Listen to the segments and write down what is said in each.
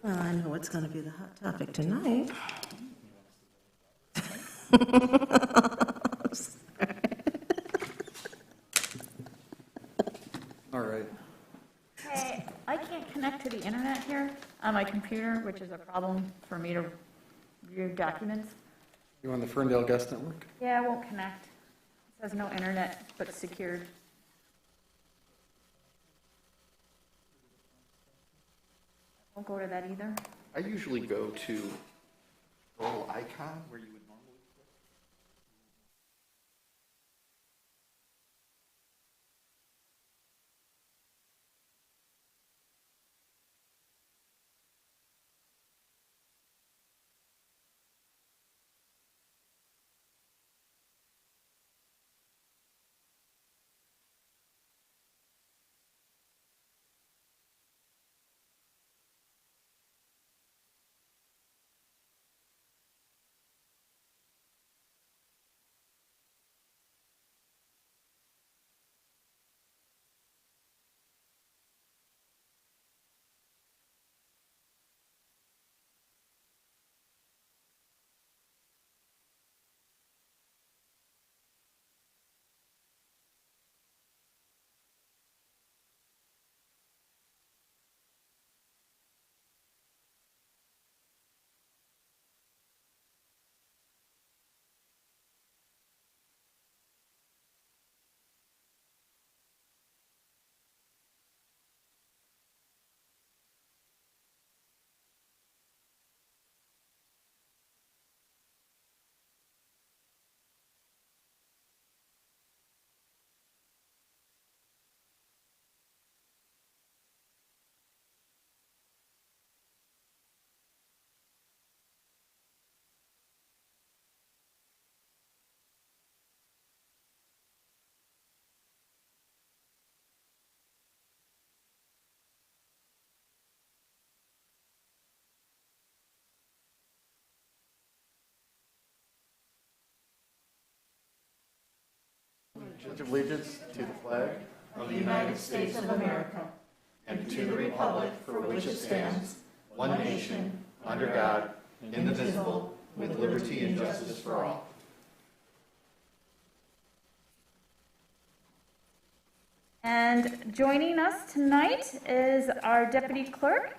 Well, I know what's going to be the hot topic tonight. All right. Hey, I can't connect to the internet here on my computer, which is a problem for me to view documents. You on the Ferndale Guest Network? Yeah, I won't connect. It says no internet, but secured. I won't go to that either. I usually go to the little icon where you would normally click. Pledge allegiance to the flag of the United States of America and to the republic for which it stands, one nation, under God, indivisible, with liberty and justice for all. And joining us tonight is our Deputy Clerk,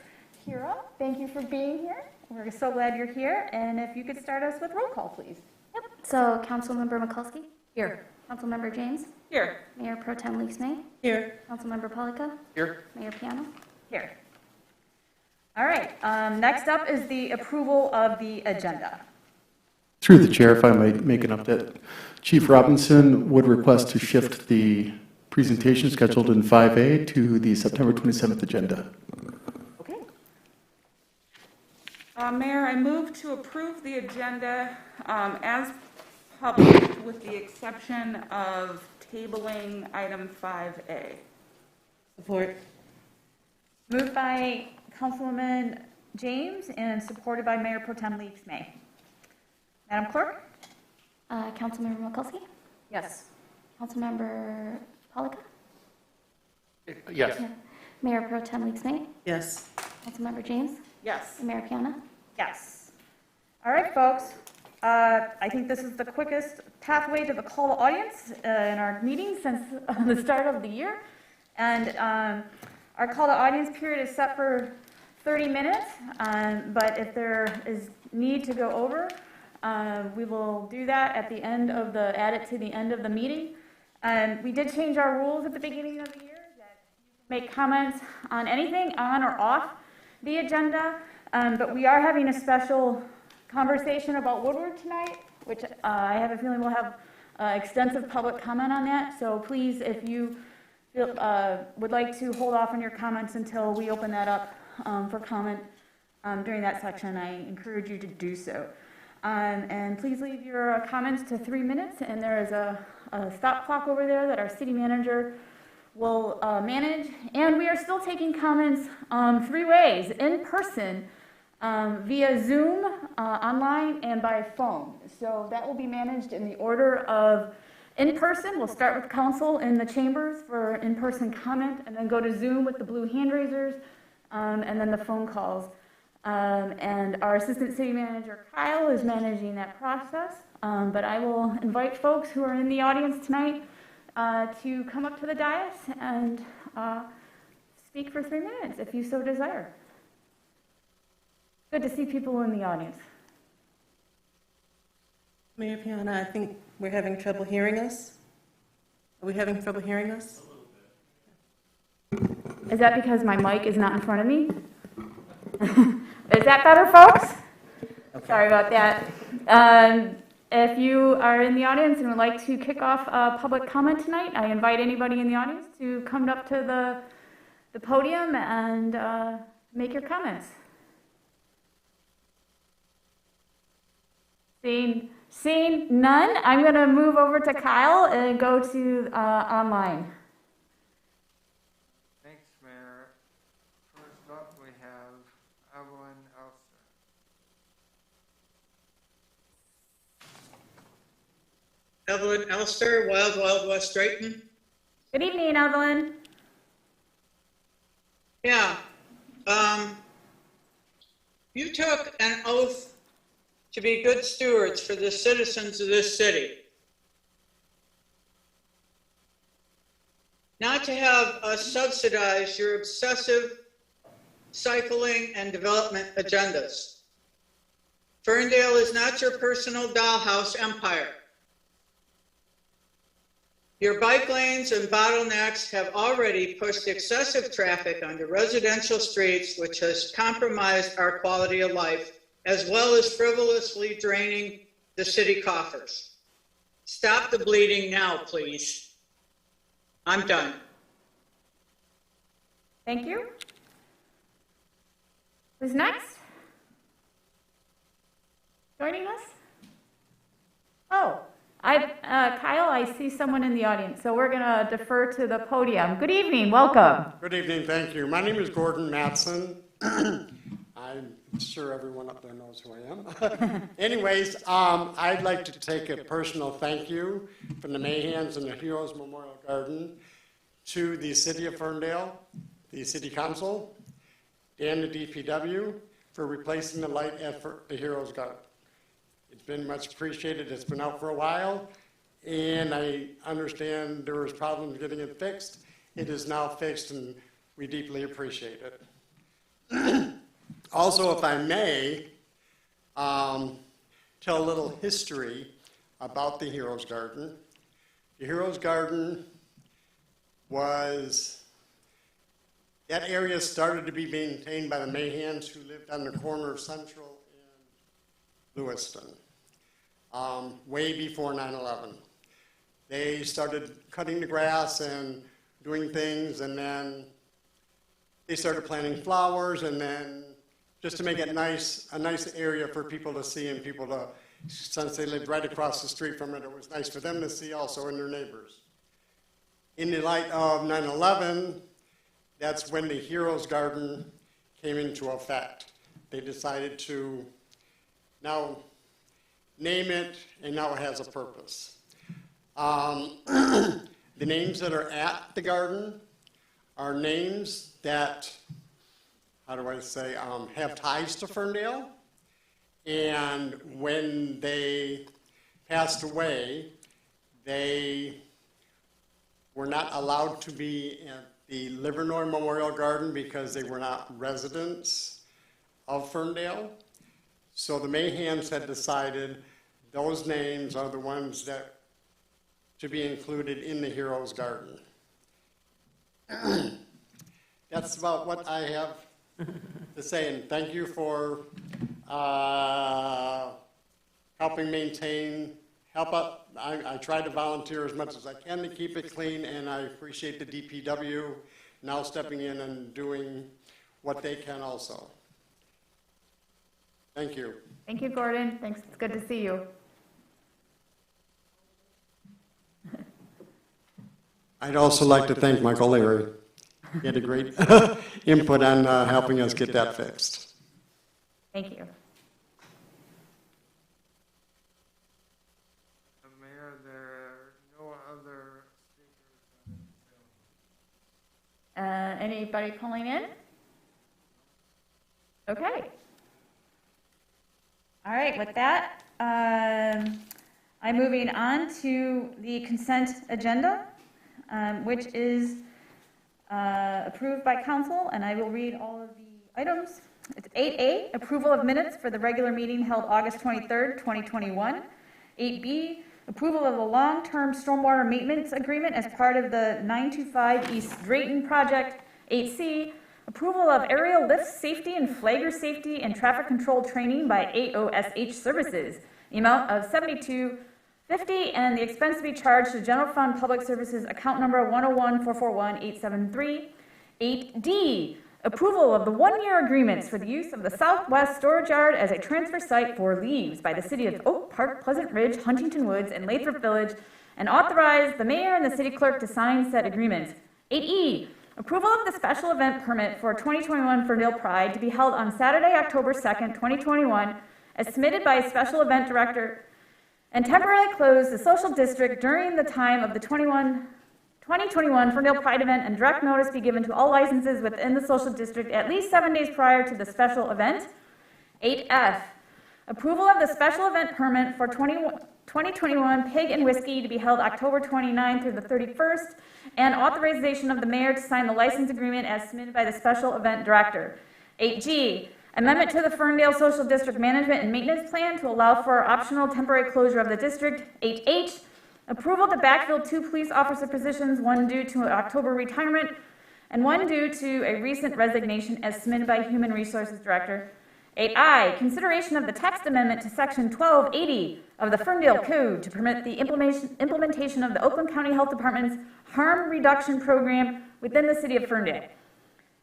Kira. Thank you for being here. We're so glad you're here. And if you could start us with roll call, please. Yep. So, Councilmember Mikulski? Here. Councilmember James? Here. Mayor Pro Tem Leaks-May? Here. Councilmember Polika? Here. Mayor Piano? Here. All right. Next up is the approval of the agenda. Through the chair, if I might make an update, Chief Robinson would request to shift the presentation scheduled in 5A to the September 27th agenda. Okay. Mayor, I move to approve the agenda as published with the exception of tabling item 5A. Support. Moved by Councilwoman James and supported by Mayor Pro Tem Leaks-May. Madam Clerk? Councilmember Mikulski? Yes. Councilmember Polika? Yes. Yeah. Mayor Pro Tem Leaks-May? Yes. Councilmember James? Yes. And Mayor Piano? Yes. All right, folks. I think this is the quickest pathway to the call to audience in our meeting since the start of the year. And our call to audience period is set for 30 minutes, but if there is need to go over, we will do that at the end of add it to the end of the meeting. We did change our rules at the beginning of the year that you can make comments on anything on or off the agenda, but we are having a special conversation about Woodward tonight, which I have a feeling we'll have extensive public comment on that. So please, if you would like to hold off on your comments until we open that up for comment during that section, I encourage you to do so. And please leave your comments to 3 minutes, and there is a stop clock over there that our city manager will manage. And we are still taking comments 3 ways: in person, via Zoom, online, and by phone. So that will be managed in the order of in person. We'll start with council in the chambers for in-person comment, and then go to Zoom with the blue hand raisers, and then the phone calls. And our assistant city manager, Kyle, is managing that process. But I will invite folks who are in the audience tonight to come up to the dais and speak for 3 minutes if you so desire. Good to see people in the audience. Mayor Piana, I think we're having trouble hearing us. Are we having trouble hearing us? Is that because my mic is not in front of me? Is that better, folks? Okay. Sorry about that. If you are in the audience and would like to kick off a public comment tonight, I invite anybody in the audience to come up to the podium and make your comments. Seeing none, I'm going to move over to Kyle and go to online. Thanks, Mayor. First up, we have Evelyn Elster. Evelyn Elster, Wild Wild West Drayton. Good evening, Evelyn. Yeah. You took an oath to be good stewards for the citizens of this city. Not to have us subsidize your obsessive cycling and development agendas. Ferndale is not your personal dollhouse empire. Your bike lanes and bottlenecks have already pushed excessive traffic onto residential streets, which has compromised our quality of life, as well as frivolously draining the city coffers. Stop the bleeding now, please. I'm done. Thank you. Who's next? Joining us? Oh, Kyle, I see someone in the audience, so we're going to defer to the podium. Good evening, welcome. Good evening, thank you. My name is Gordon Matson. I'm sure everyone up there knows who I am. Anyways, I'd like to take a personal thank you from the Mayhans and the Heroes Memorial Garden to the City of Ferndale, the City Council, and the DPW for replacing the light at the Heroes Garden. It's been much appreciated. It's been out for a while, and I understand there was problems getting it fixed. It is now fixed, and we deeply appreciate it. Also, if I may, tell a little history about the Heroes Garden. The Heroes Garden that area started to be maintained by the Mayhans, who lived on the corner of Central and Lewiston, way before 9/11. They started cutting the grass and doing things, and then they started planting flowers, and then just to make it a nice area for people to see and people to, since they lived right across the street from it, it was nice for them to see also and their neighbors. In the light of 9/11, that's when the Heroes Garden came into effect. They decided to now name it, and now it has a purpose. The names that are at the garden are names that, how do I say, have ties to Ferndale. And when they passed away, they were not allowed to be at the Livernois Memorial Garden because they were not residents of Ferndale. So the Mayhans had decided those names are the ones that to be included in the Heroes Garden. That's about what I have to say, and thank you for helping maintain, I try to volunteer as much as I can to keep it clean, and I appreciate the DPW now stepping in and doing what they can also. Thank you. Thank you, Gordon. Thanks, it's good to see you. I'd also like to thank Michael Leary. He had a great input on helping us get that fixed. Thank you. Mayor, there are no other speakers. Anybody calling in? Okay. All right, with that, I'm moving on to the consent agenda, which is approved by council, and I will read all of the items. It's 8A, approval of minutes for the regular meeting held August 23rd, 2021. 8B, approval of the long-term stormwater maintenance agreement as part of the 925 East Drayton project. 8C, approval of aerial lift safety and flagger safety and traffic control training by AOSH Services. The amount of $72.50 and the expense to be charged to General Fund Public Services account number 101441873. 8D, approval of the one-year agreements for the use of the Southwest Storage Yard as a transfer site for leaves by the city of Oak Park, Pleasant Ridge, Huntington Woods, and Lathrop Village, and authorize the mayor and the city clerk to sign said agreements. 8E, approval of the special event permit for 2021 Ferndale Pride to be held on Saturday, October 2nd, 2021, as submitted by a special event director, and temporarily close the social district during the time of the 2021 Ferndale Pride event, and direct notice be given to all licenses within the social district at least 7 days prior to the special event. 8F, approval of the special event permit for 2021 Pig and Whiskey to be held October 29th through the 31st, and authorization of the mayor to sign the license agreement as submitted by the special event director. 8G, amendment to the Ferndale Social District Management and Maintenance Plan to allow for optional temporary closure of the district. 8H, approval to backfill 2 police officer positions, one due to October retirement and one due to a recent resignation as submitted by Human Resources Director. 8I, consideration of the text amendment to Section 1280 of the Ferndale Code to permit the implementation of the Oakland County Health Department's harm reduction program within the city of Ferndale.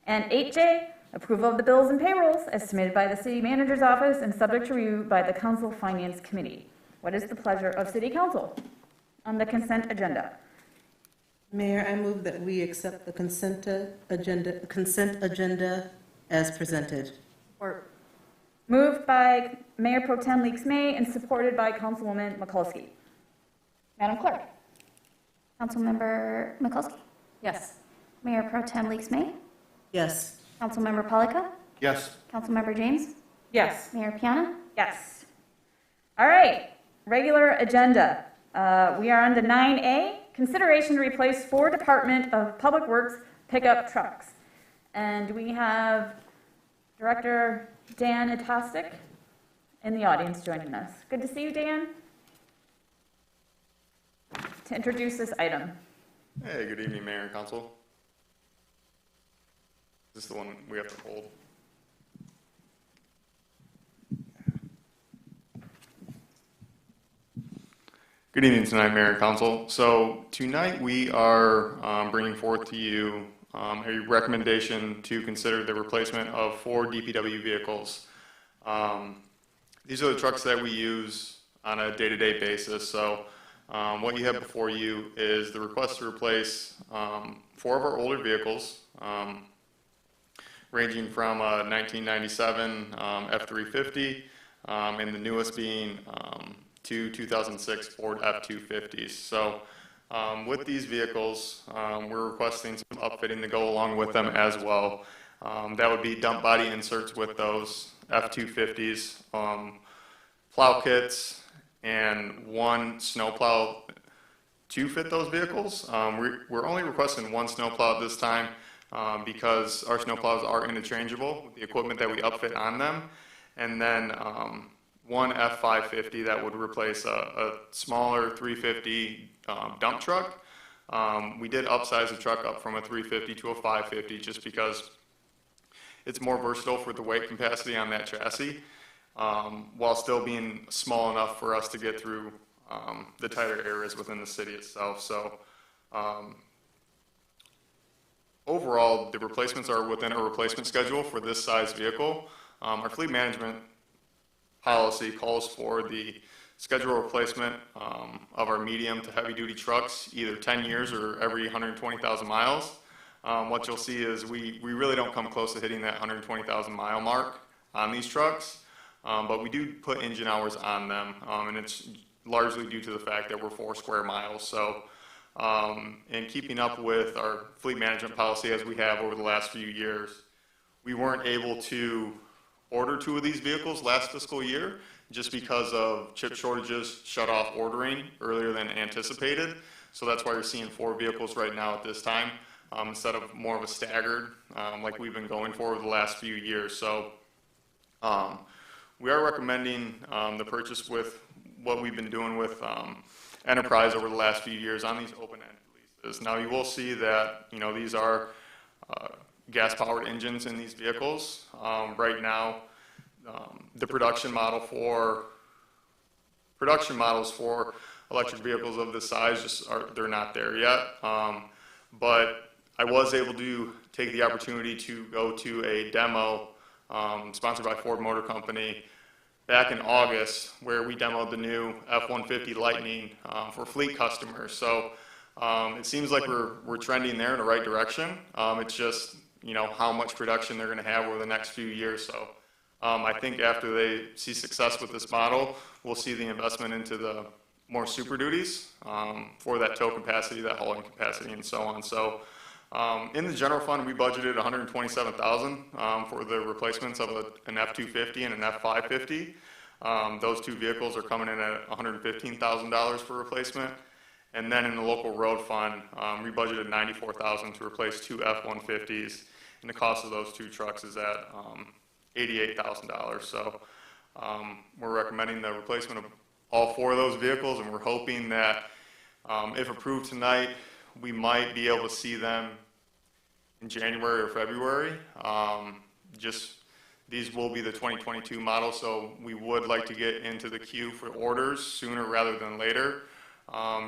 And 8J, approval of the bills and payrolls as submitted by the city manager's office and subject to review by the Council Finance Committee. What is the pleasure of City Council on the consent agenda? Mayor, I move that we accept the consent agenda as presented. Or moved by Mayor Pro Tem Leaks May and supported by Councilwoman Mikulski. Madam Clerk? Councilmember Mikulski? Yes. Mayor Pro Tem Leaks May? Yes. Councilmember Polika? Yes. Councilmember James? Yes. Mayor Piana? Yes. All right, regular agenda. We are on to 9A, consideration to replace 4 Department of Public Works pickup trucks. And we have Director Dan Atostik in the audience joining us. Good to see you, Dan. To introduce this item. Hey, good evening, Mayor and Council. Is this the one we have to hold? Good evening tonight, Mayor and Council. So tonight we are bringing forth to you a recommendation to consider the replacement of 4 DPW vehicles. These are the trucks that we use on a day-to-day basis. So what you have before you is the request to replace 4 of our older vehicles, ranging from a 1997 F-350 and the newest being 2 2006 Ford F-250s. So with these vehicles, we're requesting some upfitting to go along with them as well. That would be dump body inserts with those F-250s, plow kits, and 1 snowplow to fit those vehicles. We're only requesting 1 snowplow at this time because our snowplows are interchangeable with the equipment that we upfit on them. And then 1 F-550 that would replace a smaller 350 dump truck. We did upsize the truck up from a 350 to a 550 just because it's more versatile for the weight capacity on that chassis, while still being small enough for us to get through the tighter areas within the city itself. So overall, the replacements are within a replacement schedule for this size vehicle. Our fleet management policy calls for the schedule replacement of our medium to heavy duty trucks either 10 years or every 120,000 miles. What you'll see is we really don't come close to hitting that 120,000 mile mark on these trucks, but we do put engine hours on them, and it's largely due to the fact that we're 4 square miles. So in keeping up with our fleet management policy as we have over the last few years, we weren't able to order 2 of these vehicles last fiscal year, just because of chip shortages shut off ordering earlier than anticipated. So that's why you're seeing 4 vehicles right now at this time, instead of more of a staggered, like we've been going for the last few years. So we are recommending the purchase with what we've been doing with Enterprise over the last few years on these open-ended leases. Now you will see that, you know, these are gas-powered engines in these vehicles. Right now, the production models for electric vehicles of this size they're not there yet. But I was able to take the opportunity to go to a demo sponsored by Ford Motor Company back in August, where we demoed the new F-150 Lightning for fleet customers. So it seems like we're trending there in the right direction. It's just, you know, how much production they're going to have over the next few years. So I think after they see success with this model, we'll see the investment into the more Super Duties for that tow capacity, that hauling capacity, and so on. So in the general fund, we budgeted $127,000 for the replacements of an F-250 and an F-550. Those 2 vehicles are coming in at $115,000 for replacement. And then in the local road fund, we budgeted $94,000 to replace 2 F-150s, and the cost of those 2 trucks is at $88,000. So we're recommending the replacement of all 4 of those vehicles, and we're hoping that if approved tonight, we might be able to see them in January or February. These will be the 2022 model, so we would like to get into the queue for orders sooner rather than later,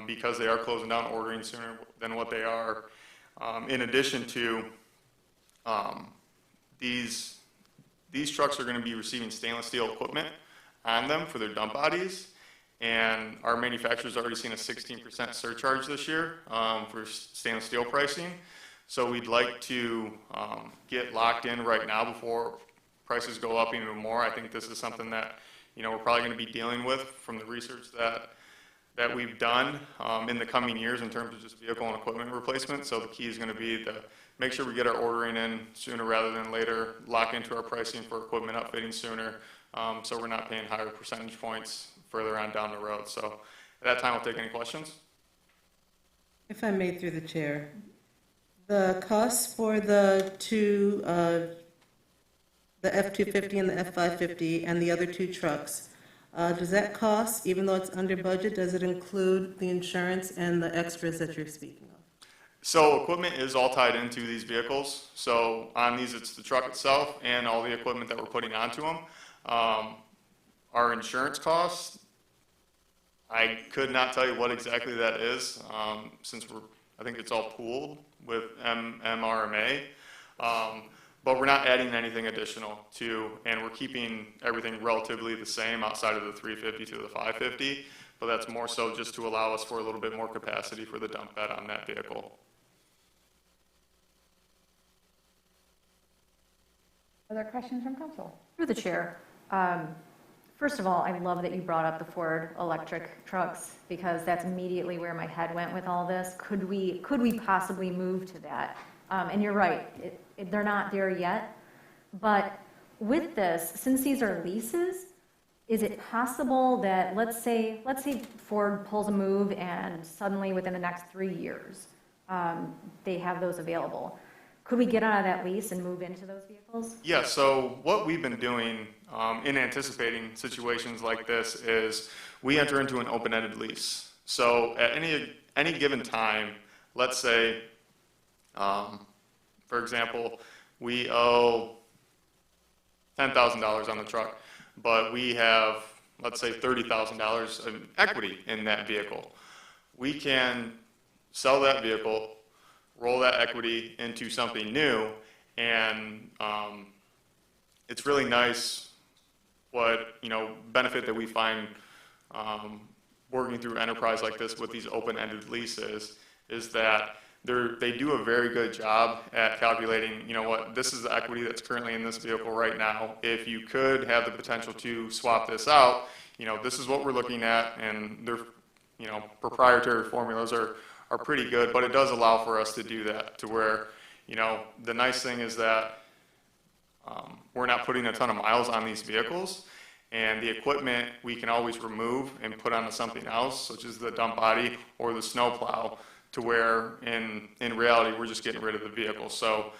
because they are closing down ordering sooner than what they are. In addition to these trucks are going to be receiving stainless steel equipment on them for their dump bodies, and our manufacturer's already seen a 16% surcharge this year for stainless steel pricing. So we'd like to get locked in right now before prices go up even more. I think this is something that, you know, we're probably going to be dealing with from the research that we've done in the coming years in terms of just vehicle and equipment replacement. So the key is going to be to make sure we get our ordering in sooner rather than later, lock into our pricing for equipment upfitting sooner, so we're not paying higher percentage points further on down the road. So at that time, I'll take any questions. If I may, through the chair, the costs for the 2, the F-250 and the F-550 and the other 2 trucks, does that cost, even though it's under budget, does it include the insurance and the extras that you're speaking of? So equipment is all tied into these vehicles. So on these, it's the truck itself and all the equipment that we're putting onto them. Our insurance costs, I could not tell you what exactly that is, since I think it's all pooled with MRMA. But we're not adding anything additional to, and we're keeping everything relatively the same outside of the 350 to the 550, but that's more so just to allow us for a little bit more capacity for the dump bed on that vehicle. Other questions from council? Through the chair. First of all, I love that you brought up the Ford electric trucks, because that's immediately where my head went with all this. Could we possibly move to that? And you're right, they're not there yet. But with this, since these are leases, is it possible that, let's say Ford pulls a move and suddenly within the next 3 years, they have those available? Could we get out of that lease and move into those vehicles? Yeah, so what we've been doing in anticipating situations like this is we enter into an open-ended lease. So at any given time, let's say, for example, we owe $10,000 on the truck, but we have, let's say, $30,000 of equity in that vehicle. We can sell that vehicle, roll that equity into something new, and it's really nice what, benefit that we find working through enterprise like this with these open-ended leases is that they do a very good job at calculating, this is the equity that's currently in this vehicle right now. If you could have the potential to swap this out, this is what we're looking at, and their, proprietary formulas are pretty good, but it does allow for us to do that to where, the nice thing is that we're not putting a ton of miles on these vehicles. And the equipment we can always remove and put onto something else, such as the dump body or the snow plow, to where in reality we're just getting rid of the vehicle. So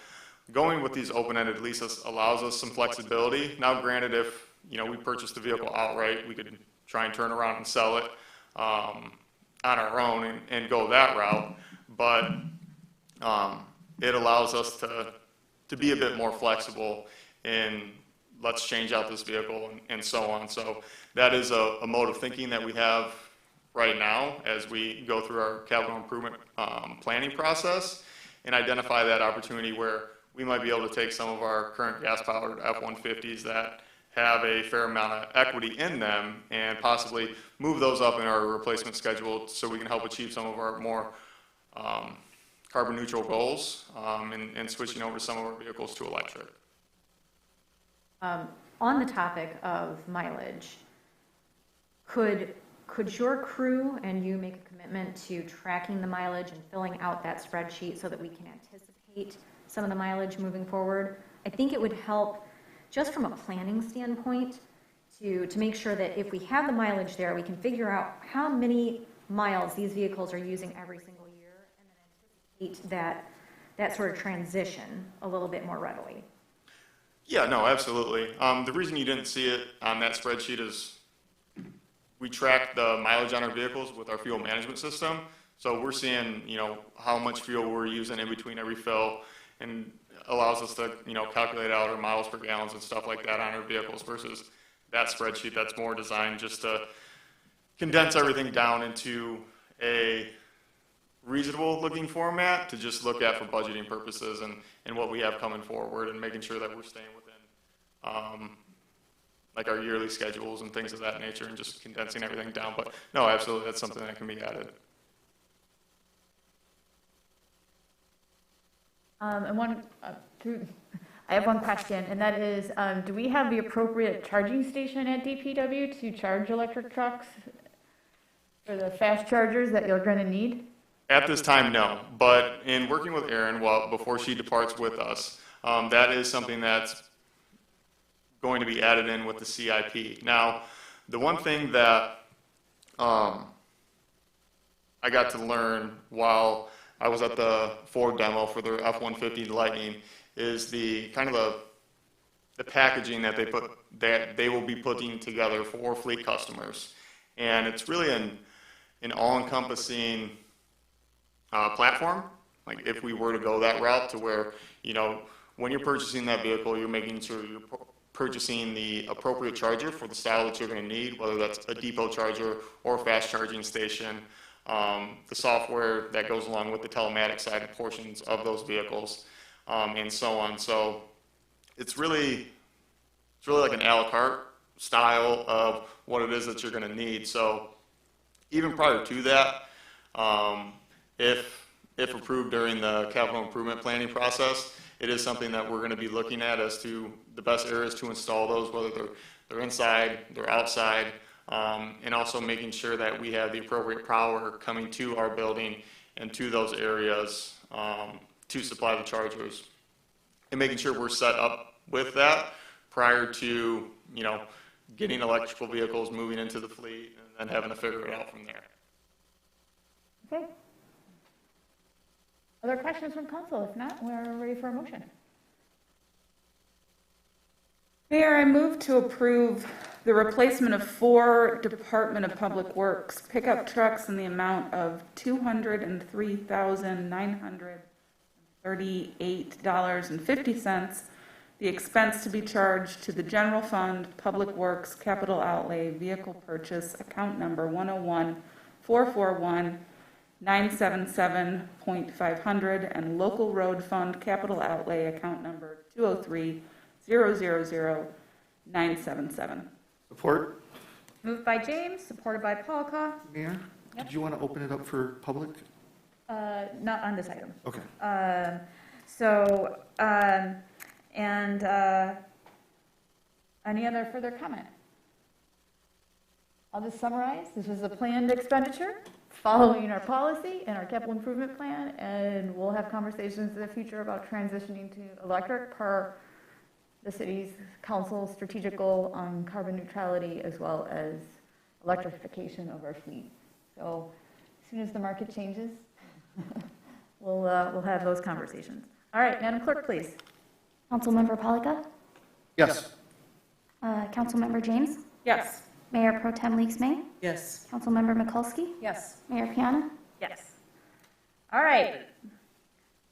going with these open-ended leases allows us some flexibility. Now granted, if we purchase the vehicle outright, we could try and turn around and sell it on our own and go that route. But it allows us to be a bit more flexible in let's change out this vehicle and so on. So that is a mode of thinking that we have right now as we go through our capital improvement planning process and identify that opportunity where we might be able to take some of our current gas-powered F-150s that have a fair amount of equity in them and possibly move those up in our replacement schedule so we can help achieve some of our more carbon neutral goals and switching over some of our vehicles to electric. On the topic of mileage, could your crew and you make a commitment to tracking the mileage and filling out that spreadsheet so that we can anticipate some of the mileage moving forward? I think it would help just from a planning standpoint to make sure that if we have the mileage there, we can figure out how many miles these vehicles are using every single year and then anticipate that sort of transition a little bit more readily. Yeah, no, absolutely. The reason you didn't see it on that spreadsheet is we track the mileage on our vehicles with our fuel management system. So we're seeing, how much fuel we're using in between every fill, and allows us to, calculate out our miles per gallons and stuff like that on our vehicles versus that spreadsheet that's more designed just to condense everything down into a reasonable looking format to just look at for budgeting purposes and what we have coming forward and making sure that we're staying within like our yearly schedules and things of that nature and just condensing everything down. But no, absolutely, that's something that can be added. I have one question, and that is, do we have the appropriate charging station at DPW to charge electric trucks for the fast chargers that you're going to need? At this time, no. But in working with Erin, before she departs with us, that is something that's going to be added in with the CIP. Now, the one thing that I got to learn while I was at the Ford demo for their F-150 Lightning is the kind of the packaging that they will be putting together for fleet customers, and it's really an all-encompassing platform. Like if we were to go that route to where when you're purchasing that vehicle, you're making sure you're purchasing the appropriate charger for the style that you're going to need, whether that's a depot charger or a fast charging station. The software that goes along with the telematics side portions of those vehicles, and so on. So it's really like an a la carte style of what it is that you're going to need. So even prior to that, if approved during the capital improvement planning process, it is something that we're going to be looking at as to the best areas to install those, whether they're inside, they're outside. And also making sure that we have the appropriate power coming to our building and to those areas to supply the chargers, and making sure we're set up with that prior to getting electrical vehicles moving into the fleet and then having to figure it out from there. Okay. Other questions from council? If not, we're ready for a motion. Mayor, I move to approve the replacement of 4 Department of Public Works pickup trucks in the amount of $203,938.50. The expense to be charged to the general fund, Public Works, Capital Outlay, Vehicle Purchase, account number 101-441-977.500, and Local Road Fund, Capital Outlay, account number 203-000-977. Support? Moved by James, supported by Polka. Mayor, did you want to open it up for public? Not on this item. Okay. Any other further comment? I'll just summarize. This is a planned expenditure following our policy and our capital improvement plan, and we'll have conversations in the future about transitioning to electric per the city's council strategic goal on carbon neutrality as well as electrification of our fleet. So as soon as the market changes, we'll have those conversations. All right, Madam Clerk, please. Councilmember Polika? Yes. Councilmember James? Yes. Mayor Pro Tem Leaks May? Yes. Councilmember Mikulski? Yes. Mayor Piana? Yes. All right,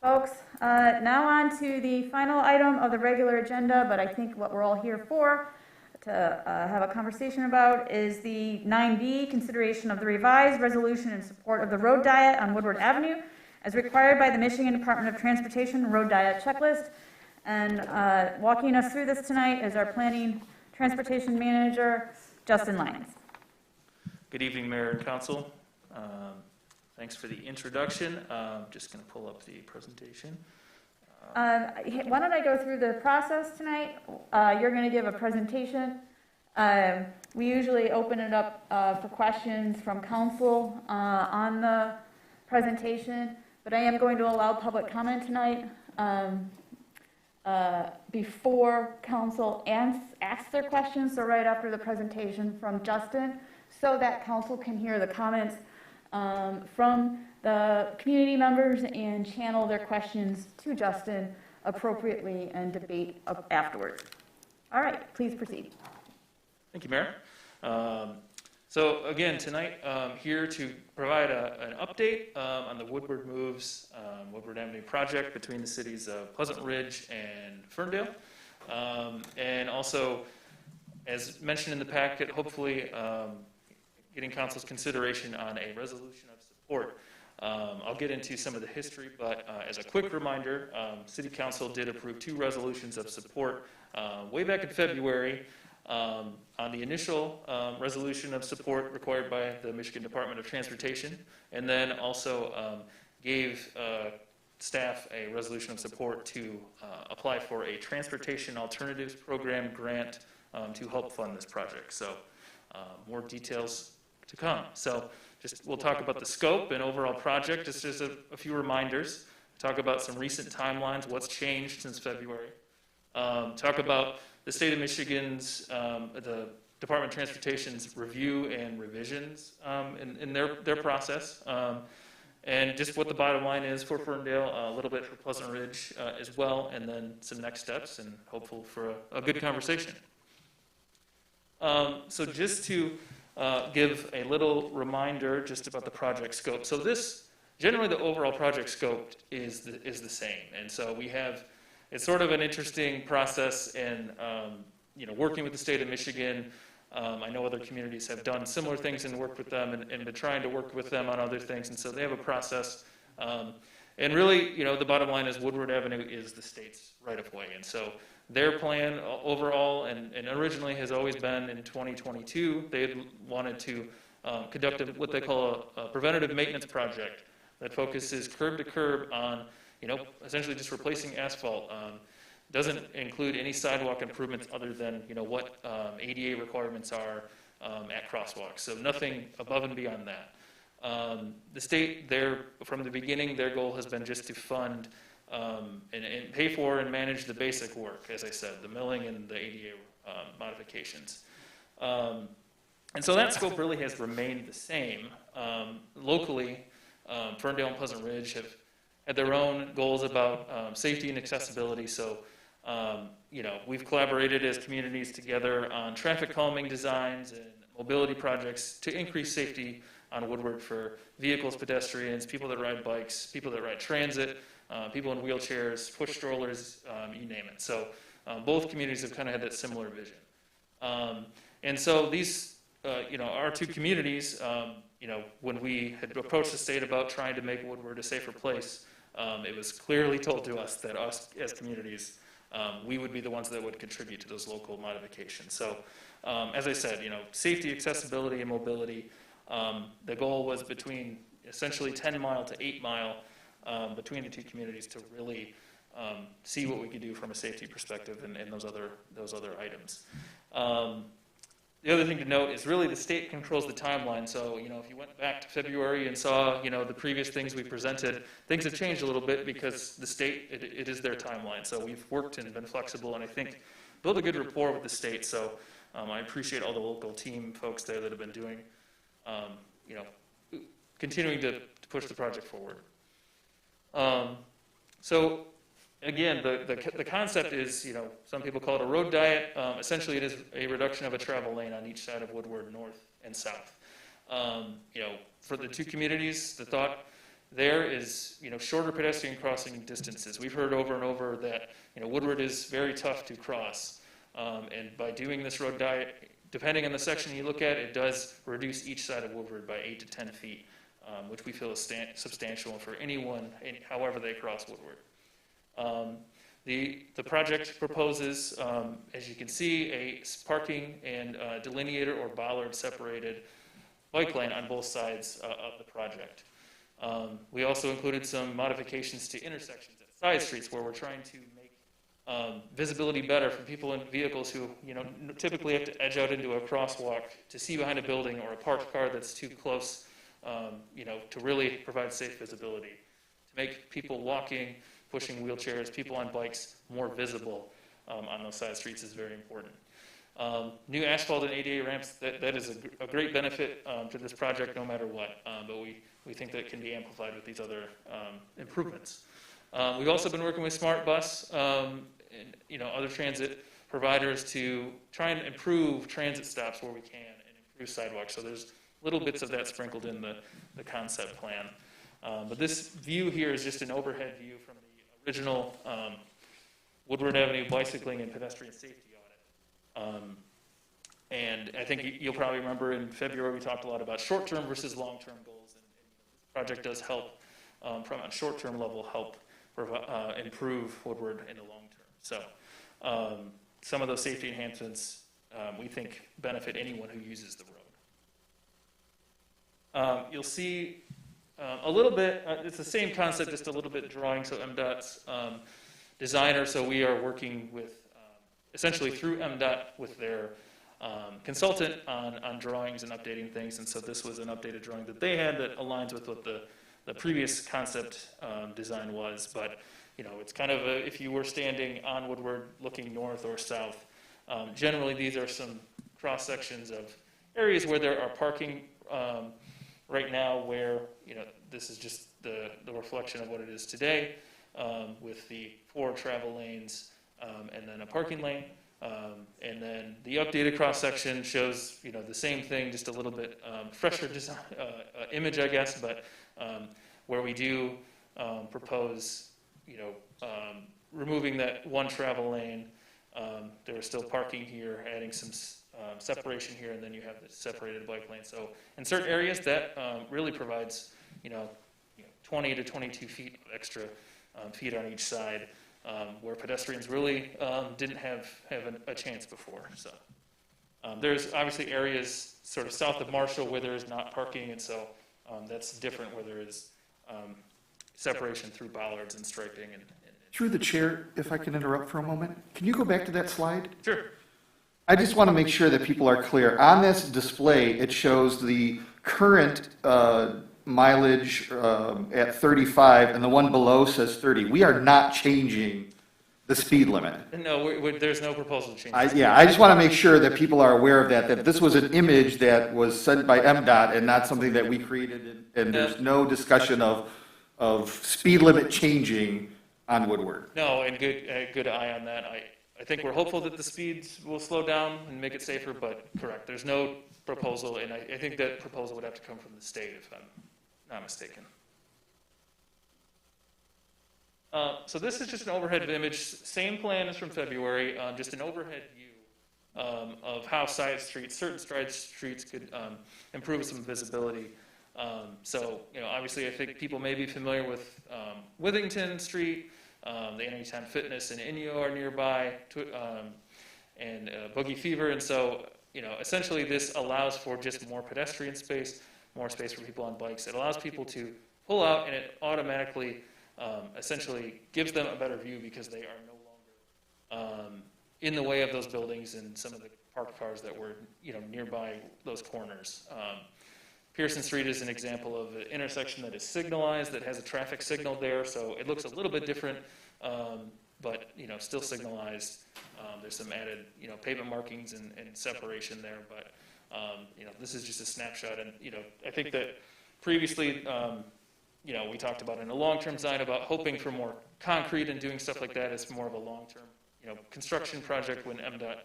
folks, now on to the final item of the regular agenda, but I think what we're all here for to have a conversation about is the 9B, consideration of the revised resolution in support of the road diet on Woodward Avenue as required by the Michigan Department of Transportation road diet checklist. And walking us through this tonight is our planning transportation manager, Justin Lyons. Good evening, Mayor and Council. Thanks for the introduction. Just going to pull up the presentation. Why don't I go through the process tonight? You're going to give a presentation. We usually open it up for questions from council on the presentation, but I am going to allow public comment tonight before council asks their questions, so right after the presentation from Justin, so that council can hear the comments from the community members and channel their questions to Justin appropriately and debate afterwards. All right, please proceed. Thank you, Mayor. So again, tonight, here to provide an update on the Woodward Moves Woodward Avenue project between the cities of Pleasant Ridge and Ferndale. And also, as mentioned in the packet, hopefully getting council's consideration on a resolution of support. I'll get into some of the history, but as a quick reminder, City Council did approve 2 resolutions of support way back in February on the initial resolution of support required by the Michigan Department of Transportation, and then also gave staff a resolution of support to apply for a Transportation Alternatives Program grant to help fund this project. So more details to come. So we'll talk about the scope and overall project, just as a few reminders. Talk about some recent timelines, what's changed since February. Talk about the state of Michigan's, the Department of Transportation's review and revisions in their process. And just what the bottom line is for Ferndale, a little bit for Pleasant Ridge as well, and then some next steps and hopeful for a good conversation. So just to give a little reminder just about the project scope. So this, generally the overall project scope is the same. And so we have, it's sort of an interesting process in working with the state of Michigan. I know other communities have done similar things and worked with them and been trying to work with them on other things. And so they have a process. And really, the bottom line is Woodward Avenue is the state's right-of-way. And so their plan overall and originally has always been in 2022, they had wanted to conduct what they call a preventative maintenance project that focuses curb to curb on, essentially just replacing asphalt. Doesn't include any sidewalk improvements other than, what ADA requirements are at crosswalks. So nothing above and beyond that. The state, from the beginning, their goal has been just to fund and pay for and manage the basic work, as I said, the milling and the ADA modifications. And so that scope really has remained the same. Locally, Ferndale and Pleasant Ridge have had their own goals about safety and accessibility. So, we've collaborated as communities together on traffic calming designs and mobility projects to increase safety on Woodward for vehicles, pedestrians, people that ride bikes, people that ride transit, people in wheelchairs, push strollers, you name it. So both communities have kind of had that similar vision. And so these, our 2 communities, when we had approached the state about trying to make Woodward a safer place, it was clearly told to us that us as communities, we would be the ones that would contribute to those local modifications. So as I said, safety, accessibility, and mobility, the goal was between essentially 10-mile to 8-mile between the 2 communities to really see what we could do from a safety perspective and those other items. The other thing to note is really the state controls the timeline. So, if you went back to February and saw, the previous things we presented, things have changed a little bit because the state, it is their timeline. So we've worked and been flexible, and I think build a good rapport with the state. So I appreciate all the local team folks there that have been doing, you know, continuing to push the project forward. So again, the concept is, you know, some people call it a road diet. Essentially, it is a reduction of a travel lane on each side of Woodward, north and south. You know, for the two communities, the thought there is, you know, shorter pedestrian crossing distances. We've heard over and over that, you know, Woodward is very tough to cross. And by doing this road diet, depending on the section you look at, it does reduce each side of Woodward by 8 to 10 feet, which we feel is substantial for anyone, however they cross Woodward. The project proposes, as you can see, a parking and delineator or bollard separated bike lane on both sides of the project. We also included some modifications to intersections at side streets where we're trying to make visibility better for people in vehicles who, you know, typically have to edge out into a crosswalk to see behind a building or a parked car that's too close, you know, to really provide safe visibility, to make people walking, pushing wheelchairs, people on bikes more visible on those side streets is very important. New asphalt and ADA ramps, that is a great benefit to this project no matter what, but we think that it can be amplified with these other improvements. We've also been working with Smart Bus and, you know, other transit providers to try and improve transit stops where we can and improve sidewalks. So there's little bits of that sprinkled in the concept plan. But this view here is just an overhead view from the original Woodward Avenue bicycling and pedestrian safety audit. And I think you'll probably remember in February we talked a lot about short-term versus long-term goals. And this project does help, from a short-term level, help improve Woodward in the long term. So some of those safety enhancements we think benefit anyone who uses the road. You'll see a little bit, it's the same concept, just a little bit drawing. So MDOT's designer, so we are working with, essentially through MDOT with their consultant on drawings and updating things. And so this was an updated drawing that they had that aligns with what the previous concept design was, but you know, it's kind of if you were standing on Woodward looking north or south, generally these are some cross sections of areas where there are parking right now, where, you know, this is just the reflection of what it is today, with the 4 travel lanes and then a parking lane. And then the updated cross section shows, you know, the same thing, just a little bit fresher design, image, I guess, but where we do propose, you know, removing that one travel lane, there is still parking here, adding some separation here, and then you have the separated bike lane. So in certain areas, that really provides, you know, 20 to 22 feet of extra feet on each side, where pedestrians really didn't have a chance before. So there's obviously areas sort of south of Marshall where there is not parking, and so that's different where there is separation through bollards and striping. Through the chair, if I can interrupt for a moment, can you go back to that slide? Sure. I just want to make sure that people are clear. On this display, it shows the current mileage at 35, and the one below says 30. We are not changing the speed limit. No, there's no proposal change. I just want to make sure that people are aware of that this was an image that was sent by MDOT and not something that we created, and there's no discussion of speed limit changing on Woodward. No, and good eye on that. I think we're hopeful that the speeds will slow down and make it safer, but correct, there's no proposal, and I think that proposal would have to come from the state if I'm not mistaken. So this is just an overhead image. Same plan as from February, just an overhead view of how certain side streets could improve some visibility. So, you know, obviously I think people may be familiar with Withington Street, the Anytime Fitness and Inyo are nearby, and Boogie Fever. And so, you know, essentially this allows for just more pedestrian space, more space for people on bikes. It allows people to pull out, and it automatically essentially gives them a better view because they are no longer in the way of those buildings and some of the parked cars that were, you know, nearby those corners. Pearson Street is an example of an intersection that is signalized, that has a traffic signal there, so it looks a little bit different but, still signalized. There's some added, pavement markings and separation there, but, this is just a snapshot. And, I think that previously, we talked about in a long-term design about hoping for more concrete and doing stuff like that as more of a long-term, construction project when MDOT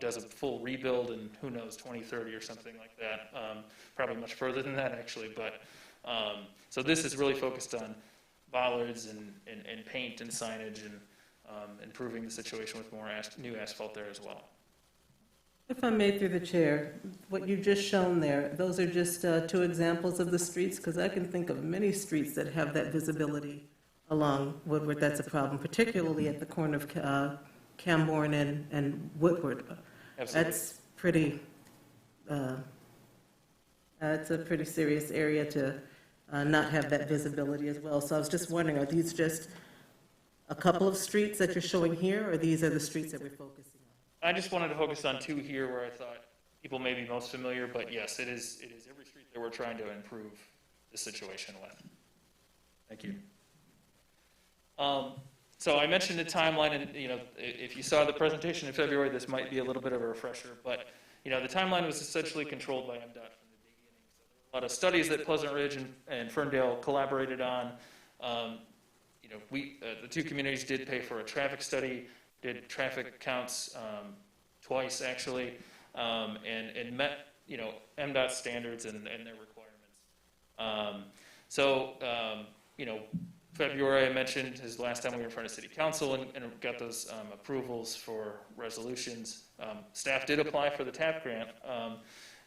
does a full rebuild in, who knows, 2030 or something like that. Probably much further than that, actually. But so this is really focused on bollards and paint and signage and improving the situation with more new asphalt there as well. If I may, through the chair, what you've just shown there, those are just two examples of the streets, because I can think of many streets that have that visibility along Woodward. That's a problem, particularly at the corner of Camborne and Woodward. Absolutely. That's pretty, it's a pretty serious area to not have that visibility as well. So I was just wondering, are these just a couple of streets that you're showing here, or these are the streets that we're focusing on? I just wanted to focus on two here where I thought people may be most familiar, but yes, it is every street that we're trying to improve the situation with. Thank you. So I mentioned the timeline, and if you saw the presentation in February, this might be a little bit of a refresher, but the timeline was essentially controlled by MDOT from the beginning. So there were a lot of studies that Pleasant Ridge and Ferndale collaborated on. The two communities did pay for a traffic study, did traffic counts twice actually, and met MDOT standards and their requirements. February I mentioned is the last time we were in front of City Council and got those approvals for resolutions. Staff did apply for the TAP grant,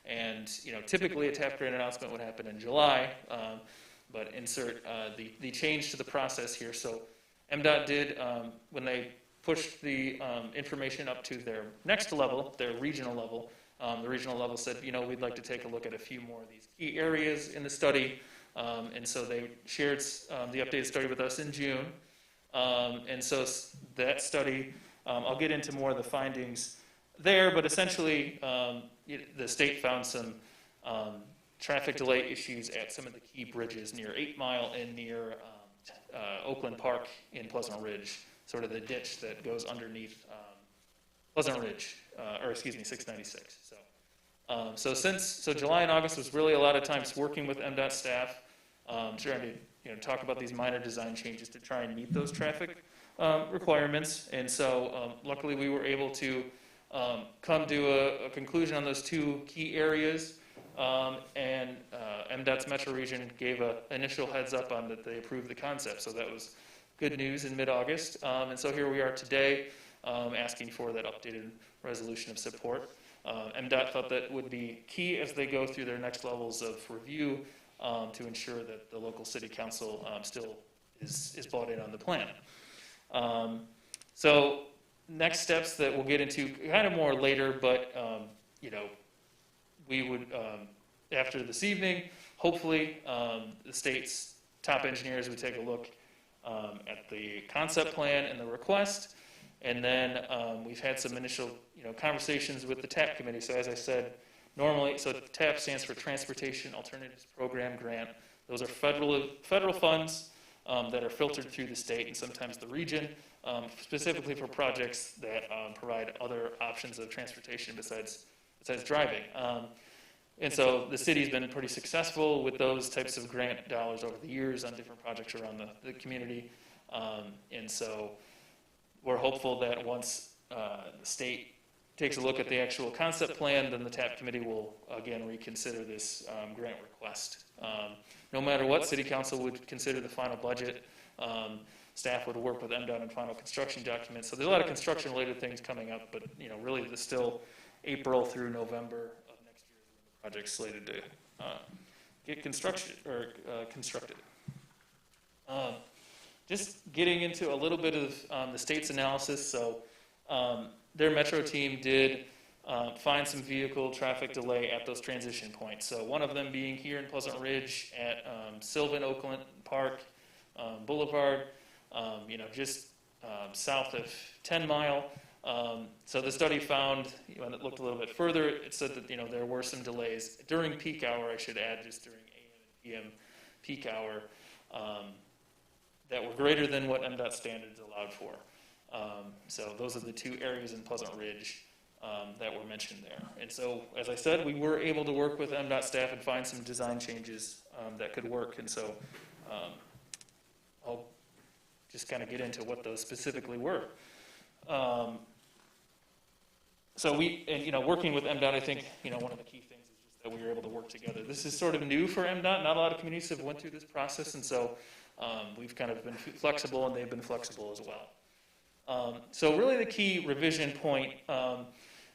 and typically a TAP grant announcement would happen in July, but insert the change to the process here. So MDOT did, when they pushed the information up to their next level, their regional level, the regional level said, we'd like to take a look at a few more of these key areas in the study. And so they shared the updated study with us in June. And so that study, I'll get into more of the findings there, but essentially the state found some traffic delay issues at some of the key bridges near 8 Mile and near Oakland Park in Pleasant Ridge, sort of the ditch that goes underneath Pleasant Ridge, 696. So July and August was really a lot of times working with MDOT staff, trying to talk about these minor design changes to try and meet those traffic requirements. And so luckily we were able to come to a conclusion on those two key areas. And MDOT's Metro Region gave an initial heads up on that they approved the concept. So that was good news in mid-August. And so here we are today asking for that updated resolution of support. MDOT thought that would be key as they go through their next levels of review to ensure that the local city council still is bought in on the plan. So next steps that we'll get into kind of more later, but we would, after this evening, hopefully the state's top engineers would take a look at the concept plan and the request. And then we've had some initial conversations with the TAP committee. So as I said, normally, so TAP stands for Transportation Alternatives Program Grant. Those are federal funds that are filtered through the state and sometimes the region, specifically for projects that provide other options of transportation besides driving. And so the city's been pretty successful with those types of grant dollars over the years on different projects around the community. And so we're hopeful that once the state takes a look at the actual concept plan, then the TAP committee will again reconsider this grant request. No matter what, City Council would consider the final budget. Staff would work with MDOT on final construction documents. So there's a lot of construction-related things coming up, but really there's still April through November of next year when the project's slated to get constructed. Just getting into a little bit of the state's analysis. So their Metro team did find some vehicle traffic delay at those transition points. So one of them being here in Pleasant Ridge at Sylvan Oakland Park Boulevard, just south of 10 Mile. So the study found, when it looked a little bit further, it said that there were some delays during peak hour. I should add, just during AM and PM peak hour, that were greater than what MDOT standards allowed for. So those are the two areas in Pleasant Ridge that were mentioned there. And so, as I said, we were able to work with MDOT staff and find some design changes that could work. And so I'll just kind of get into what those specifically were. So working with MDOT, I think, one of the key things is just that we were able to work together. This is sort of new for MDOT. Not a lot of communities have went through this process, and so we've kind of been flexible, and they've been flexible as well. So really the key revision point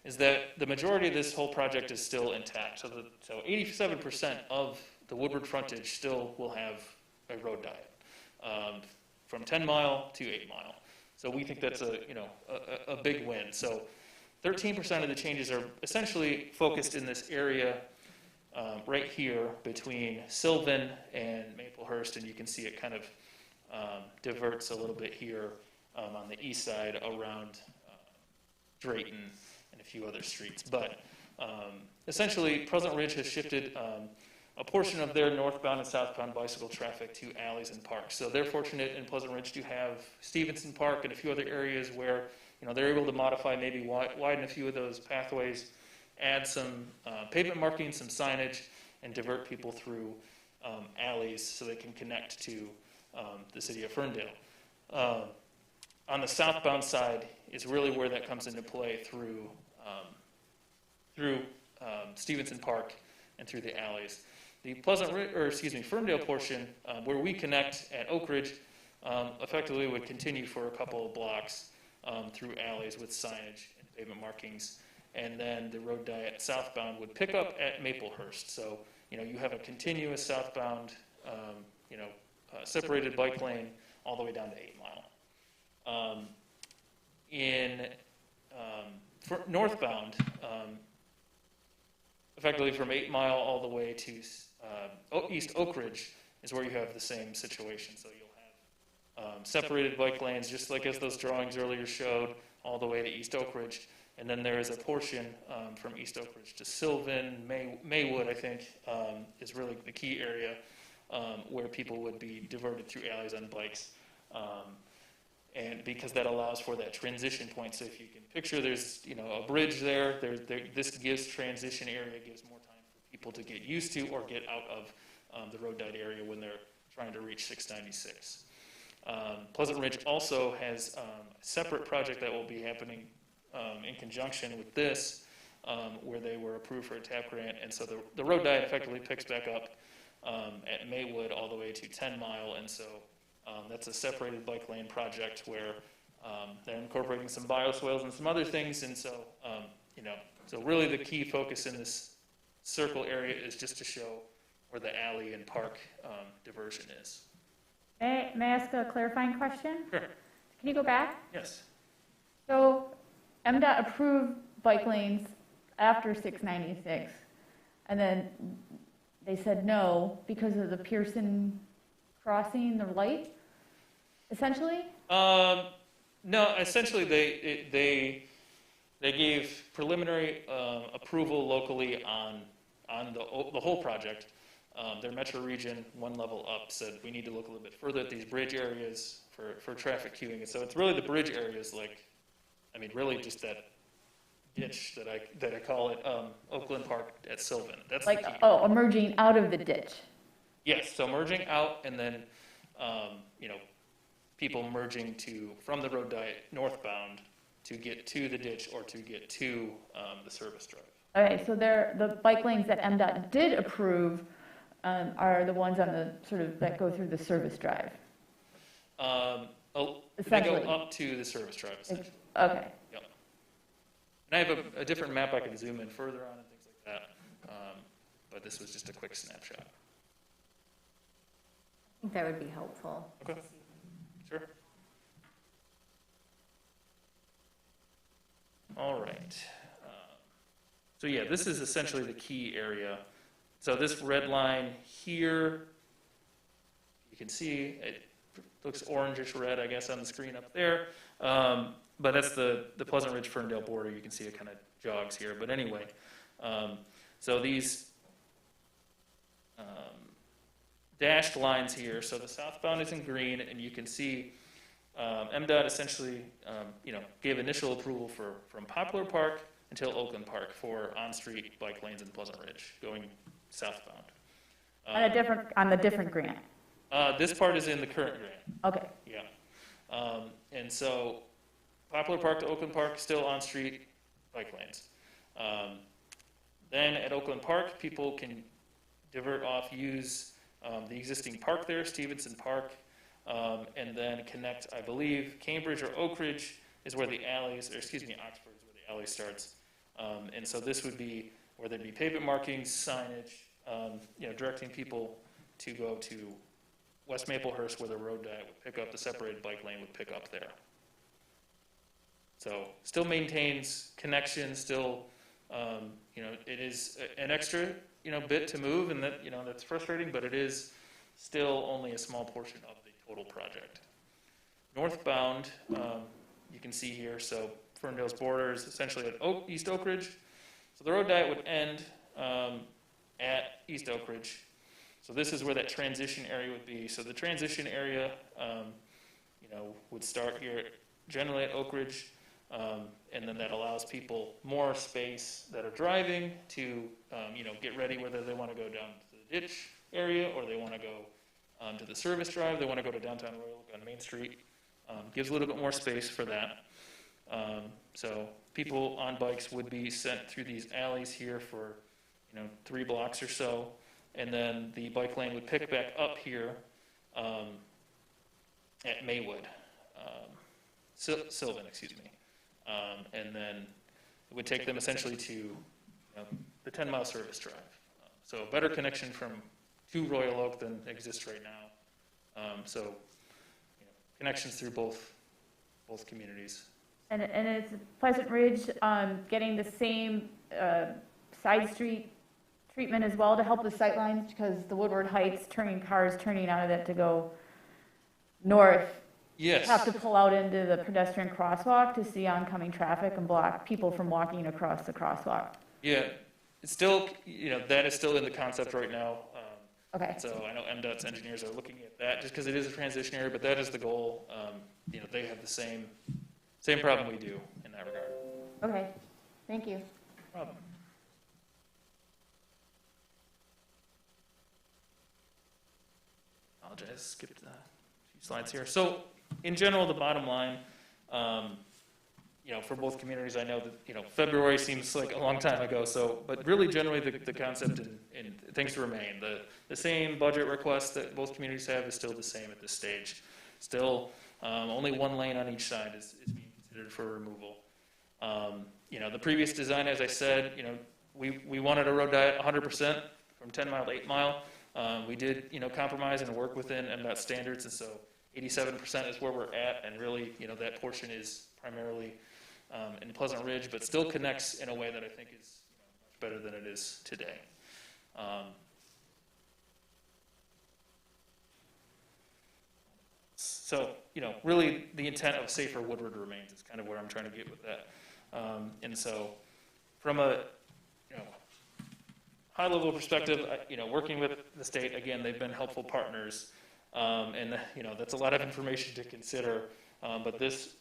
is that the majority of this whole project is still intact. So 87% of the Woodward frontage still will have a road diet, from 10 mile to 8 mile. So we think that's a big win. So 13% of the changes are essentially focused in this area right here between Sylvan and Maplehurst, and you can see it kind of diverts a little bit here on the east side around Drayton and a few other streets. But essentially, Pleasant Ridge has shifted a portion of their northbound and southbound bicycle traffic to alleys and parks. So they're fortunate in Pleasant Ridge to have Stevenson Park and a few other areas where they're able to modify, maybe widen a few of those pathways, add some pavement marking, some signage, and divert people through alleys so they can connect to the city of Ferndale. On the southbound side is really where that comes into play through Stevenson Park and through the alleys. The Ferndale portion, where we connect at Oak Ridge, effectively would continue for a couple of blocks through alleys with signage and pavement markings, and then the road diet southbound would pick up at Maplehurst. So you have a continuous southbound, separated bike lane all the way down to 8 Mile. Northbound, effectively from 8 Mile all the way to East Oak Ridge is where you have the same situation. So you'll have separated bike lanes, just like as those drawings earlier showed, all the way to East Oak Ridge. And then there is a portion from East Oak Ridge to Sylvan, Maywood, I think, is really the key area where people would be diverted through alleys on bikes. And because that allows for that transition point. So if you can picture there's a bridge there, this gives transition area, gives more time for people to get used to or get out of the road diet area when they're trying to reach 696. Pleasant Ridge also has a separate project that will be happening in conjunction with this, where they were approved for a TAP grant, and so the road diet effectively picks back up at Maywood all the way to 10 Mile, and so that's a separated bike lane project where they're incorporating some bioswales and some other things, and so so really the key focus in this circle area is just to show where the alley and park diversion is. May I ask a clarifying question? Sure. Can you go back? Yes. So MDOT approved bike lanes after 696, and then they said no because of the Pearson crossing the light, essentially? No, essentially they gave preliminary approval locally on the whole project. Their metro region, one level up, said we need to look a little bit further at these bridge areas for traffic queuing. And so it's really the bridge areas, really just that ditch that I call it, Oakland Park at Sylvan. That's the key. Emerging out of the ditch. Yes, so merging out, and then people merging from the road diet northbound to get to the ditch or to get to the service drive. Okay, so the bike lanes that MDOT did approve are the ones on the that go through the service drive. They go up to the service drive, essentially. Okay. Yep. And I have a different map I can zoom in further on and things like that, but this was just a quick snapshot. I think that would be helpful. Okay. Sure. All right. So yeah, this is essentially the key area. So this red line here, you can see it looks orangish red, I guess, on the screen up there. But that's the Pleasant Ridge Ferndale border. You can see it kind of jogs here. But anyway, so these dashed lines here. So the southbound is in green, and you can see MDOT essentially, gave initial approval from Poplar Park until Oakland Park for on-street bike lanes in Pleasant Ridge going southbound. On the different grant. This part is in the current grant. Okay. Yeah. And so Poplar Park to Oakland Park, still on-street bike lanes. Then at Oakland Park, people can divert off, use the existing park there, Stevenson Park, and then connect, I believe, Cambridge or Oak Ridge is where the alleys, or excuse me, Oxford is where the alley starts. And so this would be where there'd be pavement markings, signage, directing people to go to West Maplehurst where the road diet would pick up, the separated bike lane would pick up there. So still maintains connection, still, it is an extra, bit to move, and that, that's frustrating, but it is still only a small portion of the total project. Northbound, you can see here, so Ferndale's border is essentially at East Oak Ridge. So the road diet would end at East Oak Ridge. So this is where that transition area would be. So the transition area, would start here generally at Oak Ridge, and then that allows people more space that are driving to, get ready whether they want to go down to the ditch area or they want to go to the service drive, they want to go to downtown Royal on Main Street. Gives a little bit more space for that. So people on bikes would be sent through these alleys here for, 3 blocks or so. And then the bike lane would pick back up here at Maywood, Sylvan, excuse me. And then it would take them essentially to the 10-mile service drive. So a better connection to Royal Oak than exists right now. So connections through both communities. And it's Pleasant Ridge getting the same side street treatment as well to help with sightlines, because the Woodward Heights cars turning out of it to go north Yes. have to pull out into the pedestrian crosswalk to see oncoming traffic and block people from walking across the crosswalk. Yeah, it's still, that is still in the concept right now. Okay. So I know MDOT's engineers are looking at that just because it is a transition area, but that is the goal. They have the same problem we do in that regard. Okay, thank you. No problem. Apologize, skipped a few slides here. So in general, the bottom line, for both communities, I know that, February seems like a long time ago, but really generally the concept and things remain. The same budget request that both communities have is still the same at this stage. Still, only 1 lane on each side is being considered for removal. The previous design, as I said, we wanted a road diet 100% from 10 mile to 8 mile. We did, compromise and work within MDOT standards, and so 87% is where we're at, and really, that portion is primarily in Pleasant Ridge, but still connects in a way that I think is much better than it is today. So, really the intent of safer Woodward remains is kind of where I'm trying to get with that. And so from a high-level perspective, working with the state, again, they've been helpful partners. And that's a lot of information to consider. But this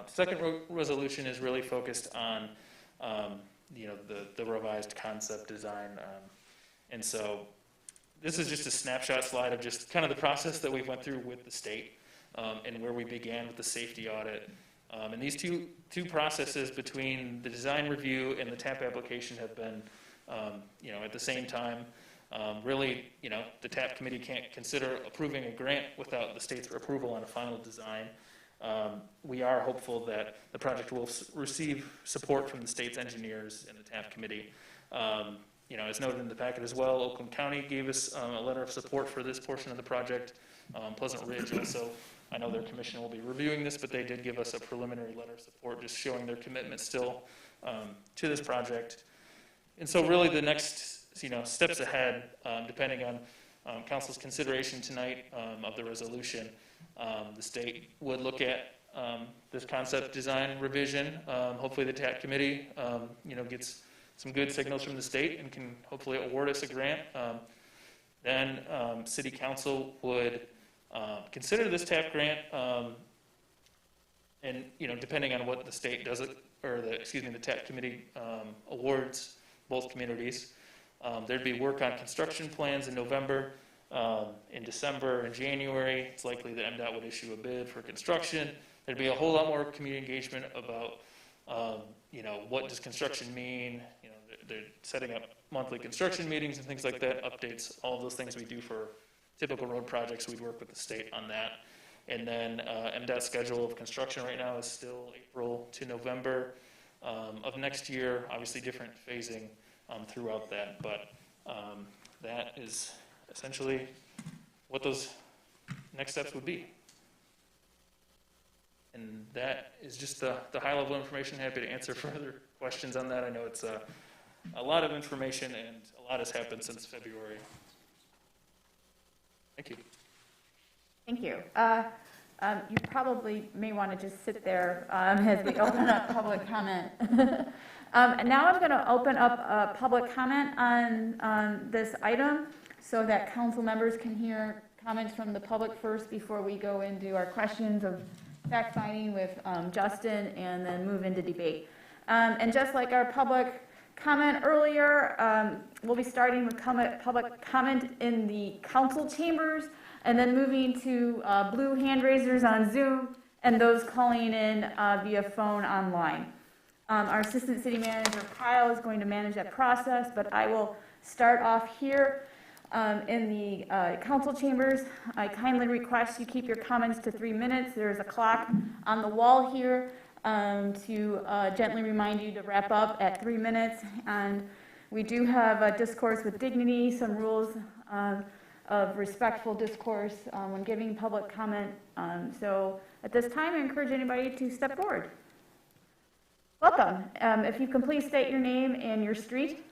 second resolution is really focused on, the revised concept design. And so this is just a snapshot slide of just kind of the process that we went through with the state and where we began with the safety audit. And these two processes between the design review and the TAP application have been, at the same time. Really, the TAP committee can't consider approving a grant without the state's approval on a final design. We are hopeful that the project will receive support from the state's engineers and the TAP committee. As noted in the packet as well, Oakland County gave us a letter of support for this portion of the project. Pleasant Ridge also, I know their commission will be reviewing this, but they did give us a preliminary letter of support just showing their commitment still to this project. And so really the next steps ahead, depending on council's consideration tonight of the resolution, the state would look at this concept design revision. Hopefully the TAP committee, gets some good signals from the state and can hopefully award us a grant. Then city council would consider this TAP grant and, you know, depending on what the state does it, or the TAP committee awards both communities. There'd be work on construction plans in November. In December and January, it's likely that MDOT would issue a bid for construction. There'd be a whole lot more community engagement about, you know, what does construction mean? You know, they're setting up monthly construction meetings and things like that, updates, all of those things we do for typical road projects. We'd work with the state on that. And then MDOT's schedule of construction right now is still April to November of next year. Obviously different phasing throughout that, but that is essentially what those next steps would be. And that is just the high-level information. Happy to answer further questions on that. I know it's a lot of information and a lot has happened since February. Thank you. Thank you. You probably may want to just sit there as we open up public comment. Now I'm going to open up public comment on this item so that council members can hear comments from the public first before we go into our questions of fact finding with Justin and then move into debate. And just like our public comment earlier, we'll be starting with public comment in the council chambers and then moving to blue hand raisers on Zoom and those calling in via phone online. Our assistant city manager, Kyle, is going to manage that process, but I will start off here in the council chambers. I kindly request you keep your comments to 3 minutes. There's a clock on the wall here to gently remind you to wrap up at 3 minutes. And we do have a discourse with dignity, some rules of respectful discourse when giving public comment. So at this time, I encourage anybody to step forward. Welcome. If you can please state your name and your street.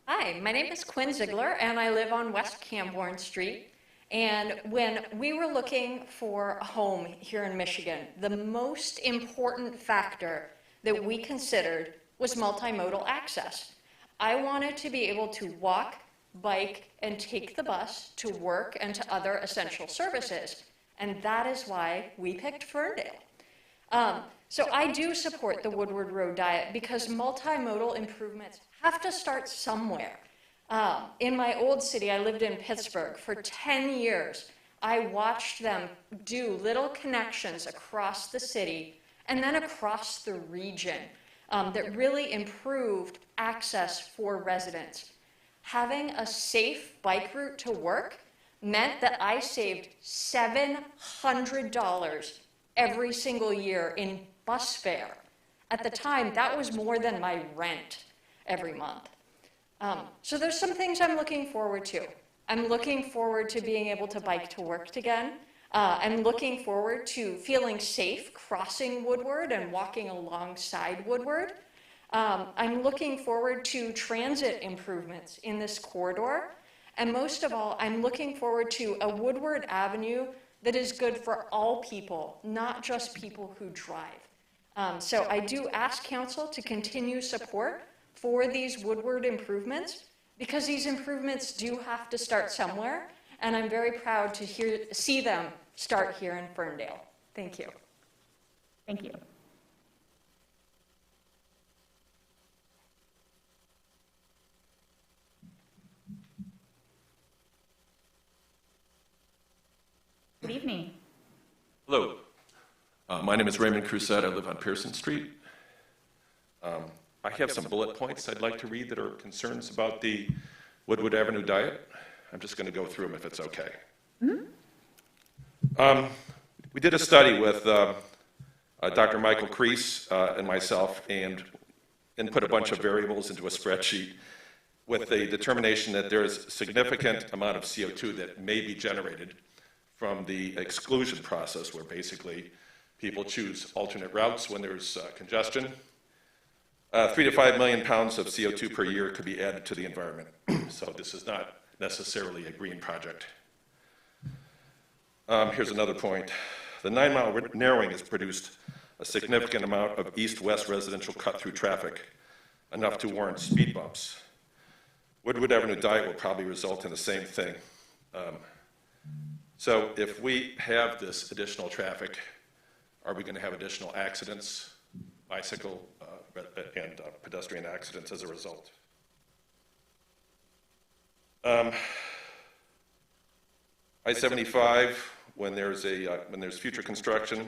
Hi, my name is Quinn Ziegler, and I live on West Camborne Street. And when we were looking for a home here in Michigan, the most important factor that we considered was multimodal access. I wanted to be able to walk, bike, and take the bus to work and to other essential services. And that is why we picked Ferndale. So I do support the Woodward Road Diet because multimodal improvements have to start somewhere. In my old city, I lived in Pittsburgh for 10 years. I watched them do little connections across the city and then across the region that really improved access for residents. Having a safe bike route to work meant that I saved $700 every single year in bus fare. At the time, that was more than my rent every month. So there's some things I'm looking forward to. I'm looking forward to being able to bike to work again. I'm looking forward to feeling safe crossing Woodward and walking alongside Woodward. I'm looking forward to transit improvements in this corridor. And most of all, I'm looking forward to a Woodward Avenue that is good for all people, not just people who drive. So I do ask council to continue support for these Woodward improvements because these improvements do have to start somewhere, and I'm very proud to see them start here in Ferndale. Thank you. Thank you. Good evening. Hello. My name is Raymond Crusette. I live on Pearson Street. I have some bullet points I'd like to read that are concerns about the Woodward Avenue Diet. I'm just going to go through them if it's okay. Mm-hmm. We did a study with Dr. Michael Kreese and myself and input a bunch of variables into a spreadsheet with the determination that there is a significant amount of CO2 that may be generated from the exclusion process, where basically people choose alternate routes when there's congestion. 3 to 5 million pounds of CO2 per year could be added to the environment. So this is not necessarily a green project. Here's another point. The 9-mile narrowing has produced a significant amount of east-west residential cut-through traffic, enough to warrant speed bumps. Woodward Avenue Diet will probably result in the same thing. So if we have this additional traffic, Are we going to have additional accidents, bicycle and pedestrian accidents as a result? I-75, when there's future construction,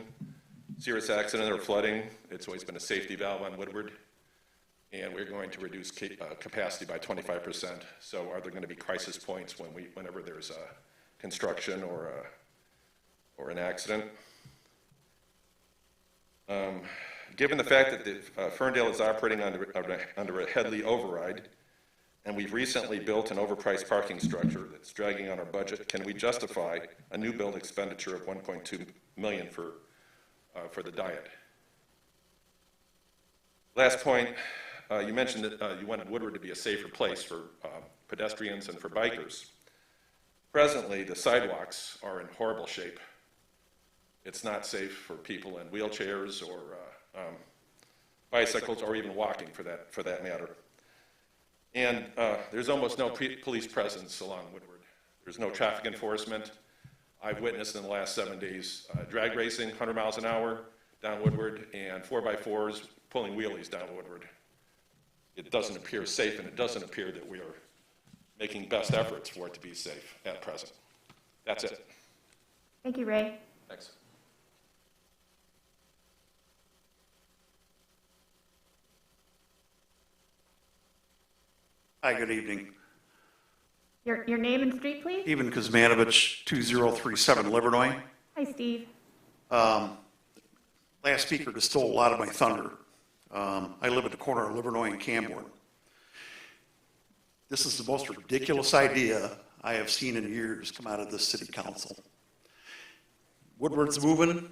serious accident or flooding, it's always been a safety valve on Woodward, and we're going to reduce capacity by 25%. So are there going to be crisis points whenever there's construction or an accident? Given the fact that Ferndale is operating under a Headley override, and we've recently built an overpriced parking structure that's dragging on our budget, can we justify a new build expenditure of $1.2 million for the diet? Last point, you mentioned that you wanted Woodward to be a safer place for pedestrians and for bikers. Presently, the sidewalks are in horrible shape. It's not safe for people in wheelchairs or bicycles or even walking for that matter. And there's almost no police presence along Woodward. There's no traffic enforcement. I've witnessed in the last 7 days drag racing, 100 miles an hour down Woodward, and 4x4s pulling wheelies down Woodward. It doesn't appear safe, and it doesn't appear that we are making best efforts for it to be safe at present. That's it. Thank you, Ray. Thanks. Hi, good evening. Your name and street, please? Steven Kuzmanovich, 2037 Livernois. Hi, Steve. Last speaker just stole a lot of my thunder. I live at the corner of Livernois and Camborne. This is the most ridiculous idea I have seen in years come out of this city council. Woodward's moving.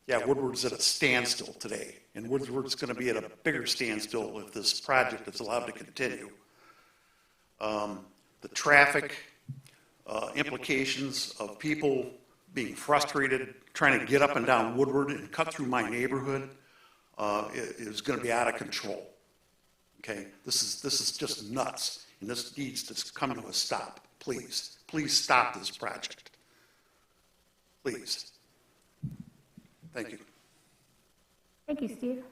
Yeah, Woodward's at a standstill today, and Woodward's going to be at a bigger standstill if this project is allowed to continue. The traffic implications of people being frustrated, trying to get up and down Woodward and cut through my neighborhood is going to be out of control. Okay, this is just nuts, and this needs to come to a stop. Please, please stop this project. Please. Thank you. Thank you, Steve.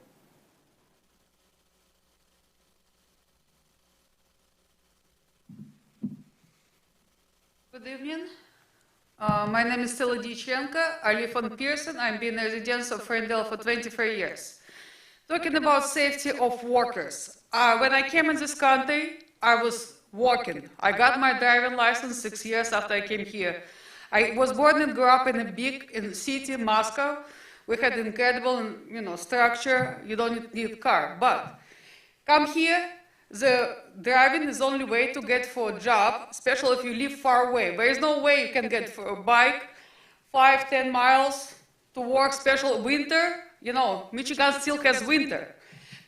Good evening. My name is Stella Dichenko. I live on Pearson. I've been a resident of Ferndale for 23 years. Talking about safety of workers. When I came in this country, I was working. I got my driving license 6 years after I came here. I was born and grew up in a big city, Moscow. We had incredible, structure. You don't need car. But come here, the driving is the only way to get for a job, especially if you live far away. There is no way you can get for a bike 5-10 miles to work, especially winter. Michigan still has winter.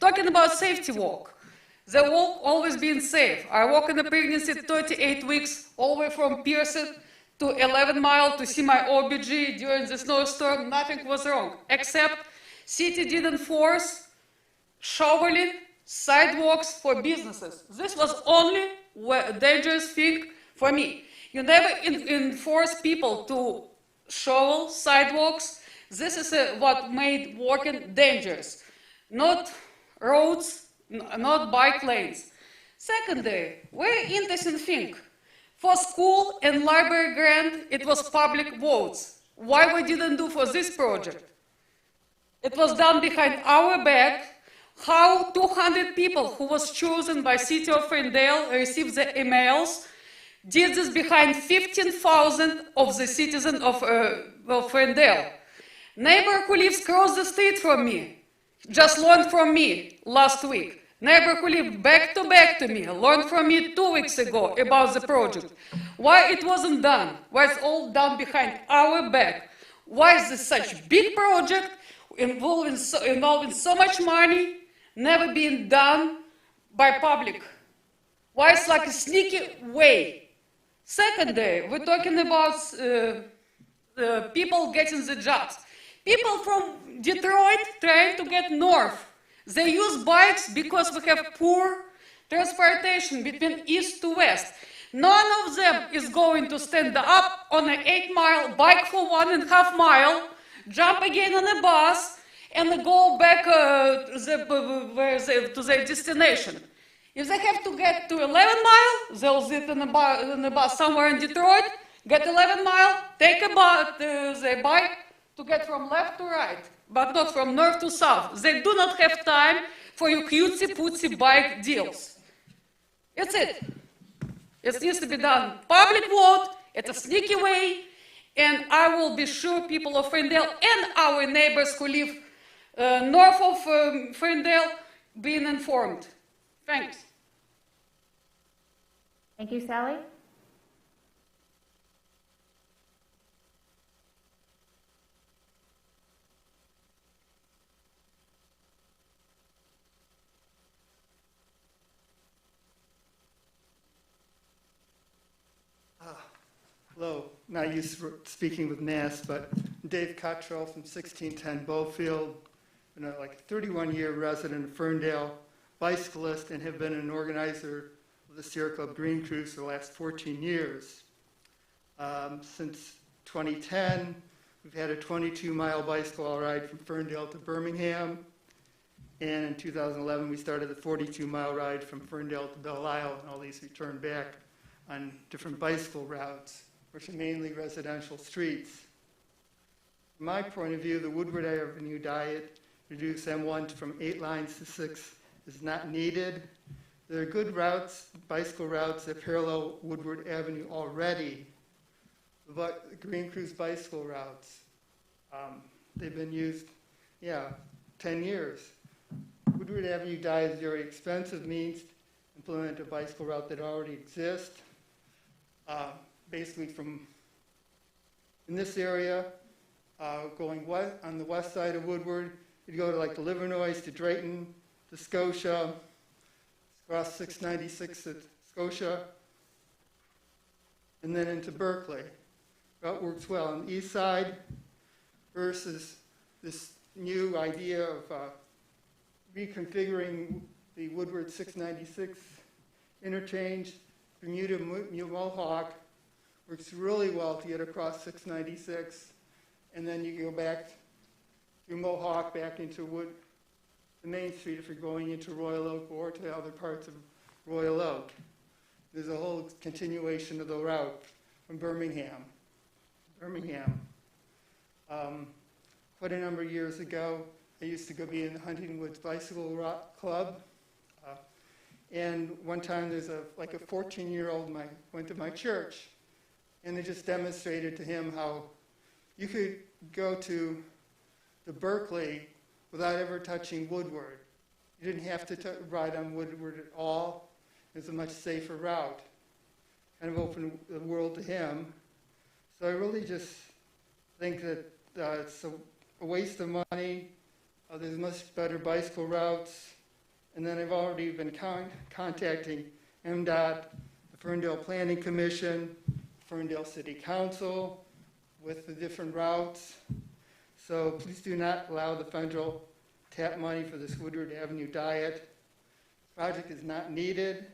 Talking about safety walk. The walk always been safe. I walk in the pregnancy 38 weeks, all the way from Pearson to 11 Mile to see my OBG during the snowstorm. Nothing was wrong, except city didn't force shoveling sidewalks for businesses. This was only a dangerous thing for me. You never enforce people to shovel sidewalks. This is what made walking dangerous. Not roads, not bike lanes. Secondly, very interesting thing. For school and library grant, it was public votes. Why we didn't do for this project? It was done behind our back. How 200 people who was chosen by City of Ferndale received the emails, did this behind 15,000 of the citizens of Ferndale. Neighbor who lives across the street from me just learned from me last week. Neighbor who lived back to me learned from me 2 weeks ago about the project. Why it wasn't done? Why it's all done behind our back? Why is this such big project involving so much money, never being done by public? Why it's like a sneaky way? Secondly, we're talking about people getting the jobs. People from Detroit trying to get north. They use bikes because we have poor transportation between east to west. None of them is going to stand up on an 8-mile bike for 1.5 miles jump again on a bus, and go back to their destination. If they have to get to 11 Mile, they'll sit in a bus somewhere in Detroit, get 11 Mile, take the bike to get from left to right, but not from north to south. They do not have time for your cutesy-pootsy bike deals. That's it. It needs to be done public vote, it's a sneaky way, and I will be sure people of Ferndale and our neighbors who live north of Ferndale being informed. Thanks. Thank you, Sally. Hello, not used to speaking with Mass, but Dave Cottrell from 1610 Bowfield, been a 31-year resident of Ferndale, bicyclist, and have been an organizer of the Sierra Club Green Cruise for the last 14 years. Since 2010, we've had a 22-mile bicycle ride from Ferndale to Birmingham, and in 2011 we started the 42-mile ride from Ferndale to Belle Isle, and all these returned back on different bicycle routes, which are mainly residential streets. From my point of view, the Woodward Avenue diet, reduce M1 from 8 lines to 6, is not needed. There are good routes, bicycle routes that parallel Woodward Avenue already, but the Green Cruise bicycle routes, they've been used, 10 years. Woodward Avenue diet is very expensive means to implement a bicycle route that already exists. Basically from in this area, going west, on the west side of Woodward, you'd go to the Livernois to Drayton to Scotia, across 696 to Scotia, and then into Berkeley. Route works well. On the east side versus this new idea of reconfiguring the Woodward 696 interchange, Bermuda Mohawk, works really well to get across 696, and then you go back through Mohawk back into the main street if you're going into Royal Oak or to other parts of Royal Oak. There's a whole continuation of the route from Birmingham. Quite a number of years ago, I used to go be in the Huntington Woods Bicycle Club. And one time there's a 14-year-old went to my church, and they just demonstrated to him how you could go to Berkeley without ever touching Woodward. You didn't have to ride on Woodward at all. It was a much safer route. Kind of opened the world to him. So I really just think that it's a waste of money. There's much better bicycle routes. And then I've already been contacting MDOT, the Ferndale Planning Commission, Ferndale City Council with the different routes. So please do not allow the federal tap money for this Woodward Avenue diet. The project is not needed.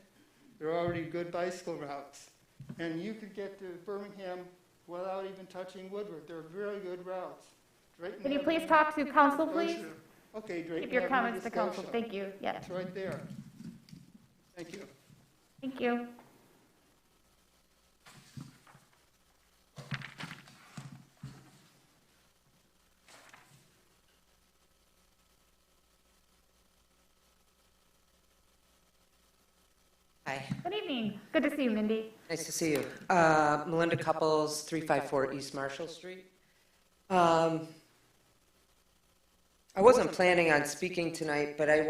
There are already good bicycle routes. And you could get to Birmingham without even touching Woodward. They're very good routes. Drayton Can you Avenue, please talk to council, please? Okay, Drayton Keep your Avenue comments to council. Scotia. Thank you. Yes. It's right there. Thank you. Thank you. Hi. Good evening. Good to see you, Mindy. Nice to see you. Melinda Couples, 354 East Marshall Street. I wasn't planning on speaking tonight, but I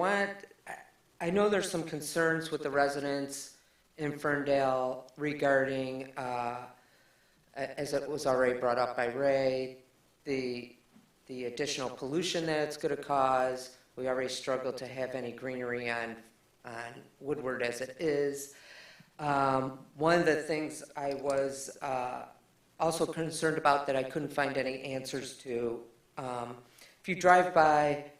know there's some concerns with the residents in Ferndale regarding, as it was already brought up by Ray, the additional pollution that it's going to cause. We already struggle to have any greenery on Woodward as it is. One of the things I was also concerned about that I couldn't find any answers to, if you drive by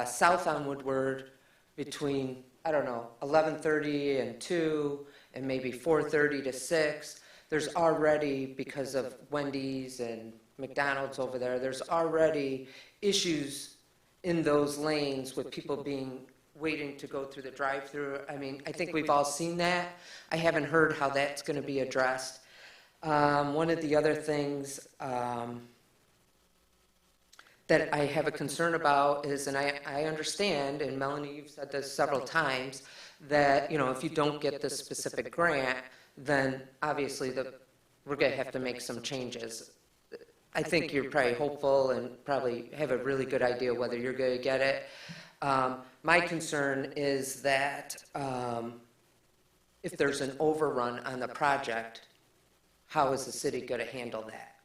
south on Woodward between, 11:30 and 2 and maybe 4:30 to 6, there's already, because of Wendy's and McDonald's over there. There's already issues in those lanes with people waiting to go through the drive-through. I mean, I think we've all seen that. I haven't heard how that's going to be addressed. One of the other things that I have a concern about is, and I understand, and Melanie, you've said this several times, that, you know, if you don't get this specific grant, then obviously we're going to have to make some changes. I think you're probably hopeful and probably have a really good idea whether you're going to get it. My concern is that if there's an overrun on the project, how is the city going to handle that?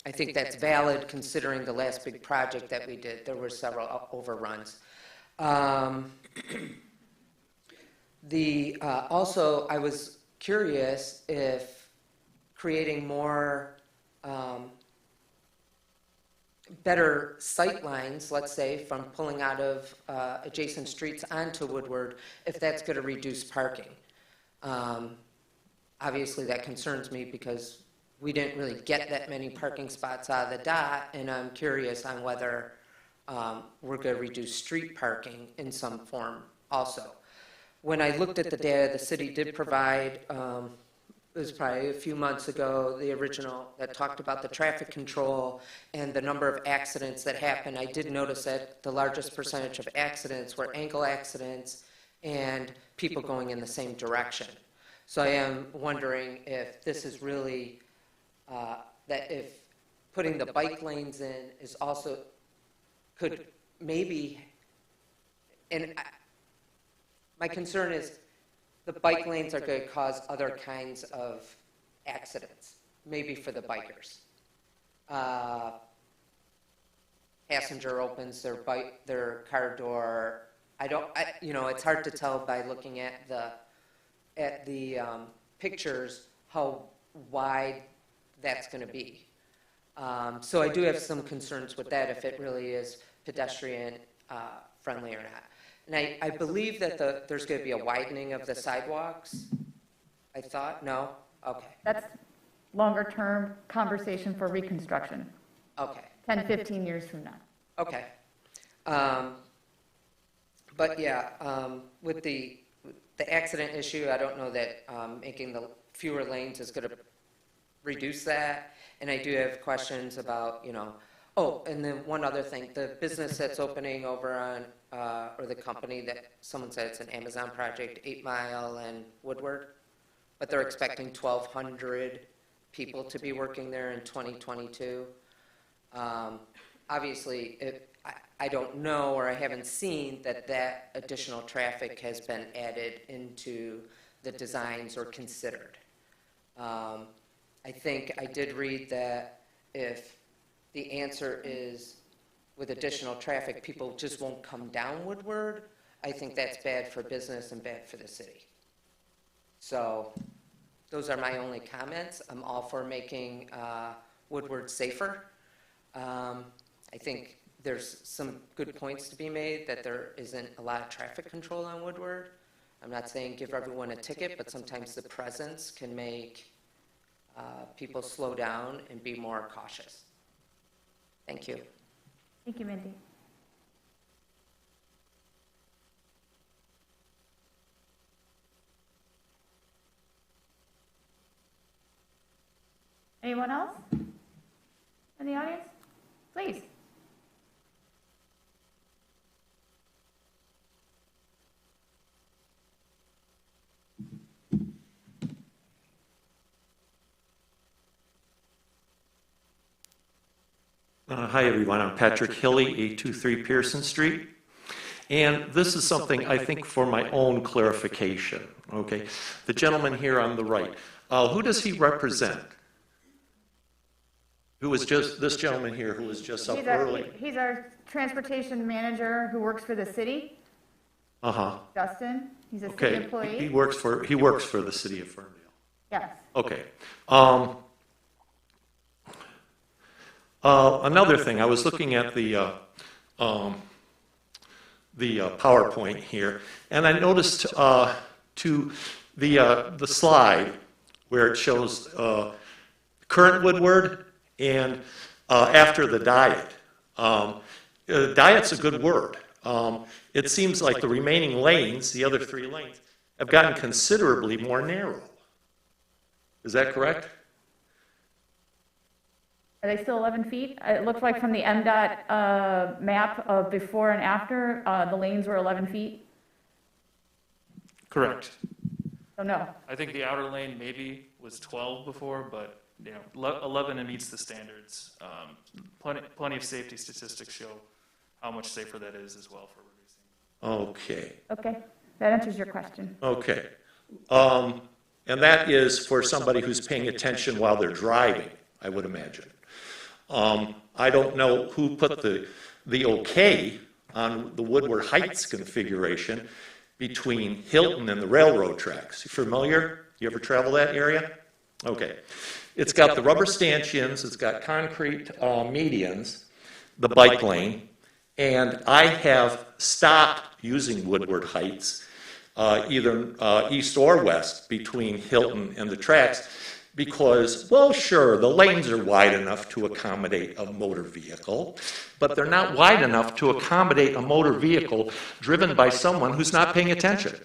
I think that's valid considering the last big project that we did. There were several overruns. Also, I was curious if creating more better sight lines, let's say, from pulling out of adjacent streets onto Woodward, if that's going to reduce parking. Obviously, that concerns me because we didn't really get that many parking spots out of the dot, and I'm curious on whether we're going to reduce street parking in some form also. When I looked at the data, the city did provide, it was probably a few months ago, the original that talked about the traffic control and the number of accidents that happened. I did notice that the largest percentage of accidents were ankle accidents and people going in the same direction. So I am wondering if this is really, that if putting the bike lanes in is also, could maybe, and my concern is the bike lanes are going to cause other kinds of accidents, maybe for the bikers. Passenger opens their car door. You know, it's hard to tell by looking at the pictures how wide that's going to be. So I do have some concerns with that, if it really is pedestrian friendly or not. And I believe that there's going to be a widening of the sidewalks. I thought, no? Okay. That's longer term conversation for reconstruction. Okay. 10, 15 years from now. Okay. But yeah, with the accident issue, I don't know that making the fewer lanes is going to reduce that. And I do have questions about, you know, oh, and then one other thing, the business that's opening over on, or the company that someone said it's an Amazon project, 8 Mile and Woodward, but they're expecting 1,200 people to be working there in 2022. Obviously, I don't know, or I haven't seen that additional traffic has been added into the designs or considered. I think I did read that if the answer is with additional traffic, people just won't come down Woodward, I think that's bad for business and bad for the city. So those are my only comments. I'm all for making Woodward safer. I think there's some good points to be made that there isn't a lot of traffic control on Woodward. I'm not saying give everyone a ticket, but sometimes the presence can make people slow down and be more cautious. Thank you. Thank you, Mindy. Anyone else in the audience? Please. Hi, everyone. I'm Patrick Hilly, 823 Pearson Street. And this is something I think for my own clarification, okay? The gentleman here on the right, who does he represent? Who was just, this gentleman here who was just up early? He's our transportation manager who works for the city. Uh-huh. Justin, he's a city employee. He works for the city of Ferndale. Yes. Okay. Another thing, I was looking at the PowerPoint here, and I noticed to the slide where it shows current Woodward and after the diet. Diet's a good word. It seems like the remaining lanes, the other 3 lanes, have gotten considerably more narrow. Is that correct? Are they still 11 feet? It looks like from the MDOT map of before and after, the lanes were 11 feet. Correct. So no. I think the outer lane maybe was 12 before, but 11 meets the standards. Plenty of safety statistics show how much safer that is as well for reducing. Okay. Okay, that answers your question. Okay. And that is for somebody who's paying attention while they're driving, I would imagine. I don't know who put the okay on the Woodward Heights configuration between Hilton and the railroad tracks. You familiar? You ever travel that area? Okay. It's got the rubber stanchions, it's got concrete medians, the bike lane, and I have stopped using Woodward Heights, either east or west between Hilton and the tracks, because, well, sure, the lanes are wide enough to accommodate a motor vehicle, but they're not wide enough to accommodate a motor vehicle driven by someone who's not paying attention.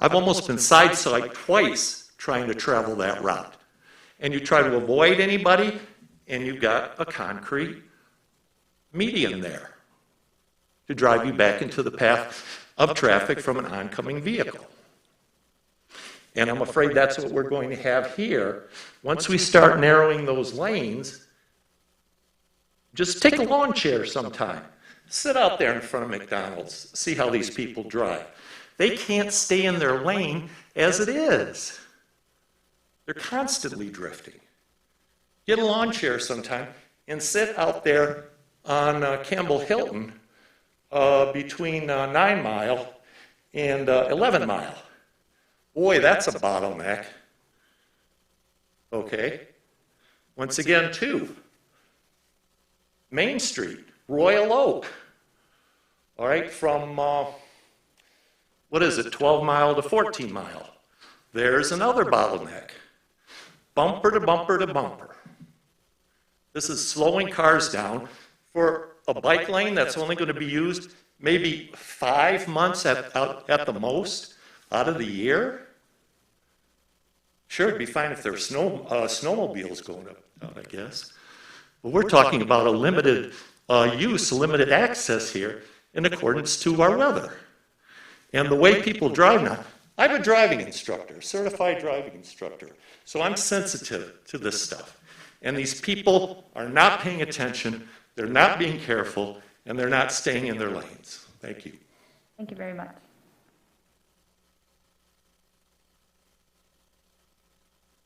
I've almost been sideswiped twice trying to travel that route. And you try to avoid anybody, and you've got a concrete median there to drive you back into the path of traffic from an oncoming vehicle. And I'm afraid that's what we're going to have here. Once we start narrowing those lanes, just take a lawn chair sometime. Sit out there in front of McDonald's, see how these people drive. They can't stay in their lane as it is. They're constantly drifting. Get a lawn chair sometime and sit out there on Campbell Hilton between 9 Mile and 11 Mile. Boy, that's a bottleneck. Okay. Once again, too, Main Street, Royal Oak. All right, from, 12 Mile to 14 Mile. There's another bottleneck. Bumper to bumper to bumper. This is slowing cars down for a bike lane that's only going to be used maybe 5 months at the most out of the year. Sure, it'd be fine if there were snowmobiles going up, I guess. But we're talking about a limited use, limited access here in accordance to our weather. And the way people drive now, I'm a driving instructor, certified driving instructor, so I'm sensitive to this stuff. And these people are not paying attention, they're not being careful, and they're not staying in their lanes. Thank you. Thank you very much.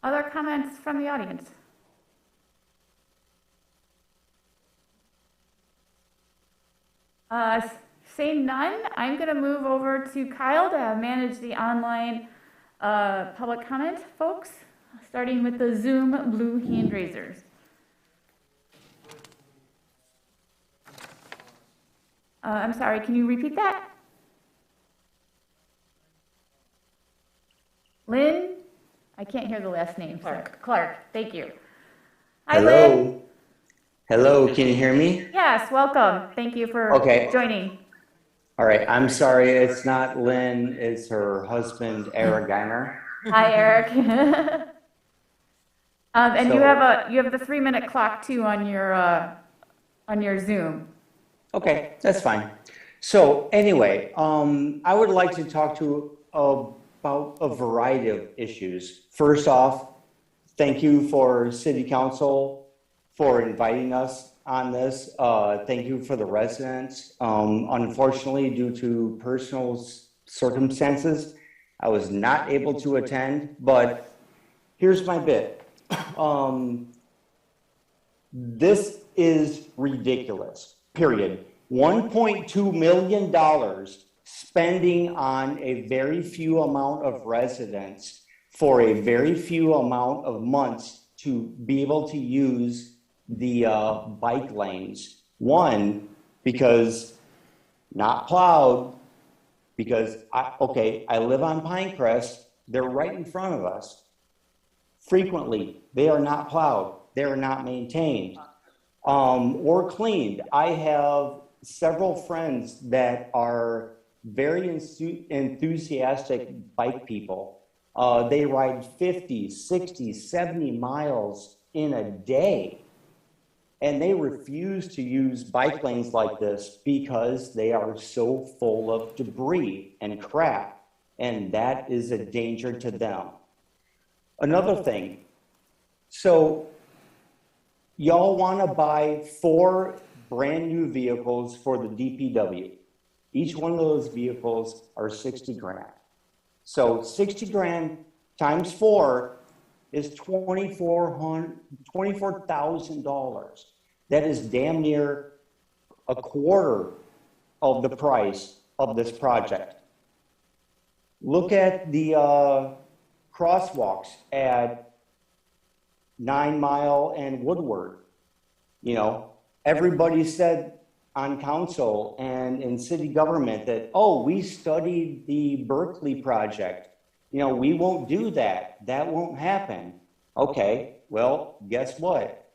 Other comments from the audience? Seeing none, I'm going to move over to Kyle to manage the online public comment, folks, starting with the Zoom blue hand raisers. I'm sorry, can you repeat that? Lynn? I can't hear the last name. Clark. Clark, thank you. Hi, Lynn. Hello. Hello, can you hear me? Yes, welcome. Thank you for joining. All right, I'm sorry, it's not Lynn, it's her husband, Eric Geiner. Hi, Eric. And you have the 3-minute clock too on your Zoom. Okay, that's fine. So anyway, I would like to talk to about a variety of issues. First off, thank you for City Council for inviting us on this. Thank you for the residents. Unfortunately, due to personal circumstances, I was not able to attend, but here's my bit. This is ridiculous, period. $1.2 million spending on a very few amount of residents for a very few amount of months to be able to use the bike lanes. One, because not plowed, because I live on Pinecrest, they're right in front of us. frequently. They are not plowed. They are not maintained or cleaned. I have several friends that are very enthusiastic bike people. They ride 50, 60, 70 miles in a day. And they refuse to use bike lanes like this because they are so full of debris and crap. And that is a danger to them. Another thing, so y'all want to buy 4 brand new vehicles for the DPW. Each one of those vehicles are 60 grand. So 60 grand times 4 is $24,000. That is damn near a quarter of the price of this project. Look at the crosswalks at 9 Mile and Woodward. You know, everybody said on council and in city government that, oh, we studied the Berkeley project. You know, we won't do that. That won't happen. Okay, well, guess what?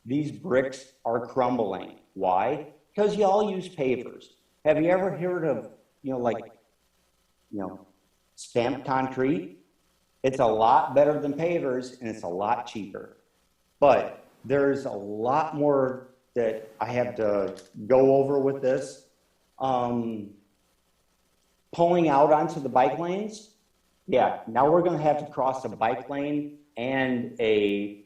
These bricks are crumbling. Why? Because y'all use pavers. Have you ever heard of, stamped concrete? It's a lot better than pavers and it's a lot cheaper. But there's a lot more that I have to go over with this. Pulling out onto the bike lanes. Yeah, now we're going to have to cross a bike lane and a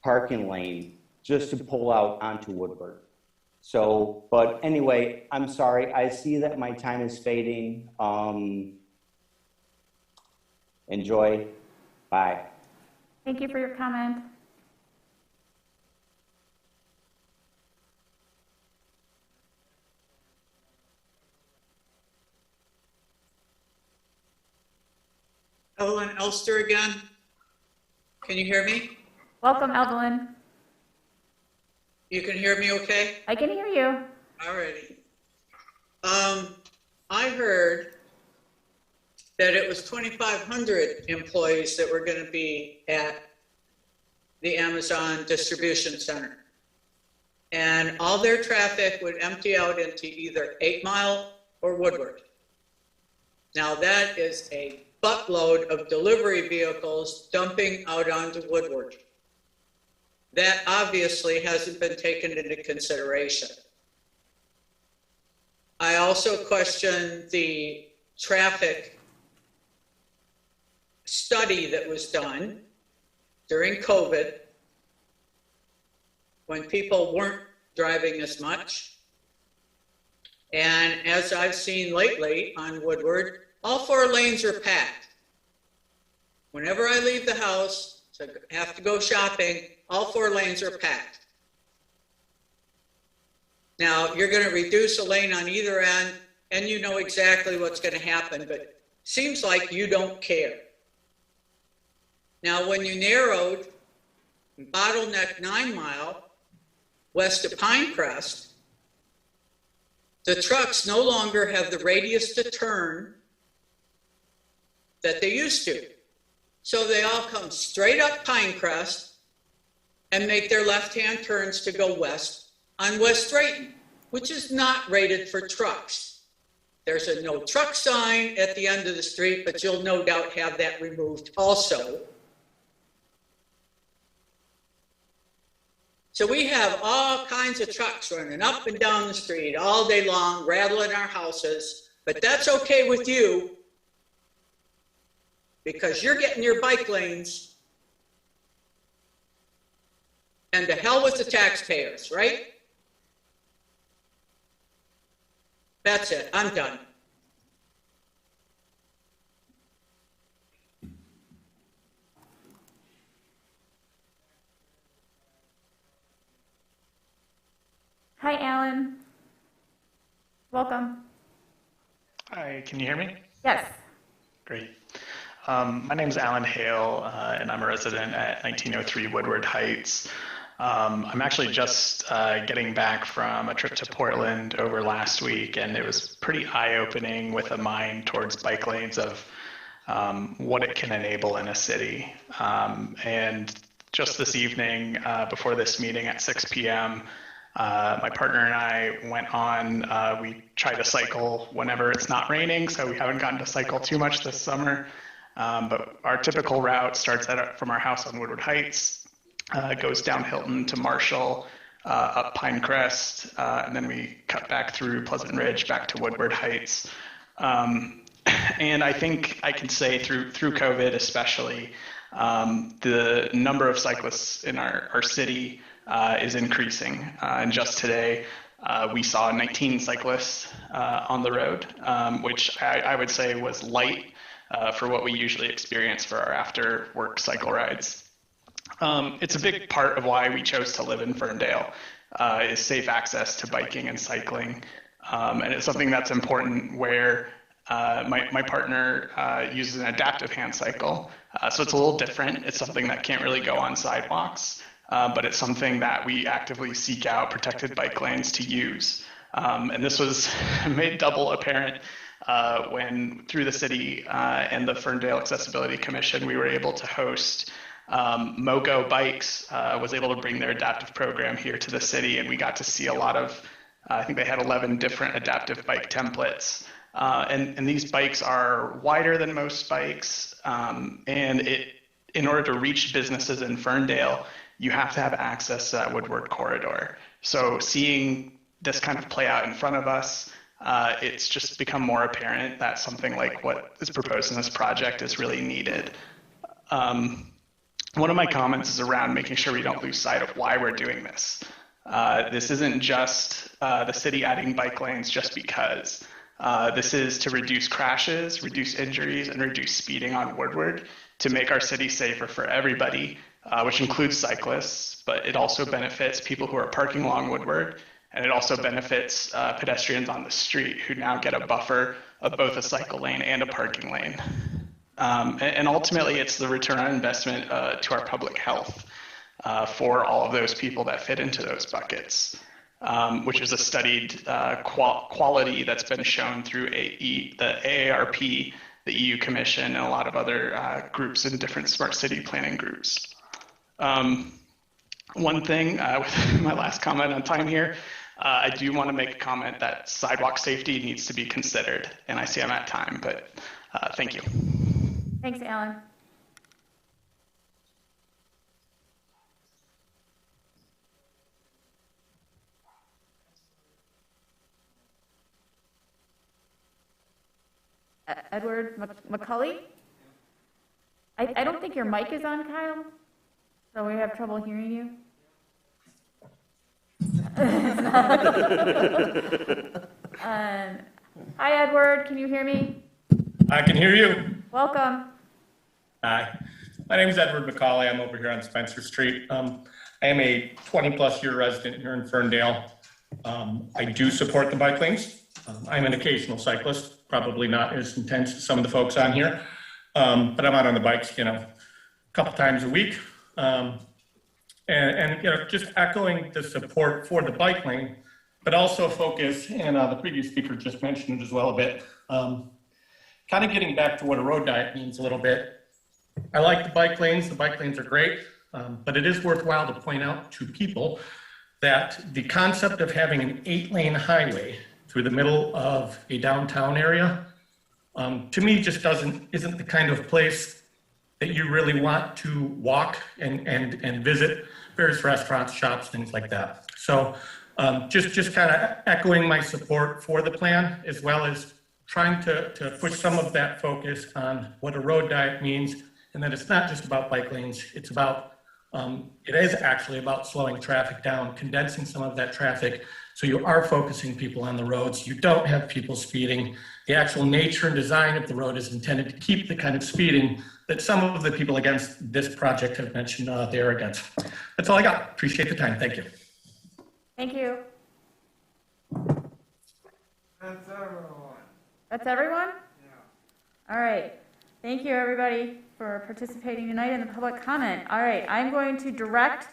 parking lane just to pull out onto Woodward. So, but anyway, I'm sorry. I see that my time is fading. Enjoy. Bye. Thank you for your comment. Evelyn Elster again. Can you hear me? Welcome, Evelyn. You can hear me okay? I can hear you. Alrighty. I heard that it was 2,500 employees that were going to be at the Amazon distribution center. And all their traffic would empty out into either 8 Mile or Woodward. Now that is a buttload of delivery vehicles dumping out onto Woodward. That obviously hasn't been taken into consideration. I also question the traffic study that was done during COVID when people weren't driving as much. And as I've seen lately on Woodward, all 4 lanes are packed. Whenever I leave the house to have to go shopping, all 4 lanes are packed. Now, you're going to reduce a lane on either end, and you know exactly what's going to happen, but seems like you don't care. Now, when you narrowed bottleneck 9 Mile west of Pinecrest, the trucks no longer have the radius to turn that they used to. So they all come straight up Pinecrest and make their left-hand turns to go west on West Drayton, which is not rated for trucks. There's a no truck sign at the end of the street, but you'll no doubt have that removed also. So we have all kinds of trucks running up and down the street all day long, rattling our houses, but that's okay with you because you're getting your bike lanes, and to hell with the taxpayers, right? That's it, I'm done. Hi, Alan. Welcome. Hi, can you hear me? Yes. Great. My name is Alan Hale, and I'm a resident at 1903 Woodward Heights. I'm actually just getting back from a trip to Portland over last week, and it was pretty eye-opening with a mind towards bike lanes of what it can enable in a city. And just this evening, before this meeting at 6 p.m., my partner and I went on, we try to cycle whenever it's not raining, so we haven't gotten to cycle too much this summer. But our typical route starts from our house on Woodward Heights, goes down Hilton to Marshall, up Pinecrest, and then we cut back through Pleasant Ridge back to Woodward Heights. And I think I can say through COVID especially, the number of cyclists in our city is increasing. And just today, we saw 19 cyclists on the road, which I would say was light for what we usually experience for our after work cycle rides. It's a big part of why we chose to live in Ferndale, is safe access to biking and cycling. And it's something that's important where my partner uses an adaptive hand cycle. So it's a little different. It's something that can't really go on sidewalks, but it's something that we actively seek out protected bike lanes to use. And this was made double apparent when through the city and the Ferndale Accessibility Commission, we were able to host Mogo Bikes was able to bring their adaptive program here to the city, and we got to see a lot of, I think they had 11 different adaptive bike templates. And these bikes are wider than most bikes, and in order to reach businesses in Ferndale, you have to have access to that Woodward corridor. So seeing this kind of play out in front of us, it's just become more apparent that something like what is proposed in this project is really needed. One of my comments is around making sure we don't lose sight of why we're doing this. This isn't just the city adding bike lanes just because. This is to reduce crashes, reduce injuries, and reduce speeding on Woodward to make our city safer for everybody, which includes cyclists, but it also benefits people who are parking along Woodward, and it also benefits pedestrians on the street who now get a buffer of both a cycle lane and a parking lane. And ultimately, it's the return on investment to our public health for all of those people that fit into those buckets, which is a studied quality that's been shown through the AARP, the EU Commission, and a lot of other groups in different smart city planning groups. One thing, with my last comment on time here, I do want to make a comment that sidewalk safety needs to be considered, and I see I'm at time, but thank you. Thanks, Alan. Edward McCulley? I don't think your mic is on, Kyle, so we have trouble hearing you. Hi, Edward, can you hear me? I can hear you. Welcome. Hi, my name is Edward McCauley. I'm over here on Spencer Street. I am a 20-plus year resident here in Ferndale. I do support the bike lanes. I'm an occasional cyclist, probably not as intense as some of the folks on here, but I'm out on the bikes, a couple times a week. And just echoing the support for the bike lane, but also focus, and the previous speaker just mentioned it as well a bit, kind of getting back to what a road diet means a little bit. I like the bike lanes are great, but it is worthwhile to point out to people that the concept of having an 8-lane highway through the middle of a downtown area, to me just isn't the kind of place that you really want to walk and visit various restaurants, shops, things like that. So just kind of echoing my support for the plan, as well as trying to push some of that focus on what a road diet means, and that it's not just about bike lanes, it's about, it is actually about slowing traffic down, condensing some of that traffic, so you are focusing people on the roads, you don't have people speeding. The actual nature and design of the road is intended to keep the kind of speeding that some of the people against this project have mentioned they're against. That's all I got. Appreciate the time. Thank you. Thank you. That's everyone. That's everyone? Yeah. All right. Thank you, everybody, for participating tonight in the public comment. All right, I'm going to direct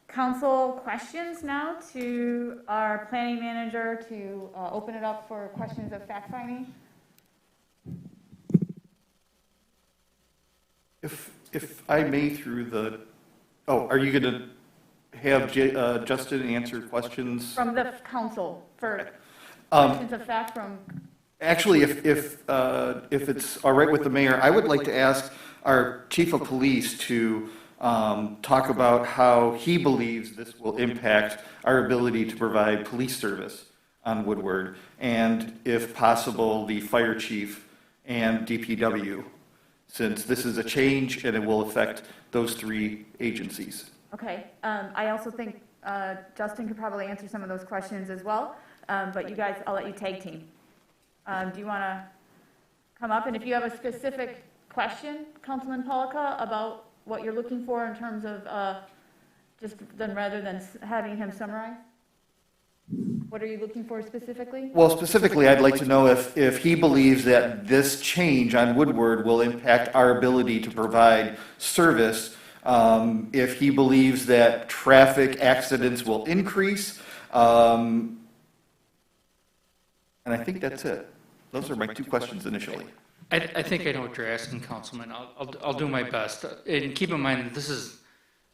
council questions now to our planning manager to open it up for questions of fact finding. If I may through the, are you going to have Justin answer questions? From the council for Um, questions of fact from, Actually, if it's all right with the mayor, I would like to ask our chief of police to talk about how he believes this will impact our ability to provide police service on Woodward, and if possible, the fire chief and DPW, since this is a change and it will affect those three agencies. okay. I also think Justin could probably answer some of those questions as well, but you guys, I'll let you tag team. Do you want to come up? And if you have a specific question, Councilman Polika, about what you're looking for in terms of just then rather than having him summarize? What are you looking for specifically? Well, specifically, I'd like to know if he believes that this change on Woodward will impact our ability to provide service, if he believes that traffic accidents will increase, and I think that's it. Those are my two questions initially. I think I know what you're asking, Councilman. I'll do my best. And keep in mind, that this is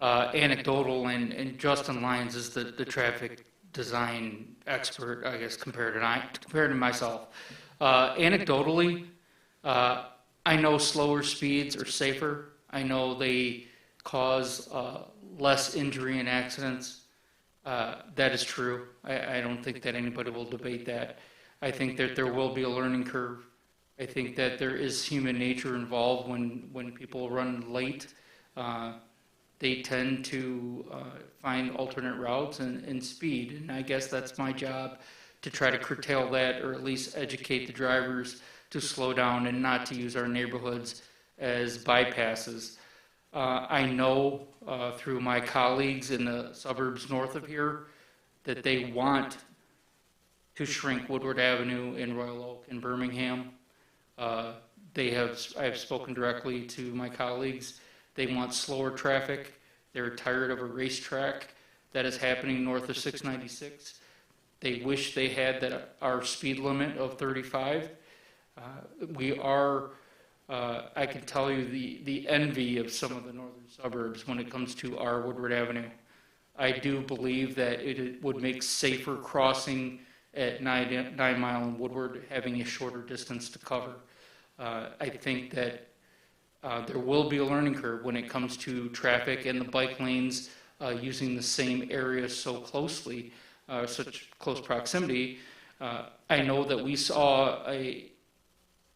anecdotal, and Justin Lyons is the traffic design expert, I guess, compared to myself. Anecdotally, I know slower speeds are safer. I know they cause less injury and accidents. That is true. I don't think that anybody will debate that. I think that there will be a learning curve. I think that there is human nature involved when people run late. They tend to find alternate routes and speed. And I guess that's my job, to try to curtail that, or at least educate the drivers to slow down and not to use our neighborhoods as bypasses. I know through my colleagues in the suburbs north of here that they want to shrink Woodward Avenue in Royal Oak and Birmingham. I have spoken directly to my colleagues. They want slower traffic. They're tired of a racetrack that is happening north of 696. They wish they had our speed limit of 35. We are, I can tell you, the envy of some of the northern suburbs when it comes to our Woodward Avenue. I do believe that it would make safer crossing at 9 Mile and Woodward, having a shorter distance to cover. I think that there will be a learning curve when it comes to traffic and the bike lanes using the same area so closely, such close proximity. I know that we saw a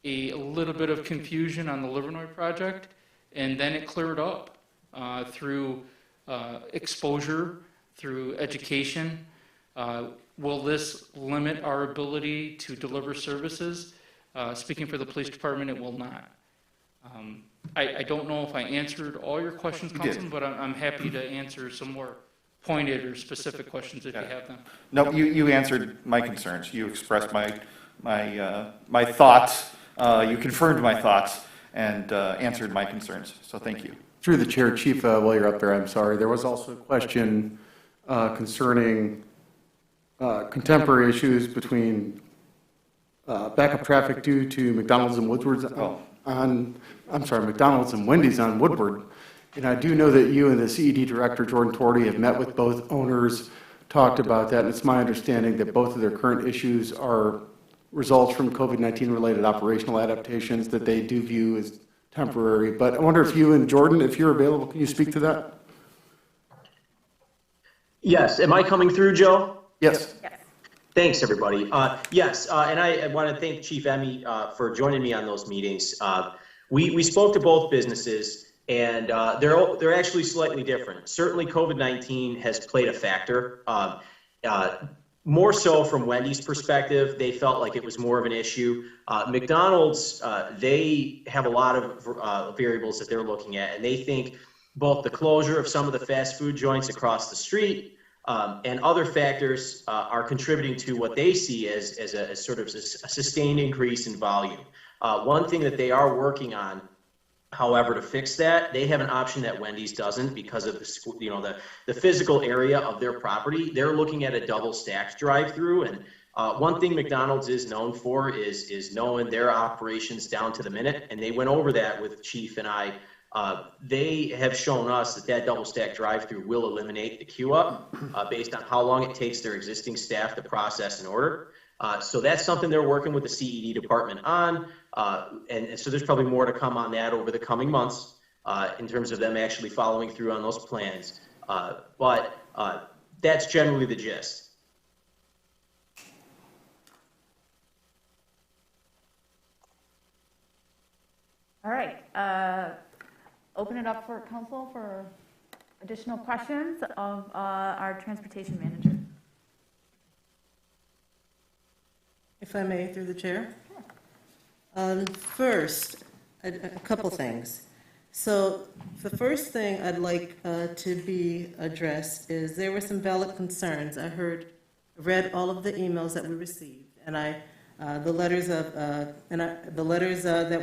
little bit of confusion on the Livernois project, and then it cleared up through exposure, through education. Will this limit our ability to deliver services? Speaking for the police department, it will not. I don't know if I answered all your questions, Councilman, but I'm happy to answer some more pointed or specific questions if you have them. No, you answered my concerns. You expressed my thoughts. You confirmed my thoughts and answered my concerns. So thank you. Through the chair, Chief, while you're up there, I'm sorry. There was also a question concerning contemporary issues between backup traffic due to McDonald's and Woodward's McDonald's and Wendy's on Woodward. And I do know that you and the CED director, Jordan Torty, have met with both owners, talked about that, and it's my understanding that both of their current issues are results from COVID-19 related operational adaptations that they do view as temporary. But I wonder if you and Jordan, if you're available, can you speak to that? Yes. Am I coming through, Joe? Yes. Thanks, everybody. Yes, and I want to thank Chief Emmy for joining me on those meetings. We spoke to both businesses, and they're actually slightly different. Certainly, COVID-19 has played a factor. More so from Wendy's perspective, they felt like it was more of an issue. McDonald's, they have a lot of variables that they're looking at, and they think both the closure of some of the fast food joints across the street and other factors are contributing to what they see as a sort of a sustained increase in volume. One thing that they are working on, however, to fix that, they have an option that Wendy's doesn't because of the physical area of their property. They're looking at a double stacked drive-through, and one thing McDonald's is known for is knowing their operations down to the minute, and they went over that with Chief and I They have shown us that double stack drive-through will eliminate the queue up based on how long it takes their existing staff to process an order. So that's something they're working with the CED department on. And so there's probably more to come on that over the coming months in terms of them actually following through on those plans. But that's generally the gist. All right, open it up for council for additional questions of our transportation manager. If I may, through the chair. First, a couple things. So the first thing I'd like to be addressed is there were some valid concerns. I read all of the emails that we received, and the letters that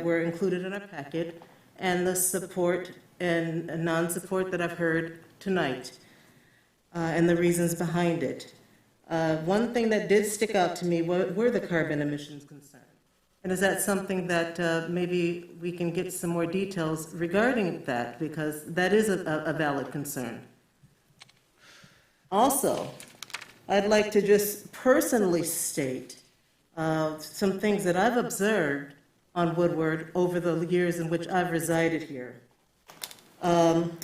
were included in our packet, and the support and non-support that I've heard tonight, and the reasons behind it. One thing that did stick out to me were the carbon emissions concerns. And is that something that maybe we can get some more details regarding that, because that is a valid concern. Also, I'd like to just personally state some things that I've observed on Woodward over the years in which I've resided here. In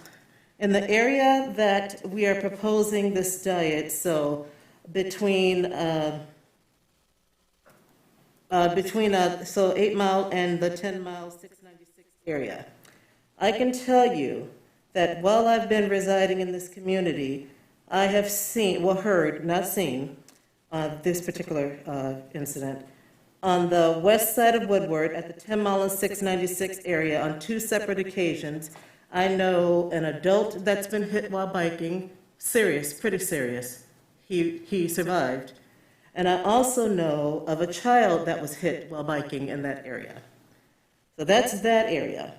the area that we are proposing this diet, so between 8 Mile and the 10 Mile 696 area, I can tell you that while I've been residing in this community, I have seen, well, heard, not seen, this particular incident. On the west side of Woodward, at the 10 Mile and 696 area, on 2 separate occasions, I know an adult that's been hit while biking, serious, pretty serious. He survived. And I also know of a child that was hit while biking in that area. So that's that area.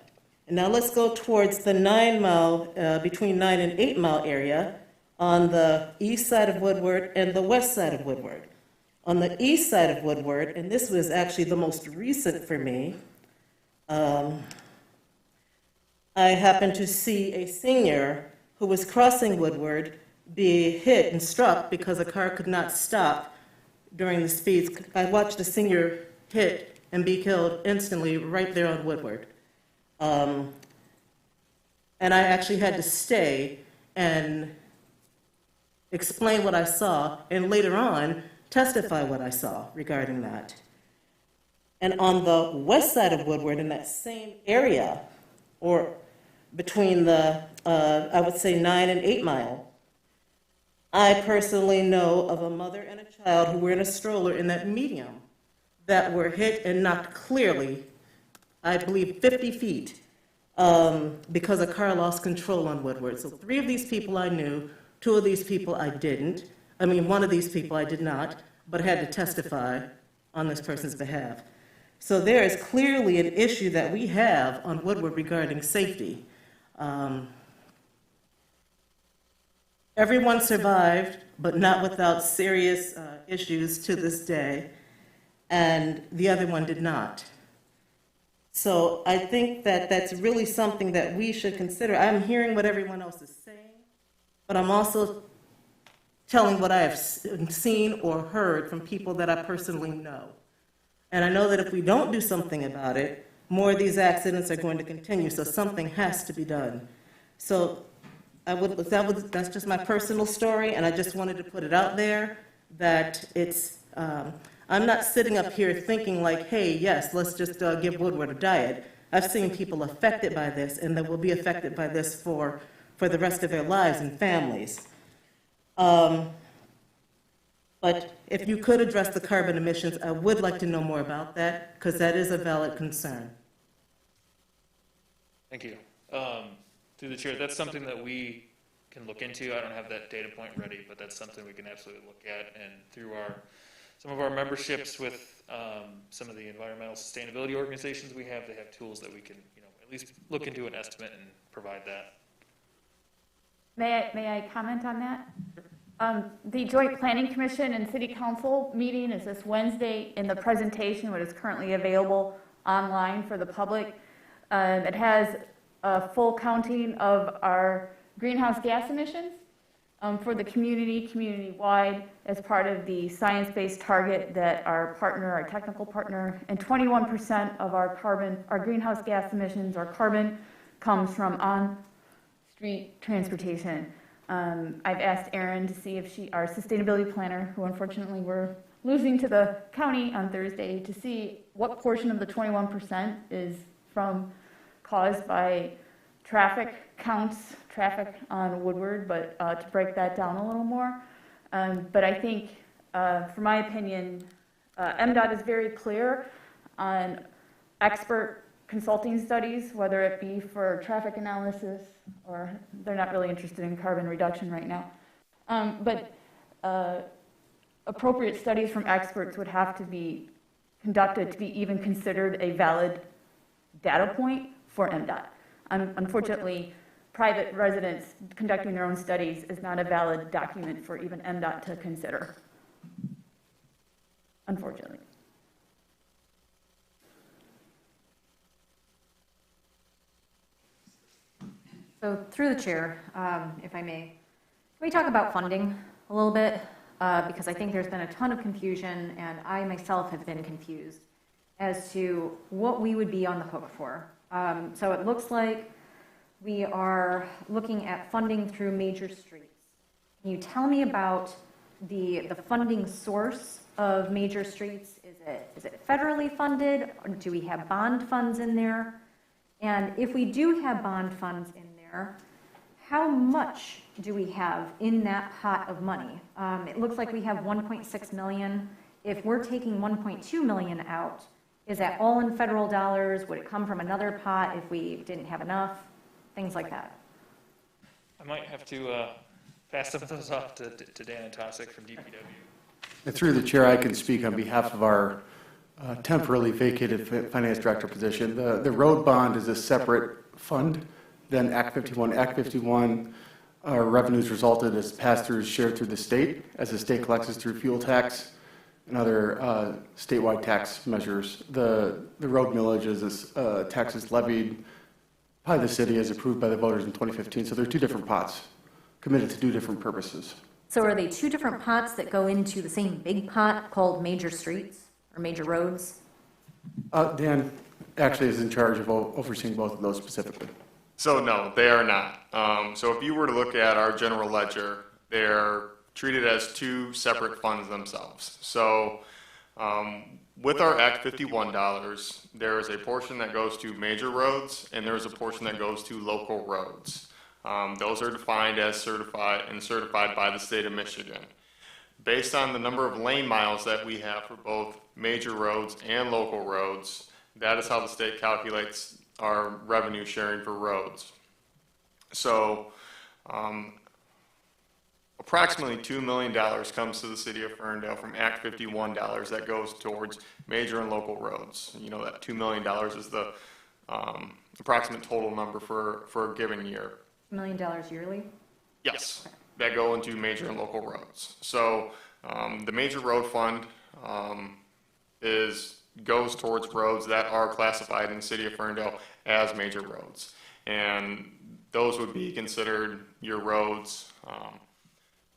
And now let's go towards the 9 Mile, between 9 and 8 Mile area, on the east side of Woodward and the west side of Woodward. On the east side of Woodward, and this was actually the most recent for me, I happened to see a senior who was crossing Woodward be hit and struck because a car could not stop during the speeds. I watched a senior hit and be killed instantly right there on Woodward. And I actually had to stay and explain what I saw, and later on, testify what I saw regarding that. And on the west side of Woodward, in that same area, or between the, I would say 9 and 8 Mile, I personally know of a mother and a child who were in a stroller in that medium that were hit and knocked clearly, I believe 50 feet, because a car lost control on Woodward. So 3 of these people I knew, 2 of these people I didn't. I mean, 1 of these people I did not, but had to testify on this person's behalf. So there is clearly an issue that we have on Woodward regarding safety. Everyone survived, but not without serious issues to this day, and the other one did not. So I think that that's really something that we should consider. I'm hearing what everyone else is saying, but I'm also telling what I have seen or heard from people that I personally know. And I know that if we don't do something about it, more of these accidents are going to continue, so something has to be done. So that's just my personal story, and I just wanted to put it out there that it's, I'm not sitting up here thinking like, hey, yes, let's just give Woodward a diet. I've seen people affected by this, and they will be affected by this for the rest of their lives and families. But if you could address the carbon emissions, I would like to know more about that, because that is a valid concern. Thank you. Through the chair, that's something that we can look into. I don't have that data point ready, but that's something we can absolutely look at. And through some of our memberships with some of the environmental sustainability organizations we have, they have tools that we can, at least look into an estimate and provide that. May I comment on that? The Joint Planning Commission and City Council meeting is this Wednesday. In the presentation, what is currently available online for the public, it has a full counting of our greenhouse gas emissions for the community-wide, as part of the science-based target that our partner, our technical partner, and 21% of our carbon, our greenhouse gas emissions, our carbon, comes from on-street transportation. I've asked Erin to see if our sustainability planner, who unfortunately we're losing to the county on Thursday, to see what portion of the 21% is caused by traffic counts, traffic on Woodward, but to break that down a little more. But I think, for my opinion, MDOT is very clear on expert consulting studies, whether it be for traffic analysis, or they're not really interested in carbon reduction right now. But appropriate studies from experts would have to be conducted to be even considered a valid data point for MDOT. Unfortunately, private residents conducting their own studies is not a valid document for even MDOT to consider, unfortunately. So through the chair, if I may, can we talk about funding a little bit? Because I think there's been a ton of confusion, and I myself have been confused as to what we would be on the hook for. So it looks like we are looking at funding through major streets. Can you tell me about the funding source of major streets? Is it federally funded, or do we have bond funds in there? And if we do have bond funds in there, how much do we have in that pot of money? It looks like we have 1.6 million. If we're taking 1.2 million out, is that all in federal dollars? Would it come from another pot if we didn't have enough? Things like that. I might have to pass some of those off to Dan Antosik from DPW. And through the chair, I can speak on behalf of our temporarily vacated finance director position. The road bond is a separate fund than Act 51. Act 51 revenues resulted as pass-throughs shared through the state, as the state collects through fuel tax and other statewide tax measures. The road millage is taxes levied by the city as approved by the voters in 2015. So there are two different pots committed to two different purposes. So are they two different pots that go into the same big pot called major streets or major roads? Dan actually is in charge of overseeing both of those specifically. So no, they are not. So if you were to look at our general ledger, they're treated as two separate funds themselves. So with our Act 51 dollars, there is a portion that goes to major roads and there is a portion that goes to local roads. Those are defined as certified by the state of Michigan. Based on the number of lane miles that we have for both major roads and local roads, that is how the state calculates our revenue sharing for roads. So approximately $2 million comes to the city of Ferndale from Act 51 dollars that goes towards major and local roads. You know, that $2 million is the approximate total number for a given year. $1 million yearly? Yes, that go into major and local roads. So the major road fund goes towards roads that are classified in the city of Ferndale as major roads. And those would be considered your roads,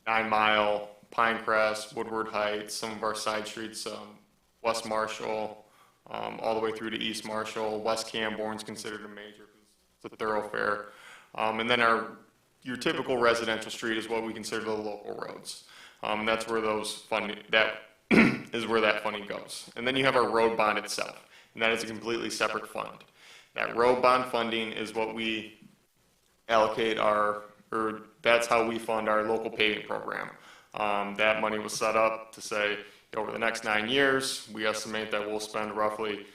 9 Mile, Pinecrest, Woodward Heights, some of our side streets, West Marshall, all the way through to East Marshall. West Camborne's considered a major, it's a thoroughfare. And then your typical residential street is what we consider the local roads. That's where that is where that funding goes. And then you have our road bond itself, and that is a completely separate fund. That road bond funding is what we allocate that's how we fund our local paving program. That money was set up to say, over the next 9 years, we estimate that we'll spend roughly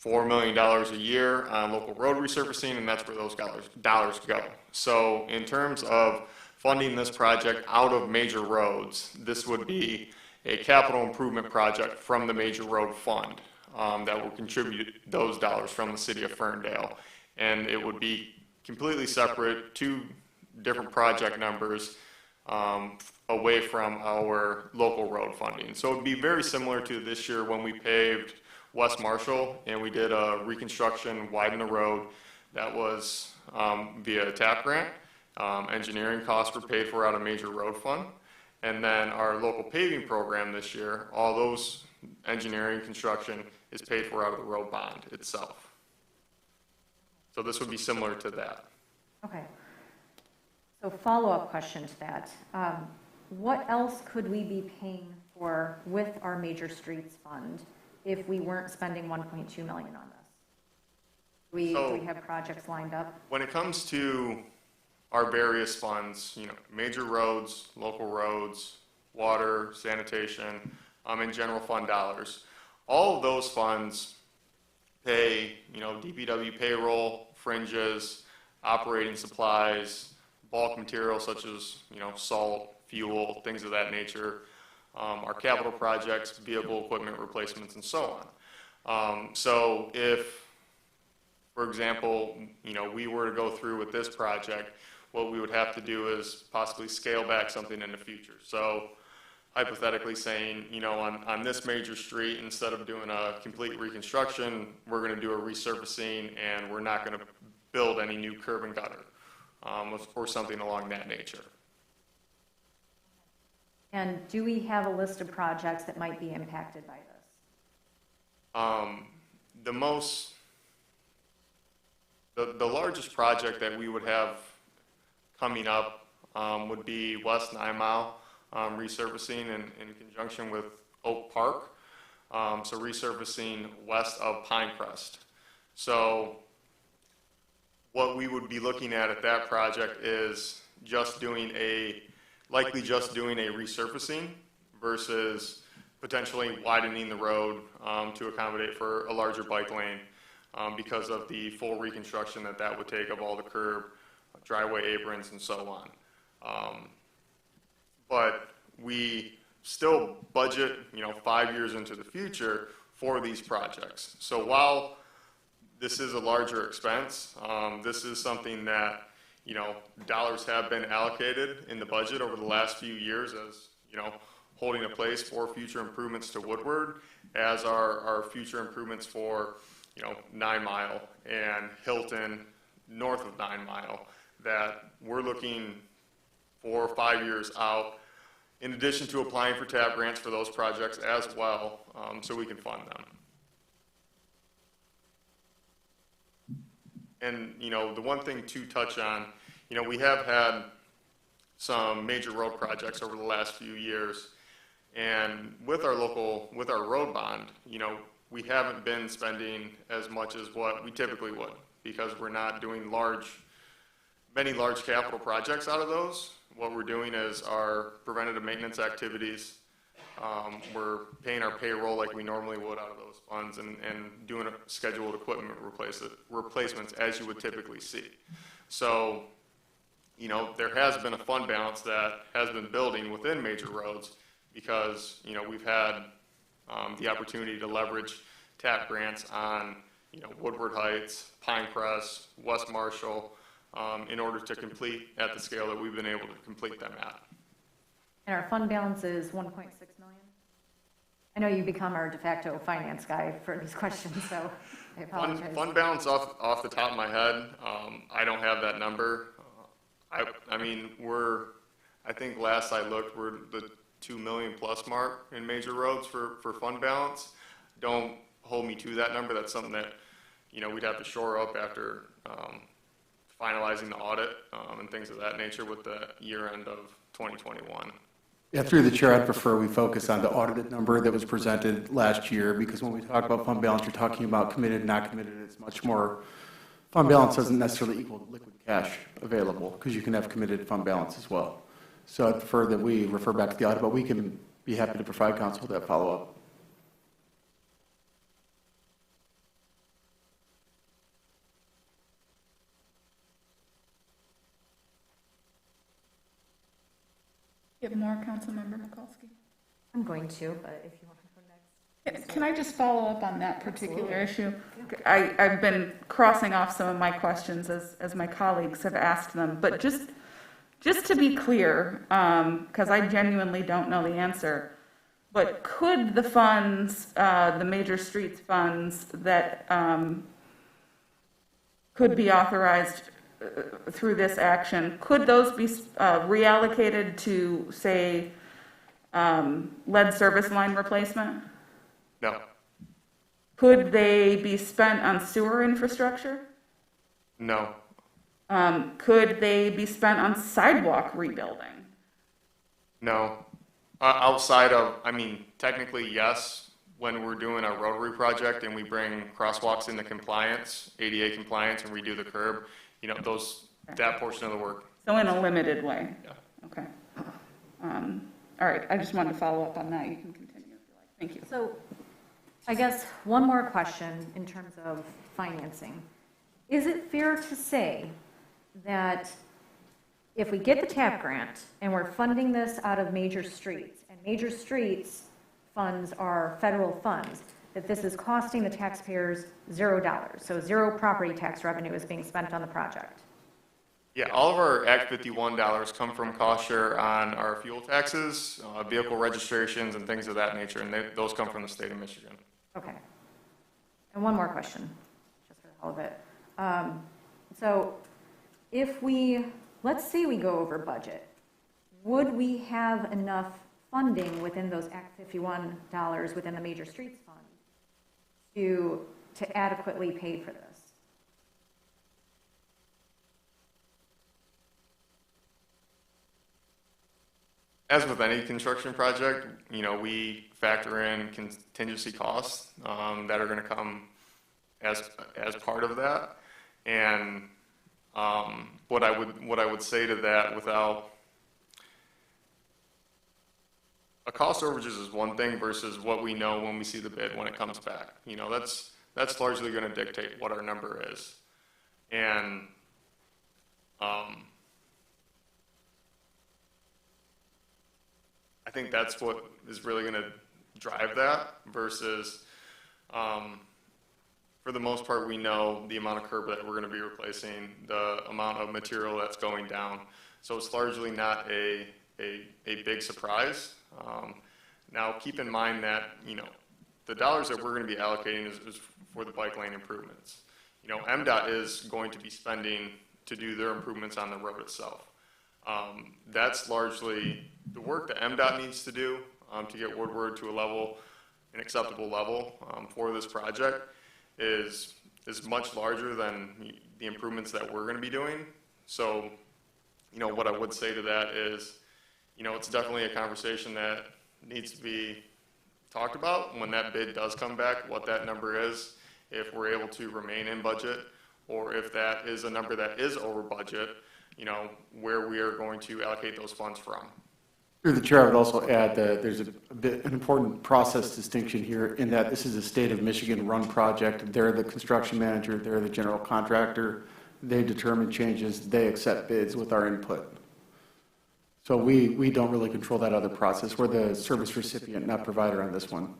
$4 million a year on local road resurfacing, and that's where those dollars go. So in terms of funding this project out of major roads, this would be a capital improvement project from the major road fund that will contribute those dollars from the city of Ferndale. And it would be completely separate, two different project numbers away from our local road funding. So it would be very similar to this year when we paved West Marshall and we did a reconstruction, widen the road. That was via a TAP grant. Engineering costs were paid for out of major road fund. And then our local paving program this year, all those engineering construction is paid for out of the road bond itself. So this would be similar to that. Okay. So follow-up question to that. What else could we be paying for with our major streets fund if we weren't spending 1.2 million on this? Do we have projects lined up? When it comes to our various funds, you know, major roads, local roads, water, sanitation, and general fund dollars, all of those funds pay, you know, DPW payroll, fringes, operating supplies, bulk materials such as, you know, salt, fuel, things of that nature, our capital projects, vehicle equipment replacements, and so on. So if, for example, you know, we were to go through with this project, what we would have to do is possibly scale back something in the future. So hypothetically saying, you know, on this major street, instead of doing a complete reconstruction, we're going to do a resurfacing, and we're not going to build any new curb and gutter, or something along that nature. And do we have a list of projects that might be impacted by this? The largest project that we would have coming up would be West 9 Mile resurfacing in conjunction with Oak Park. So resurfacing west of Pinecrest. So what we would be looking at that project is likely just doing a resurfacing versus potentially widening the road to accommodate for a larger bike lane because of the full reconstruction that would take of all the curb, driveway aprons, and so on. But we still budget, you know, 5 years into the future for these projects. So while this is a larger expense, this is something that, you know, dollars have been allocated in the budget over the last few years as, you know, holding a place for future improvements to Woodward, as our future improvements for, you know, 9 Mile and Hilton north of 9 Mile, that we're looking 4 or 5 years out, in addition to applying for TAP grants for those projects as well, so we can fund them. And, you know, the one thing to touch on, you know, we have had some major road projects over the last few years, and with our road bond, you know, we haven't been spending as much as what we typically would, because we're not doing many large capital projects out of those. What we're doing is our preventative maintenance activities. We're paying our payroll like we normally would out of those funds, and doing a scheduled equipment replacements as you would typically see. So, you know, there has been a fund balance that has been building within major roads because, you know, we've had the opportunity to leverage TAP grants on, you know, Woodward Heights, Pinecrest, West Marshall, in order to complete at the scale that we've been able to complete them at. And our fund balance is 1.6 million? I know you become our de facto finance guy for these questions, so I apologize. Fund balance off the top of my head, I don't have that number. I mean, I think last I looked, we're the 2 million plus mark in major roads for fund balance. Don't hold me to that number. That's something that, you know, we'd have to shore up after finalizing the audit and things of that nature with the year end of 2021. Yeah, through the chair, I'd prefer we focus on the audited number that was presented last year, because when we talk about fund balance, you're talking about committed, not committed. It's much more, fund balance doesn't necessarily equal liquid cash available, because you can have committed fund balance as well. So I'd prefer that we refer back to the audit, but we can be happy to provide council with that follow-up. You have more, Councilmember Mikulski? I'm going to, but if you want to go next. Can I just follow up on that particular issue? I've been crossing off some of my questions as my colleagues have asked them, but just to be clear, because I genuinely don't know the answer, but could the funds, the major streets funds that could be authorized through this action, could those be reallocated to, say, lead service line replacement? No, Could they be spent on sewer infrastructure? no, Could they be spent on sidewalk rebuilding? no. Outside of, I mean, technically, yes, when we're doing a rotary project and we bring crosswalks into compliance, ADA compliance, and redo the curb, you know, that portion of the work. So in a limited way? Yeah. Okay. All right, I just wanted to follow up on that. You can continue if you like. Thank you. So I guess one more question in terms of financing. Is it fair to say that if we get the TAP grant and we're funding this out of major streets, and major streets funds are federal funds, that this is costing the taxpayers $0, so zero property tax revenue is being spent on the project? Yeah, all of our Act 51 dollars come from cost share on our fuel taxes, vehicle registrations, and things of that nature, and those come from the state of Michigan. Okay. And one more question, just for the hell of it. So if let's say we go over budget, would we have enough funding within those Act 51 dollars within the Major Streets Fund to adequately pay for this? As with any construction project, you know, we factor in contingency costs that are going to come as part of that. And what I would say to that, without a cost overages is one thing versus what we know when we see the bid when it comes back. You know, that's largely going to dictate what our number is. And I think that's what is really going to drive that versus, for the most part, we know the amount of curb that we're going to be replacing, the amount of material that's going down. So it's largely not a big surprise. Now, keep in mind that, you know, the dollars that we're going to be allocating is for the bike lane improvements. You know, MDOT is going to be spending to do their improvements on the road itself. That's largely the work that MDOT needs to do to get Woodward to an acceptable level for this project is much larger than the improvements that we're going to be doing. So, you know, what I would say to that is, you know, it's definitely a conversation that needs to be talked about when that bid does come back, what that number is, if we're able to remain in budget, or if that is a number that is over budget, you know, where we are going to allocate those funds from. Through the chair, I would also add that there's an important process distinction here in that this is a state of Michigan run project. They're the construction manager, they're the general contractor. They determine changes, they accept bids with our input. So we don't really control that other process. We're the service recipient, not provider on this one.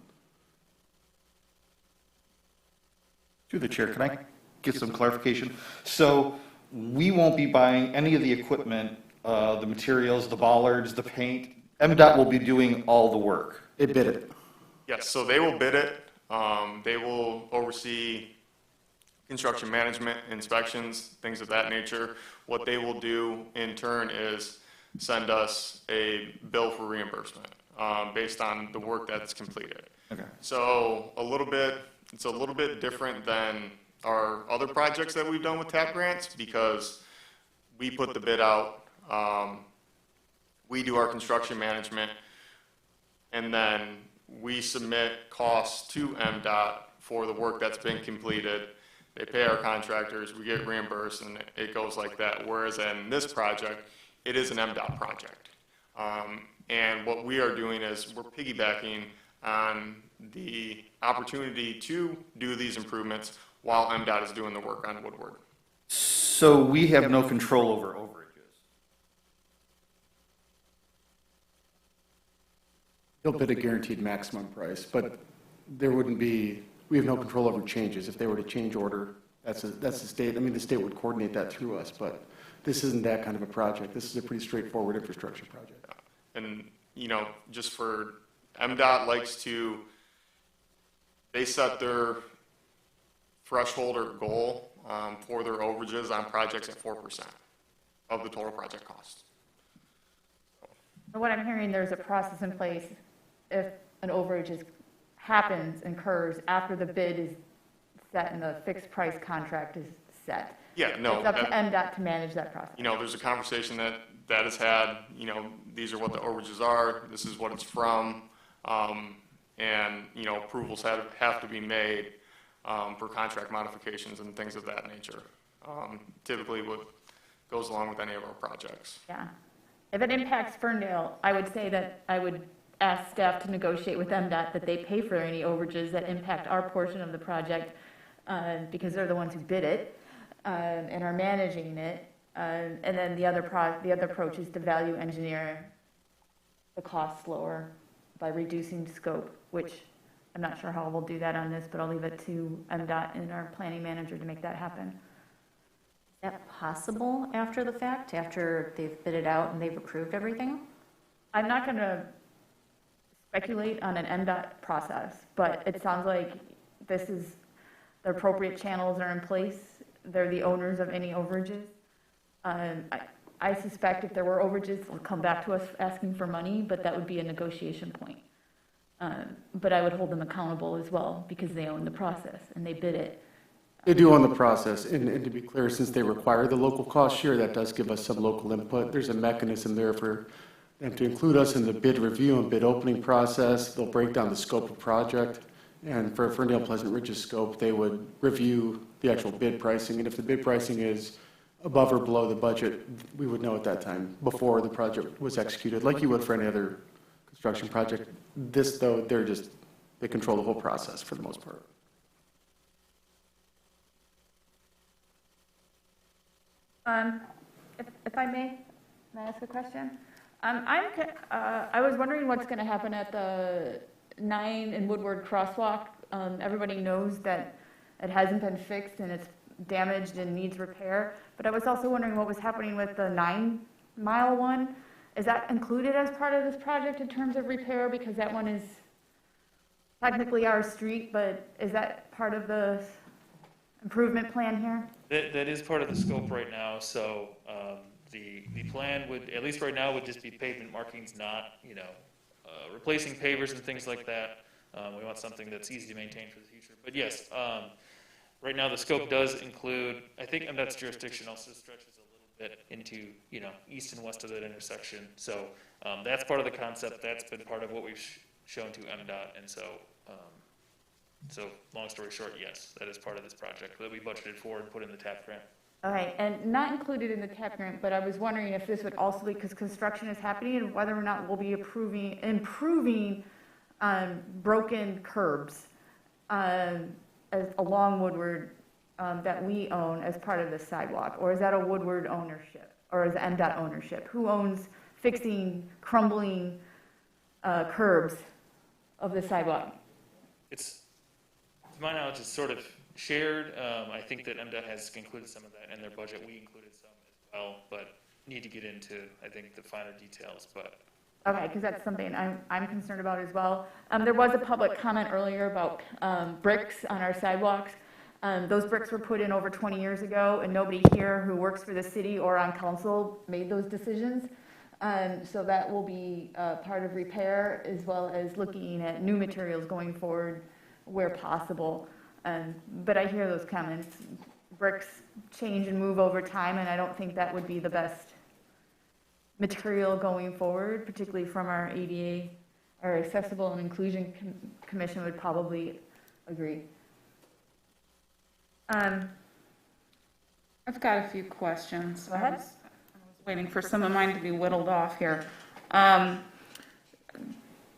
Through the chair, can I get some clarification? So we won't be buying any of the equipment, the materials, the bollards, the paint. MDOT will be doing all the work. They bid it. Yes, so they will bid it. They will oversee construction management, inspections, things of that nature. What they will do in turn is send us a bill for reimbursement based on the work that's completed. Okay. So it's a little bit different than our other projects that we've done with TAP grants because we put the bid out, we do our construction management, and then we submit costs to MDOT for the work that's been completed. They pay our contractors, we get reimbursed, and it goes like that. Whereas in this project, it is an MDOT project. And what we are doing is we're piggybacking on the opportunity to do these improvements while MDOT is doing the work on Woodward. So we have no control over overages. They'll bid a guaranteed maximum price, but we have no control over changes. If they were to change order, that's the state. I mean, the state would coordinate that through us, but this isn't that kind of a project. This is a pretty straightforward infrastructure project. And, you know, just for MDOT they set their threshold or goal for their overages on projects at 4% of the total project cost. From what I'm hearing, there's a process in place if an overage happens, incurs after the bid is set and the fixed price contract is set. Yeah, no. It's up to MDOT to manage that process. You know, there's a conversation that is had, you know, these are what the overages are, this is what it's from, and, you know, approvals have to be made for contract modifications and things of that nature. Typically what goes along with any of our projects. Yeah. If it impacts Ferndale, I would say that I would ask staff to negotiate with MDOT that they pay for any overages that impact our portion of the project, because they're the ones who bid it, and are managing it. And then the other approach is to value engineer the costs lower by reducing scope, which I'm not sure how we'll do that on this, but I'll leave it to MDOT and our planning manager to make that happen. Is that possible after the fact, after they've bid it out and they've approved everything? I'm not going to speculate on an MDOT process, but it sounds like this is, the appropriate channels are in place. They're the owners of any overages. I suspect if there were overages, they'll come back to us asking for money, but that would be a negotiation point. But I would hold them accountable as well because they own the process and they bid it. They do own the process, and to be clear, since they require the local cost share, that does give us some local input. There's a mechanism there for them to include us in the bid review and bid opening process. They'll break down the scope of project, and for Ferndale Pleasant Ridge's scope, they would review the actual bid pricing, and if the bid pricing is above or below the budget, we would know at that time before the project was executed, like you would for any other construction project. This, though, they control the whole process for the most part. If I may I ask a question? I was wondering what's going to happen at the 9 and Woodward crosswalk. Everybody knows that it hasn't been fixed and it's damaged and needs repair. But I was also wondering what was happening with the 9-mile one. Is that included as part of this project in terms of repair? Because that one is technically our street, but is that part of the improvement plan here? That is part of the scope right now, so the plan would, at least right now, would just be pavement markings, not, replacing pavers and things like that. We want something that's easy to maintain for the future. But yes, right now the scope does include, I think MDOT's jurisdiction also stretches a little bit into, east and west of that intersection. So that's part of the concept. That's been part of what we've shown to MDOT, and so long story short, yes, that is part of this project that we budgeted for and put in the TAP grant. All right, and not included in the TAP grant, but I was wondering if this would also be, because construction is happening, and whether or not we'll be improving broken curbs along Woodward that we own as part of the sidewalk, or is that a Woodward ownership, or is MDOT ownership? Who owns fixing crumbling curbs of the sidewalk? It's, to my knowledge, it's sort of shared. I think that MDOT has included some of that in their budget. We included some as well, but need to get into, I think, the finer details. But okay, because that's something I'm concerned about as well. There was a public comment earlier about bricks on our sidewalks. Those bricks were put in over 20 years ago, and nobody here who works for the city or on council made those decisions. So that will be part of repair, as well as looking at new materials going forward where possible. But I hear those comments. Bricks change and move over time, and I don't think that would be the best material going forward, particularly from our ADA, our Accessible and Inclusion Commission would probably agree. I've got a few questions. Go ahead. I was waiting for some of mine to be whittled off here.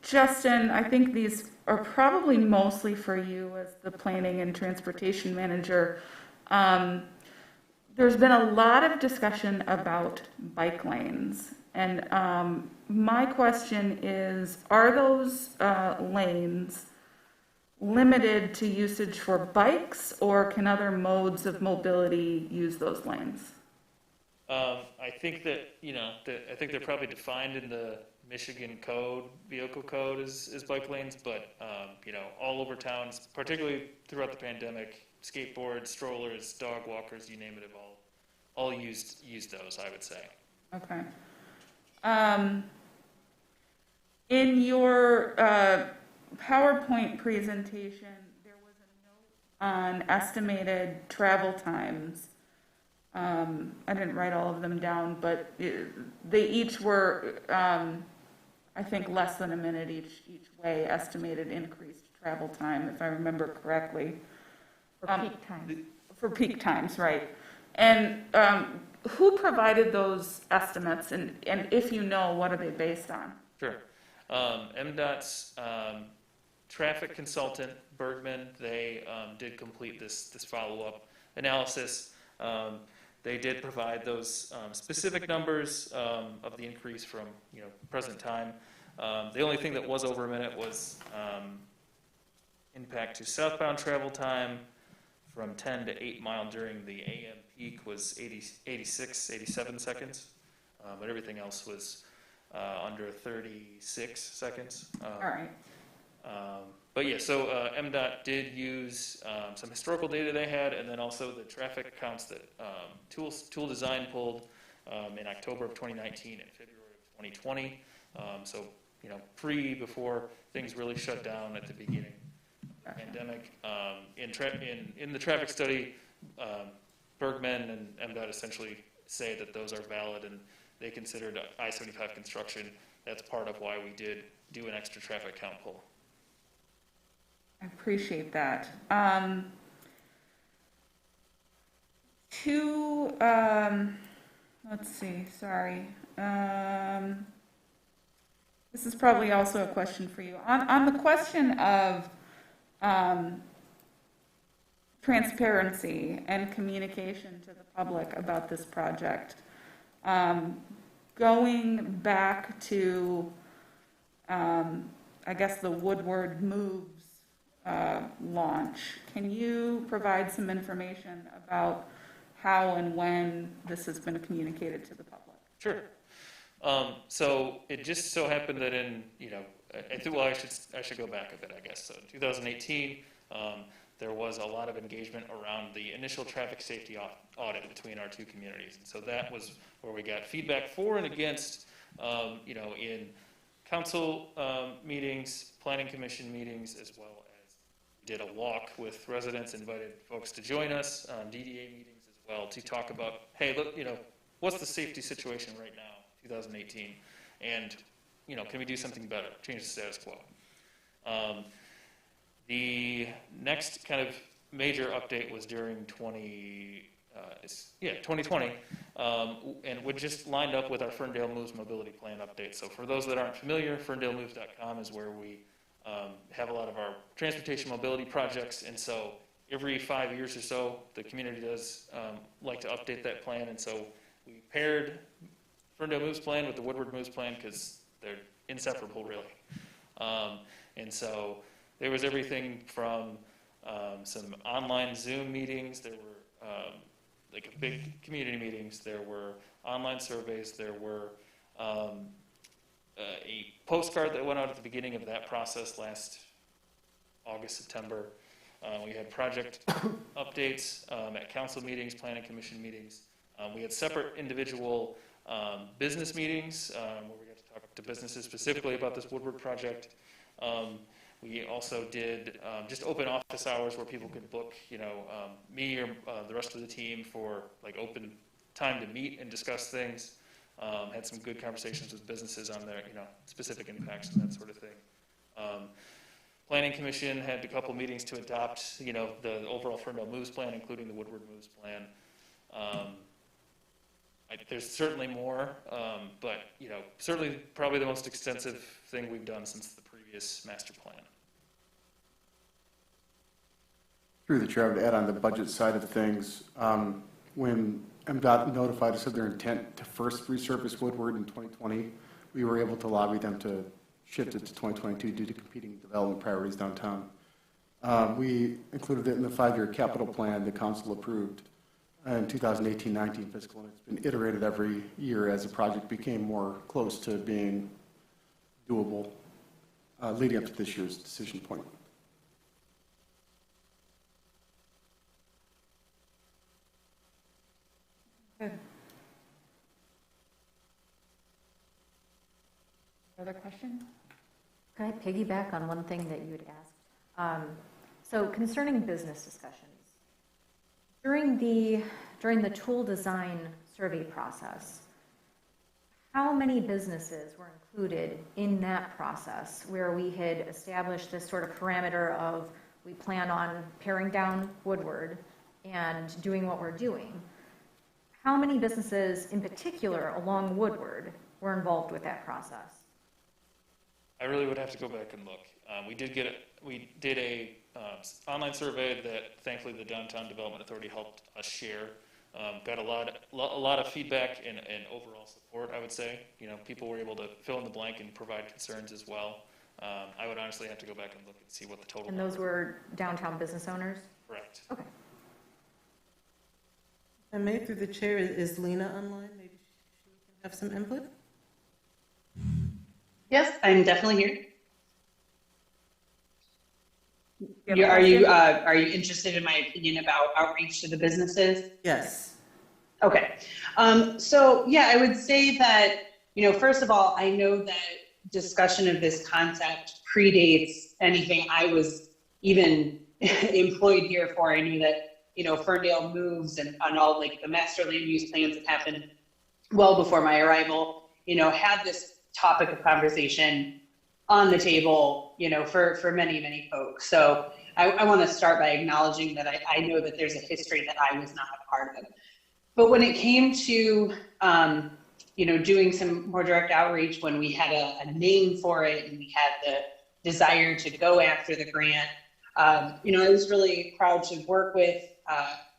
Justin, I think these are probably mostly for you as the planning and transportation manager. There's been a lot of discussion about bike lanes. And my question is, are those lanes limited to usage for bikes, or can other modes of mobility use those lanes? I think that, I think they're probably defined in the Michigan code, vehicle code as bike lanes, but, all over towns, particularly throughout the pandemic, skateboards, strollers, dog walkers, you name it, have all used those, I would say. Okay. In your PowerPoint presentation, there was a note on estimated travel times. I didn't write all of them down, but they each were, I think, less than a minute each way, estimated increased travel time, if I remember correctly. For peak times. For peak times, right. And who provided those estimates, and if you know, what are they based on? Sure. MDOT's traffic consultant, Bergman, they did complete this follow-up analysis. They did provide those specific numbers of the increase from present time. The only thing that was over a minute was impact to southbound travel time from 10 to 8 mile during the AM peak was 87 seconds, but everything else was under 36 seconds. All right. But yeah, so MDOT did use some historical data they had, and then also the traffic counts that Tool Design pulled in October of 2019 and February of 2020. So before things really shut down at the beginning of the pandemic. In the traffic study, Bergman and MDOT essentially say that those are valid, and they considered I-75 construction. That's part of why we did do an extra traffic count pull. I appreciate that. Let's see, sorry. This is probably also a question for you. On the question of transparency and communication to the public about this project, going back to, I guess, the Woodward Moves launch, can you provide some information about how and when this has been communicated to the public? Sure. So it just so happened that in, I should go back a bit, I guess. So in 2018, there was a lot of engagement around the initial traffic safety audit between our two communities. And so that was where we got feedback for and against, in council meetings, planning commission meetings, as well as did a walk with residents, invited folks to join us, DDA meetings as well, to talk about, hey, look, what's the safety situation right now, 2018, and can we do something better, change the status quo? The next kind of major update was during 2020, and we just lined up with our Ferndale Moves Mobility Plan update. So for those that aren't familiar, ferndalemoves.com is where we have a lot of our transportation mobility projects, and so every 5 years or so, the community does like to update that plan, and so we paired Ferndale Moves Plan with the Woodward Moves Plan because they're inseparable, really. And so there was everything from some online Zoom meetings, there were like big community meetings, there were online surveys, there were a postcard that went out at the beginning of that process last August, September. We had project updates at council meetings, planning commission meetings. We had separate individual business meetings where we got to talk to businesses specifically about this Woodward project. We also did just open office hours where people could book, me or the rest of the team for like open time to meet and discuss things. Had some good conversations with businesses on their, specific impacts and that sort of thing. Planning Commission had a couple meetings to adopt, the overall Ferndale Moves Plan, including the Woodward Moves Plan. There's certainly more, but certainly probably the most extensive thing we've done since the previous master plan. Through the chair, I would add on the budget side of things, when MDOT notified us of their intent to first resurface Woodward in 2020, we were able to lobby them to shift it to 2022 due to competing development priorities downtown. We included it in the 5-year capital plan the council approved in 2018-19 fiscal, and it's been iterated every year as the project became more close to being doable, leading up to this year's decision point. Further question? Can I piggyback on one thing that you had asked? So concerning business discussions, during the tool design survey process, how many businesses were included in that process where we had established this sort of parameter of we plan on paring down Woodward and doing what we're doing? How many businesses in particular along Woodward were involved with that process? I really would have to go back and look. We did a online survey that thankfully the Downtown Development Authority helped us share. Got a lot of feedback and overall support, I would say. You know, people were able to fill in the blank and provide concerns as well. I would honestly have to go back and look and see what the total. And those were downtown business owners? Correct. Okay. And maybe through the chair, is Lena online? Maybe she can have some input? Yes, I'm definitely here. Are you interested in my opinion about outreach to the businesses? Yes. Okay. So yeah, I would say that, you know, first of all, I know that discussion of this concept predates anything I was even employed here for. I knew that, you know, Ferndale moves and all like the master land use plans that happened well before my arrival, you know, had this topic of conversation on the table, you know, for many, many folks. So I want to start by acknowledging that I know that there's a history that I was not a part of. But when it came to, you know, doing some more direct outreach, when we had a name for it and we had the desire to go after the grant, you know, I was really proud to work with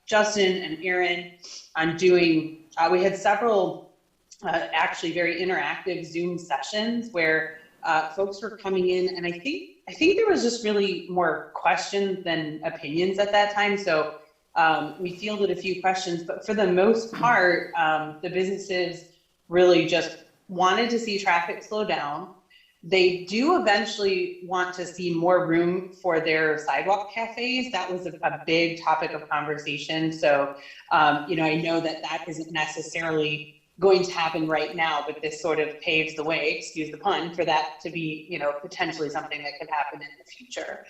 Justin and Aaron on doing, we had several actually very interactive Zoom sessions where folks were coming in, and I think there was just really more questions than opinions at that time. So we fielded a few questions, but for the most part, the businesses really just wanted to see traffic slow down. They do eventually want to see more room for their sidewalk cafes. That was a big topic of conversation. So, you know, I know that isn't necessarily going to happen right now, but this sort of paves the way, excuse the pun, for that to be, you know, potentially something that could happen in the future.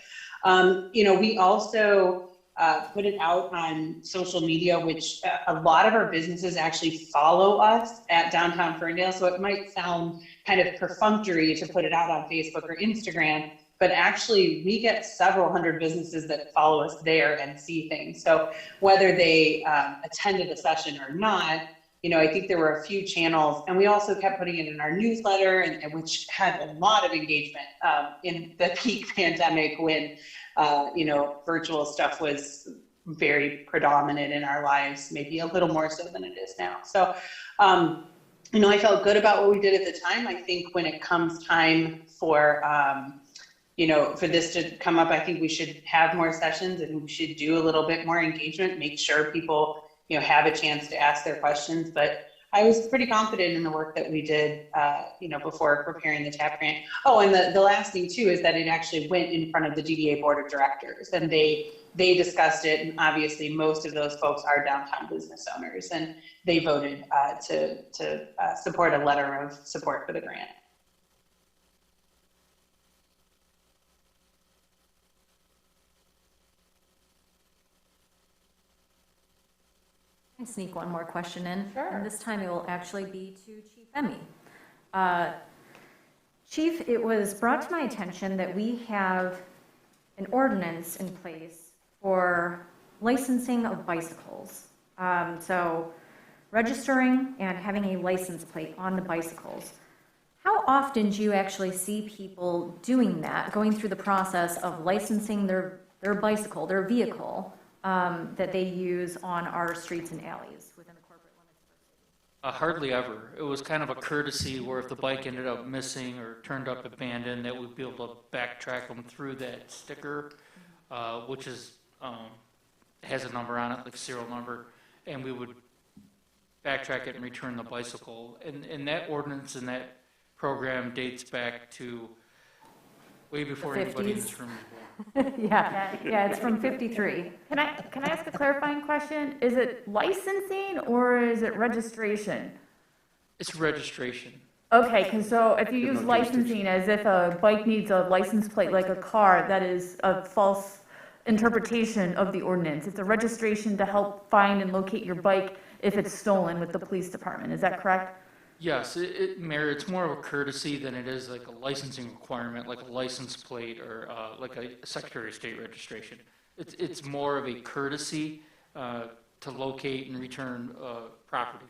You know, we also put it out on social media, which a lot of our businesses actually follow us at Downtown Ferndale. So it might sound kind of perfunctory to put it out on Facebook or Instagram, but actually we get several hundred businesses that follow us there and see things. So whether they attended a session or not, you know, I think there were a few channels, and we also kept putting it in our newsletter, and which had a lot of engagement in the peak pandemic when, you know, virtual stuff was very predominant in our lives, maybe a little more so than it is now. So, you know, I felt good about what we did at the time. I think when it comes time for, you know, for this to come up, I think we should have more sessions and we should do a little bit more engagement, make sure people, you know, have a chance to ask their questions. But I was pretty confident in the work that we did, you know, before preparing the TAP grant. Oh, and the last thing too is that it actually went in front of the DDA board of directors, and they discussed it. And obviously, most of those folks are downtown business owners, and they voted to support a letter of support for the grant. Sneak one more question in. Sure. And this time it will actually be to Chief Emmy. Chief, it was brought to my attention that we have an ordinance in place for licensing of bicycles. So registering and having a license plate on the bicycles. How often do you actually see people doing that, going through the process of licensing their bicycle, their vehicle, that they use on our streets and alleys within the corporate limits of our city? Hardly ever. It was kind of a courtesy where if the bike ended up missing or turned up abandoned, that we'd be able to backtrack them through that sticker, which is has a number on it, like serial number, and we would backtrack it and return the bicycle. And that ordinance and that program dates back to way before anybody in this room was born. Yeah, it's from 53. Can I ask a clarifying question? Is it licensing or is it registration? It's registration. Okay, because so if you There's use no licensing as if a bike needs a license plate like a car, that is a false interpretation of the ordinance. It's a registration to help find and locate your bike if it's stolen with the police department. Is that correct? Yes, Mayor, it's more of a courtesy than it is like a licensing requirement, like a license plate or like a Secretary of State registration. It's more of a courtesy to locate and return property.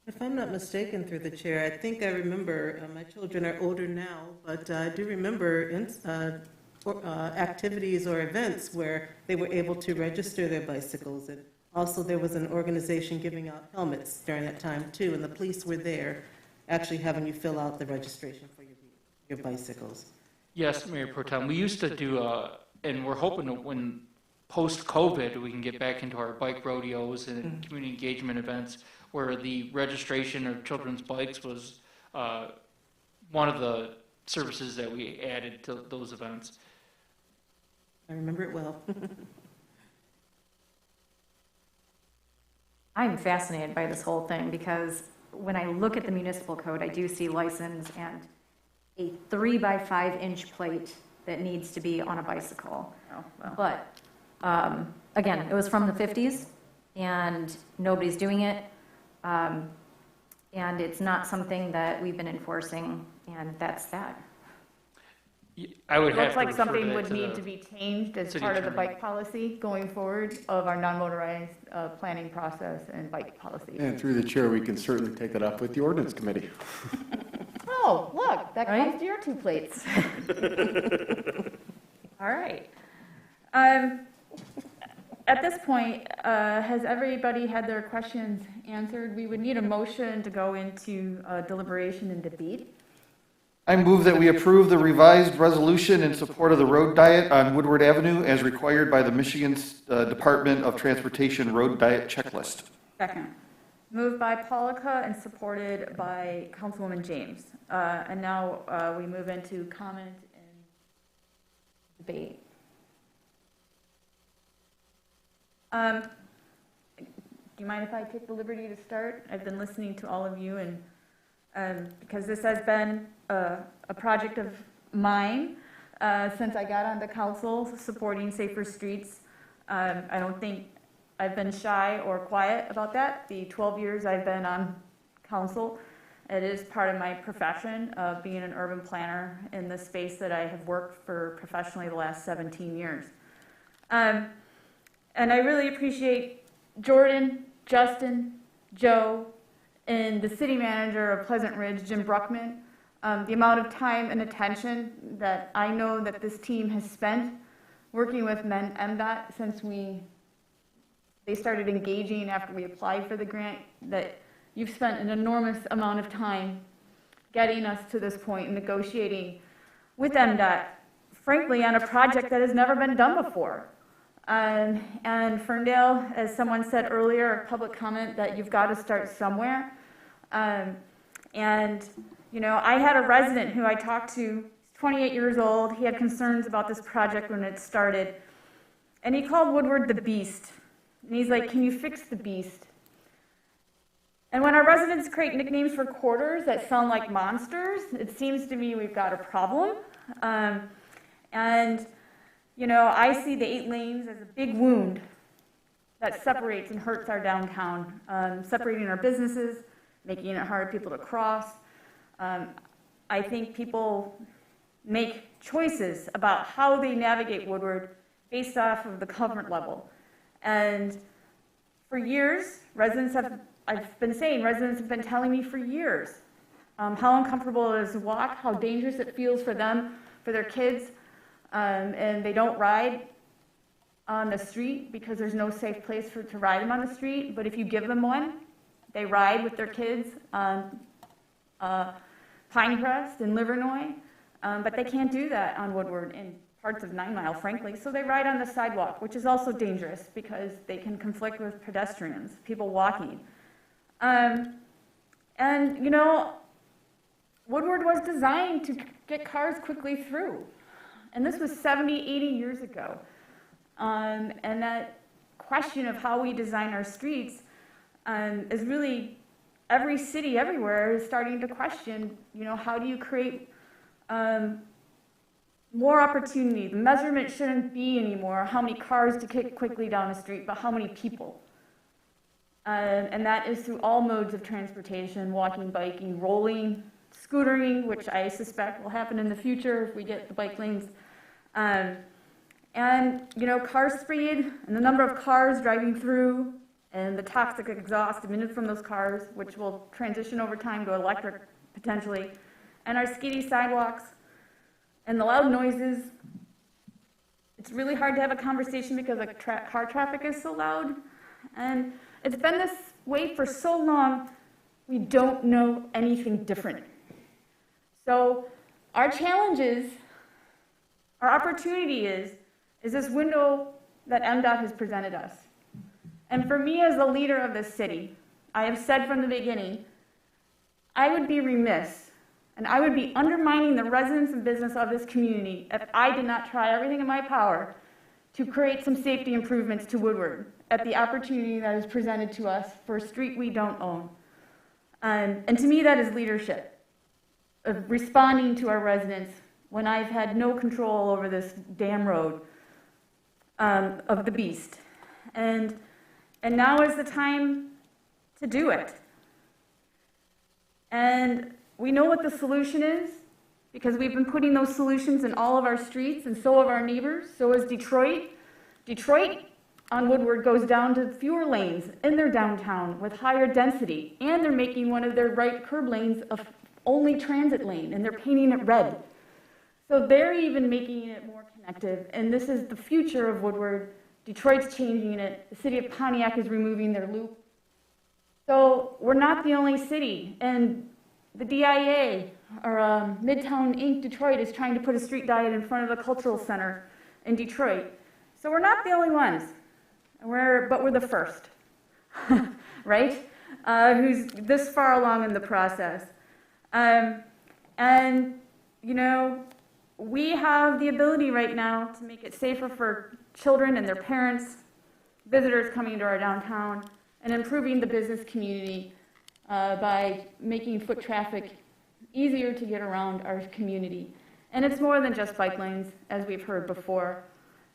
If I'm not mistaken, through the chair, I think I remember, my children are older now, but I do remember activities or events where they were able to register their bicycles. And also there was an organization giving out helmets during that time too, and the police were there actually having you fill out the registration for your bicycles. Yes, Mayor Pro Tem. We used to do, and we're hoping that when post-COVID, we can get back into our bike rodeos and community engagement events where the registration of children's bikes was one of the services that we added to those events. I remember it well. I'm fascinated by this whole thing because when I look at the municipal code, I do see license and a 3x5-inch plate that needs to be on a bicycle. Oh, well. But again, it was from the 50s and nobody's doing it. And it's not something that we've been enforcing, and that's that. I would It have looks to like refer something that would to need the to be changed as city part of the attorney. bike policy going forward of our non-motorized planning process and bike policy. And through the chair, we can certainly take that up with the ordinance committee. Oh, look, that Right? comes to your 2 plates. All right. At this point, has everybody had their questions answered? We would need a motion to go into deliberation and debate. I move that we approve the revised resolution in support of the road diet on Woodward Avenue as required by the Michigan Department of Transportation Road Diet Checklist. Second. Moved by Polika and supported by Councilwoman James. And now we move into comment and debate. Do you mind if I take the liberty to start? I've been listening to all of you, and because this has been a project of mine since I got on the council, supporting safer streets. I don't think I've been shy or quiet about that. The 12 years I've been on council, it is part of my profession of being an urban planner in the space that I have worked for professionally the last 17 years. And I really appreciate Jordan, Justin, Joe, and the city manager of Pleasant Ridge, Jim Bruckman, the amount of time and attention that I know that this team has spent working with MDOT since they started engaging after we applied for the grant, that you've spent an enormous amount of time getting us to this point and negotiating with MDOT, frankly, on a project that has never been done before. And Ferndale, as someone said earlier, a public comment that you've got to start somewhere. And, you know, I had a resident who I talked to, 28 years old. He had concerns about this project when it started. And he called Woodward the Beast. And he's like, can you fix the beast? And when our residents create nicknames for quarters that sound like monsters, it seems to me we've got a problem. And you know, I see the 8 lanes as a big wound that separates and hurts our downtown, separating our businesses, making it hard for people to cross. I think people make choices about how they navigate Woodward based off of the comfort level. And for years, I've been saying, residents have been telling me for years how uncomfortable it is to walk, how dangerous it feels for them, for their kids. And they don't ride on the street because there's no safe place to ride them on the street. But if you give them one, they ride with their kids on Pinecrest and Livernois. But they can't do that on Woodward and parts of 9 Mile, frankly. So they ride on the sidewalk, which is also dangerous because they can conflict with pedestrians, people walking. And, you know, Woodward was designed to get cars quickly through. And this was 70, 80 years ago. And that question of how we design our streets is really every city everywhere is starting to question, how do you create more opportunity? The measurement shouldn't be anymore how many cars to kick quickly down a street, but how many people. And that is through all modes of transportation: walking, biking, rolling, scootering, which I suspect will happen in the future if we get the bike lanes. And, car speed and the number of cars driving through and the toxic exhaust emitted from those cars, which will transition over time to electric potentially, and our skiddy sidewalks and the loud noises. It's really hard to have a conversation because car traffic is so loud. And it's been this way for so long, we don't know anything different. So our challenge is, our opportunity is this window that MDOT has presented us. And for me as the leader of this city, I have said from the beginning, I would be remiss and I would be undermining the residents and business of this community if I did not try everything in my power to create some safety improvements to Woodward at the opportunity that is presented to us for a street we don't own. And to me, that is leadership, of responding to our residents when I've had no control over this damn road of the beast. And now is the time to do it. And we know what the solution is, because we've been putting those solutions in all of our streets, and so have our neighbors. So is Detroit. Detroit on Woodward goes down to fewer lanes in their downtown with higher density, and they're making one of their right curb lanes a only transit lane, and they're painting it red. So they're even making it more connected, and this is the future of Woodward. Detroit's changing it. The city of Pontiac is removing their loop. So we're not the only city, and the DIA, or Midtown Inc. Detroit, is trying to put a street diet in front of the cultural center in Detroit. So we're not the only ones, but we're the first, right? Who's this far along in the process. We have the ability right now to make it safer for children and their parents, visitors coming to our downtown, and improving the business community by making foot traffic easier to get around our community. And it's more than just bike lanes, as we've heard before.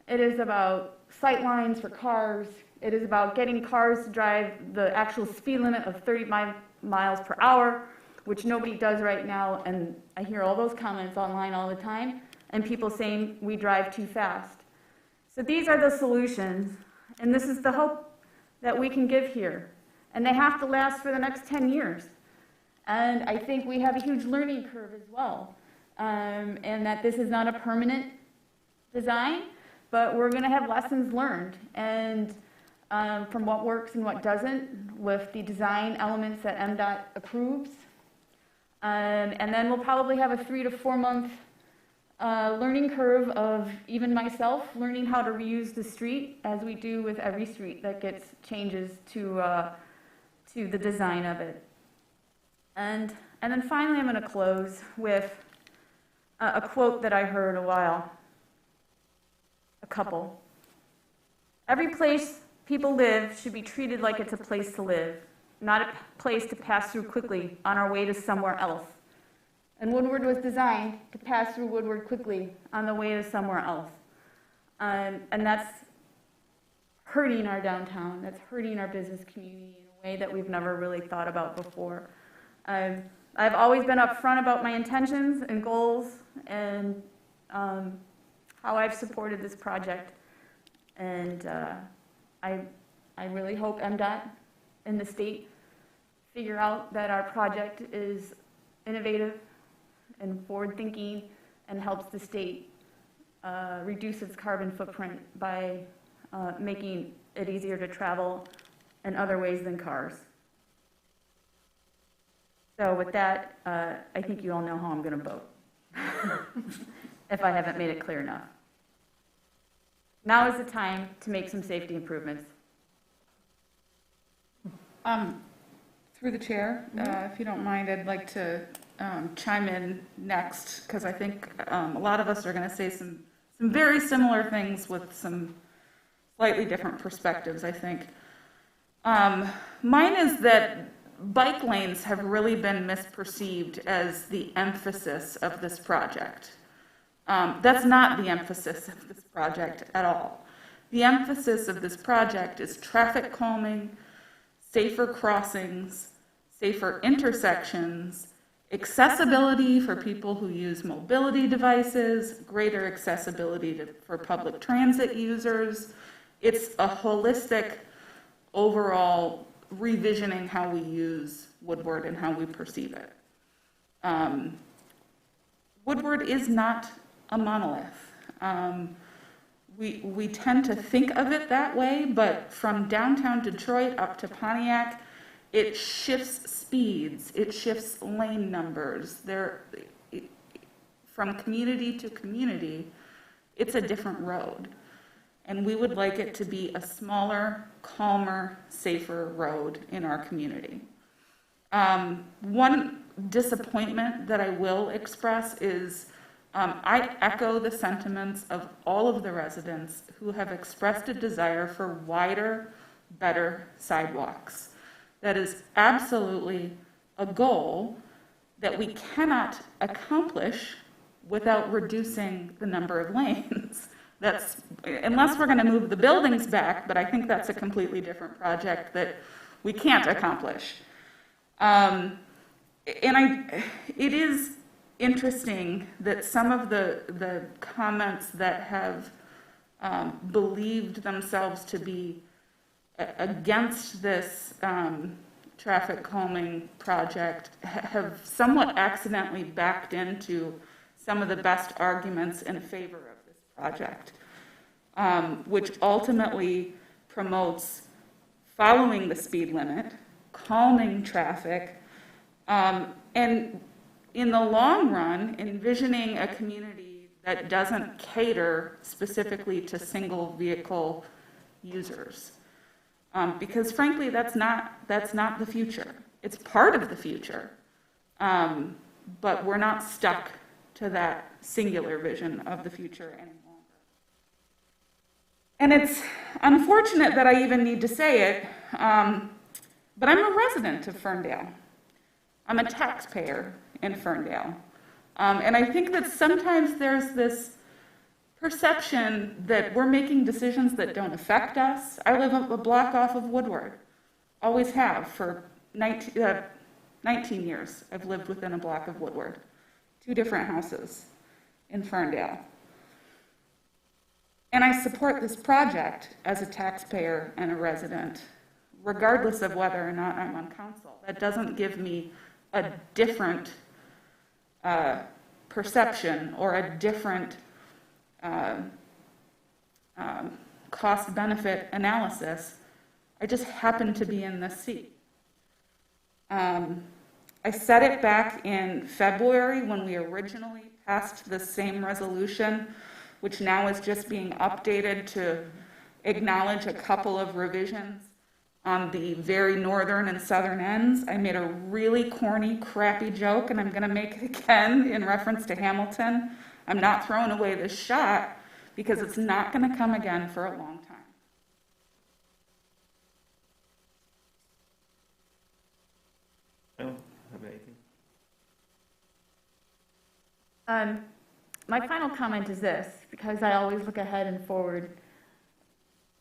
It is about sight lines for cars. It is about getting cars to drive the actual speed limit of 30 miles per hour, which nobody does right now. And I hear all those comments online all the time, and people saying we drive too fast. So these are the solutions, and this is the hope that we can give here. And they have to last for the next 10 years. And I think we have a huge learning curve as well, and that this is not a permanent design, but we're going to have lessons learned, and from what works and what doesn't with the design elements that MDOT approves. And then we'll probably have a 3 to 4 month learning curve of even myself learning how to reuse the street, as we do with every street that gets changes to the design of it. And then finally, I'm going to close with a quote that I heard a couple. Every place people live should be treated like it's a place to live, not a place to pass through quickly on our way to somewhere else. And Woodward was designed to pass through Woodward quickly on the way to somewhere else. And that's hurting our downtown. That's hurting our business community in a way that we've never really thought about before. I've always been upfront about my intentions and goals and how I've supported this project. And I really hope MDOT and the state figure out that our project is innovative and forward-thinking and helps the state reduce its carbon footprint by making it easier to travel in other ways than cars. So with that, I think you all know how I'm going to vote, if I haven't made it clear enough. Now is the time to make some safety improvements. Through the chair, if you don't mind, I'd like to chime in next, because I think a lot of us are going to say some very similar things with some slightly different perspectives, I think. Mine is that bike lanes have really been misperceived as the emphasis of this project. That's not the emphasis of this project at all. The emphasis of this project is traffic calming, safer crossings, safer intersections, accessibility for people who use mobility devices, greater accessibility for public transit users. It's a holistic, overall revisioning how we use Woodward and how we perceive it. Woodward is not a monolith. We tend to think of it that way, but from downtown Detroit up to Pontiac, it shifts speeds, it shifts lane numbers. From community to community, it's a different road. And we would like it to be a smaller, calmer, safer road in our community. One disappointment that I will express is I echo the sentiments of all of the residents who have expressed a desire for wider, better sidewalks. That is absolutely a goal that we cannot accomplish without reducing the number of lanes. That's, unless we're going to move the buildings back, but I think that's a completely different project that we can't accomplish. It is interesting that some of the comments that have believed themselves to be against this traffic calming project have somewhat accidentally backed into some of the best arguments in favor of this project, which ultimately promotes following the speed limit, calming traffic, and in the long run, envisioning a community that doesn't cater specifically to single vehicle users. Because frankly, that's not the future. It's part of the future, but we're not stuck to that singular vision of the future any longer. And it's unfortunate that I even need to say it, but I'm a resident of Ferndale. I'm a taxpayer in Ferndale. And I think that sometimes there's this perception that we're making decisions that don't affect us. I live a block off of Woodward. Always have for 19 years. I've lived within a block of Woodward. 2 different houses in Ferndale. And I support this project as a taxpayer and a resident, regardless of whether or not I'm on council. That doesn't give me a different perception or a different cost-benefit analysis. I just happen to be in this seat. I said it back in February when we originally passed the same resolution, which now is just being updated to acknowledge a couple of revisions on the very northern and southern ends. I made a really corny, crappy joke, and I'm going to make it again in reference to Hamilton. I'm not throwing away this shot because it's not going to come again for a long time. I don't have anything. My final comment is this, because I always look ahead and forward.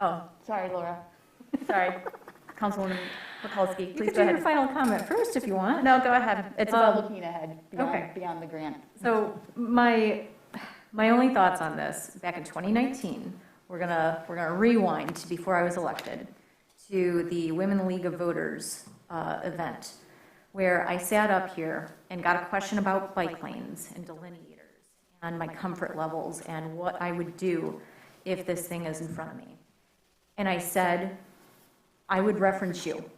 Oh, sorry, Laura. Sorry, Councilwoman Mikulski. You Please could go do your ahead. final comment first if you want. No, go ahead. It's about looking ahead beyond the grant. So my only thoughts on this, back in 2019, we're gonna rewind to before I was elected, to the Women League of Voters event, where I sat up here and got a question about bike lanes and delineators and my comfort levels and what I would do if this thing is in front of me. And I said, I would reference you.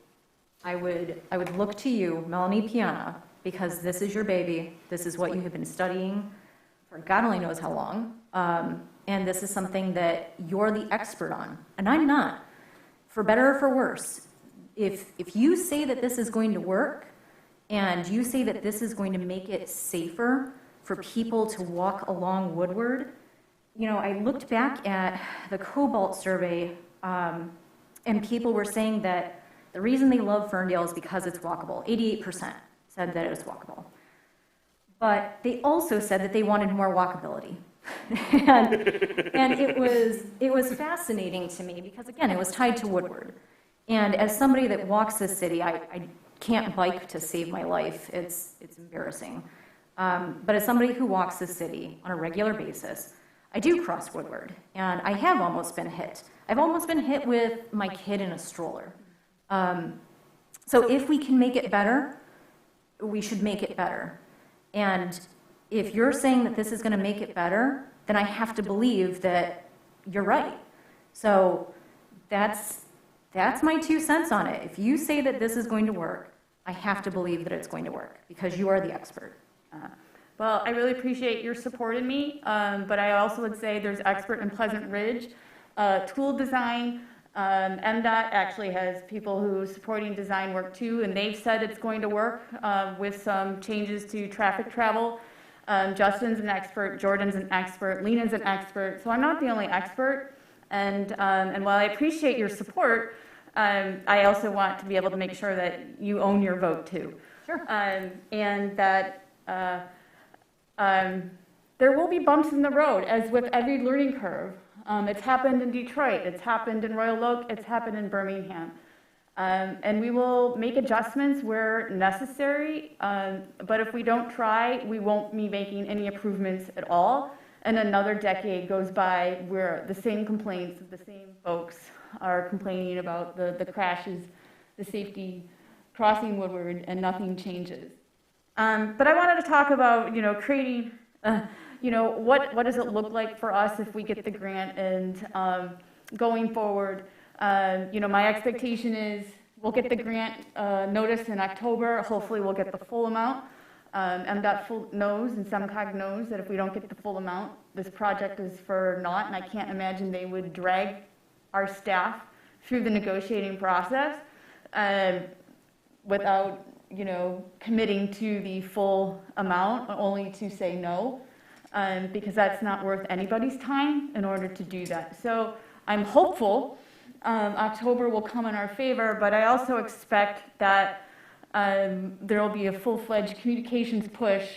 I would look to you, Melanie Piana, because this is your baby. This is what you have been studying for God only knows how long. And this is something that you're the expert on, and I'm not, for better or for worse. If you say that this is going to work, and you say that this is going to make it safer for people to walk along Woodward, you know, I looked back at the Cobalt survey, and people were saying that The reason they love Ferndale is because it's walkable. 88% said that it was walkable. But they also said that they wanted more walkability. and it was fascinating to me because, again, it was tied to Woodward. And as somebody that walks this city, I can't bike to save my life. It's embarrassing. But as somebody who walks the city on a regular basis, I do cross Woodward, and I have almost been hit. I've almost been hit with my kid in a stroller. So if we can make it better, we should make it better. And if you're saying that this is going to make it better, then I have to believe that you're right. So that's my 2 cents on it. If you say that this is going to work, I have to believe that it's going to work because you are the expert. Well, I really appreciate your support in me, but I also would say there's expert in Pleasant Ridge. Tool design, MDOT actually has people who are supporting design work too, and they've said it's going to work with some changes to traffic travel. Justin's an expert, Jordan's an expert, Lena's an expert, so I'm not the only expert. And while I appreciate your support, I also want to be able to make sure that you own your vote too. Sure. And that there will be bumps in the road, as with every learning curve. It's happened in Detroit, it's happened in Royal Oak, it's happened in Birmingham. And we will make adjustments where necessary, but if we don't try, we won't be making any improvements at all. And another decade goes by where the same complaints, the same folks are complaining about the crashes, the safety crossing Woodward, and nothing changes. But I wanted to talk about, creating, what does it look like for us if we get the grant, and going forward, my expectation is we'll get the grant notice in October. Hopefully we'll get the full amount. MDOT knows and SEMCOG knows that if we don't get the full amount, this project is for naught, and I can't imagine they would drag our staff through the negotiating process without, committing to the full amount, only to say no, because that's not worth anybody's time in order to do that. So I'm hopeful October will come in our favor, but I also expect that there will be a full-fledged communications push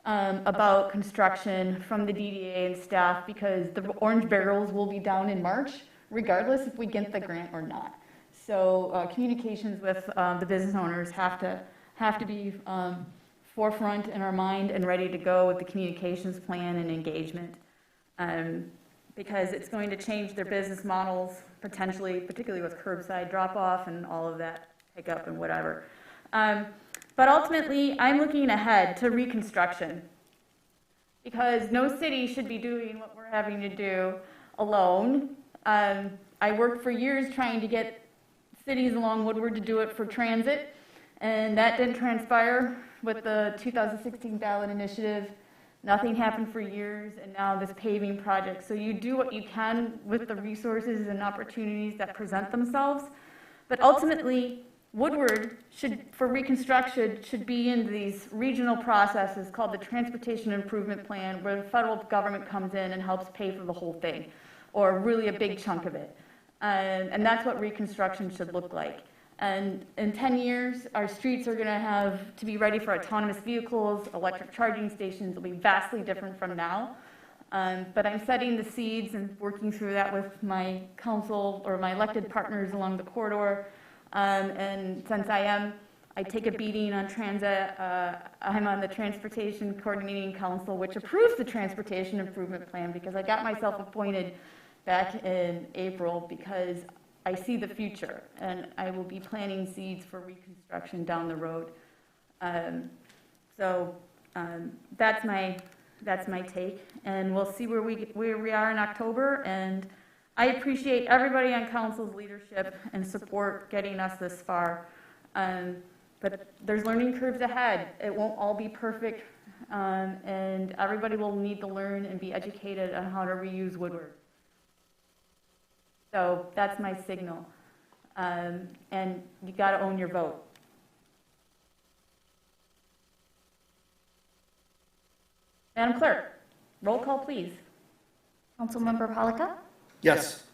about construction from the DDA and staff, because the orange barrels will be down in March, regardless if we get the grant or not. So communications with the business owners have to be forefront in our mind and ready to go with the communications plan and engagement, because it's going to change their business models potentially, particularly with curbside drop-off and all of that pickup and whatever. But ultimately, I'm looking ahead to reconstruction, because no city should be doing what we're having to do alone. I worked for years trying to get cities along Woodward to do it for transit, and that didn't transpire with the 2016 ballot initiative. Nothing happened for years, and now this paving project. So you do what you can with the resources and opportunities that present themselves, but ultimately, Woodward for reconstruction should be in these regional processes called the Transportation Improvement Plan, where the federal government comes in and helps pay for the whole thing, or really a big chunk of it. And that's what reconstruction should look like. And in 10 years, our streets are going to have to be ready for autonomous vehicles, electric charging stations will be vastly different from now. But I'm setting the seeds and working through that with my council or my elected partners along the corridor. And since I take a beating on transit, I'm on the Transportation Coordinating Council, which approves the Transportation Improvement Plan, because I got myself appointed back in April because I see the future, and I will be planting seeds for reconstruction down the road. So that's my take, and we'll see where we are in October. And I appreciate everybody on council's leadership and support getting us this far. But there's learning curves ahead. It won't all be perfect, and everybody will need to learn and be educated on how to reuse Woodward. So that's my signal. And you got to own your vote. Madam Clerk, roll call, please. Councilmember Polika? Yes.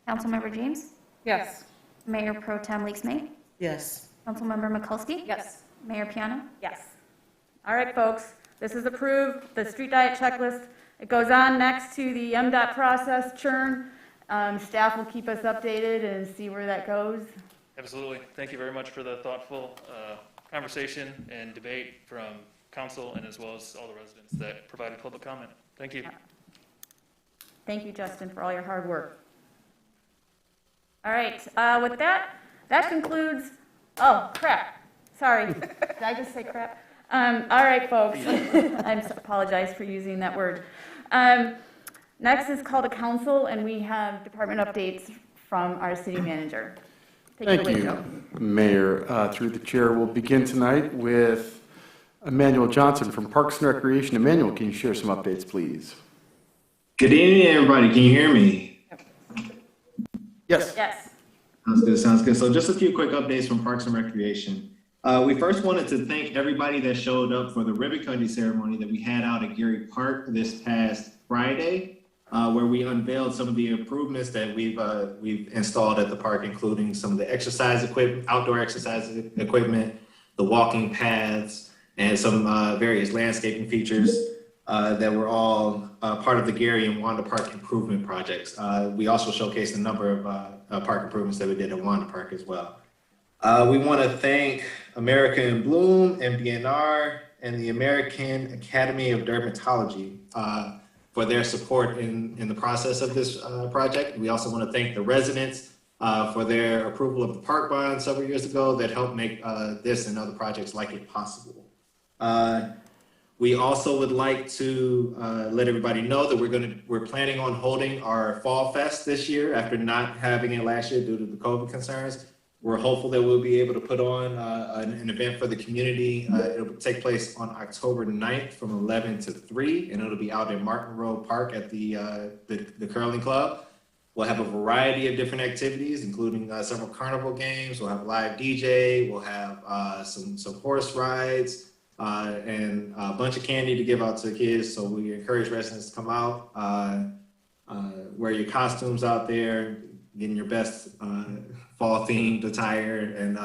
Councilmember James? Yes. Mayor Pro Tem Leaks May? Yes. Councilmember Mikulski? Yes. Mayor Piana? Yes. All right, folks, this is approved, the street diet checklist. It goes on next to the MDOT process churn. Staff will keep us updated and see where that goes. Absolutely. Thank you very much for the thoughtful conversation and debate from council and as well as all the residents that provided public comment. Thank you. Thank you, Justin, for all your hard work. All right, with that concludes, oh, crap. Sorry, did I just say crap? All right, folks, I apologize for using that word. Next is call to council, and we have department updates from our city manager. Take it Thank away, you, Joe. Mayor. Through the chair, we'll begin tonight with Emmanuel Johnson from Parks and Recreation. Emmanuel, can you share some updates, please? Good evening, everybody. Can you hear me? Yes. Yes. Sounds good. Sounds good. So just a few quick updates from Parks and Recreation. We first wanted to thank everybody that showed up for the ribbon cutting ceremony that we had out at Geary Park this past Friday, where we unveiled some of the improvements that we've installed at the park, including some of the exercise equipment, outdoor exercise equipment, the walking paths, and some various landscaping features that were all part of the Geary and Wanda Park improvement projects. We also showcased a number of park improvements that we did at Wanda Park as well. We want to thank America in Bloom, MBNR, and the American Academy of Dermatology for their support in the process of this project. We also want to thank the residents for their approval of the park bond several years ago that helped make this and other projects like it possible. We also would like to let everybody know that we're planning on holding our Fall Fest this year after not having it last year due to the COVID concerns. We're hopeful that we'll be able to put on an event for the community. It'll take place on October 9th from 11 to 3, and it'll be out in Martin Road Park at the Curling Club. We'll have a variety of different activities, including several carnival games. We'll have a live DJ. We'll have some horse rides and a bunch of candy to give out to the kids. So we encourage residents to come out, wear your costumes out there, get in your best fall themed attire, and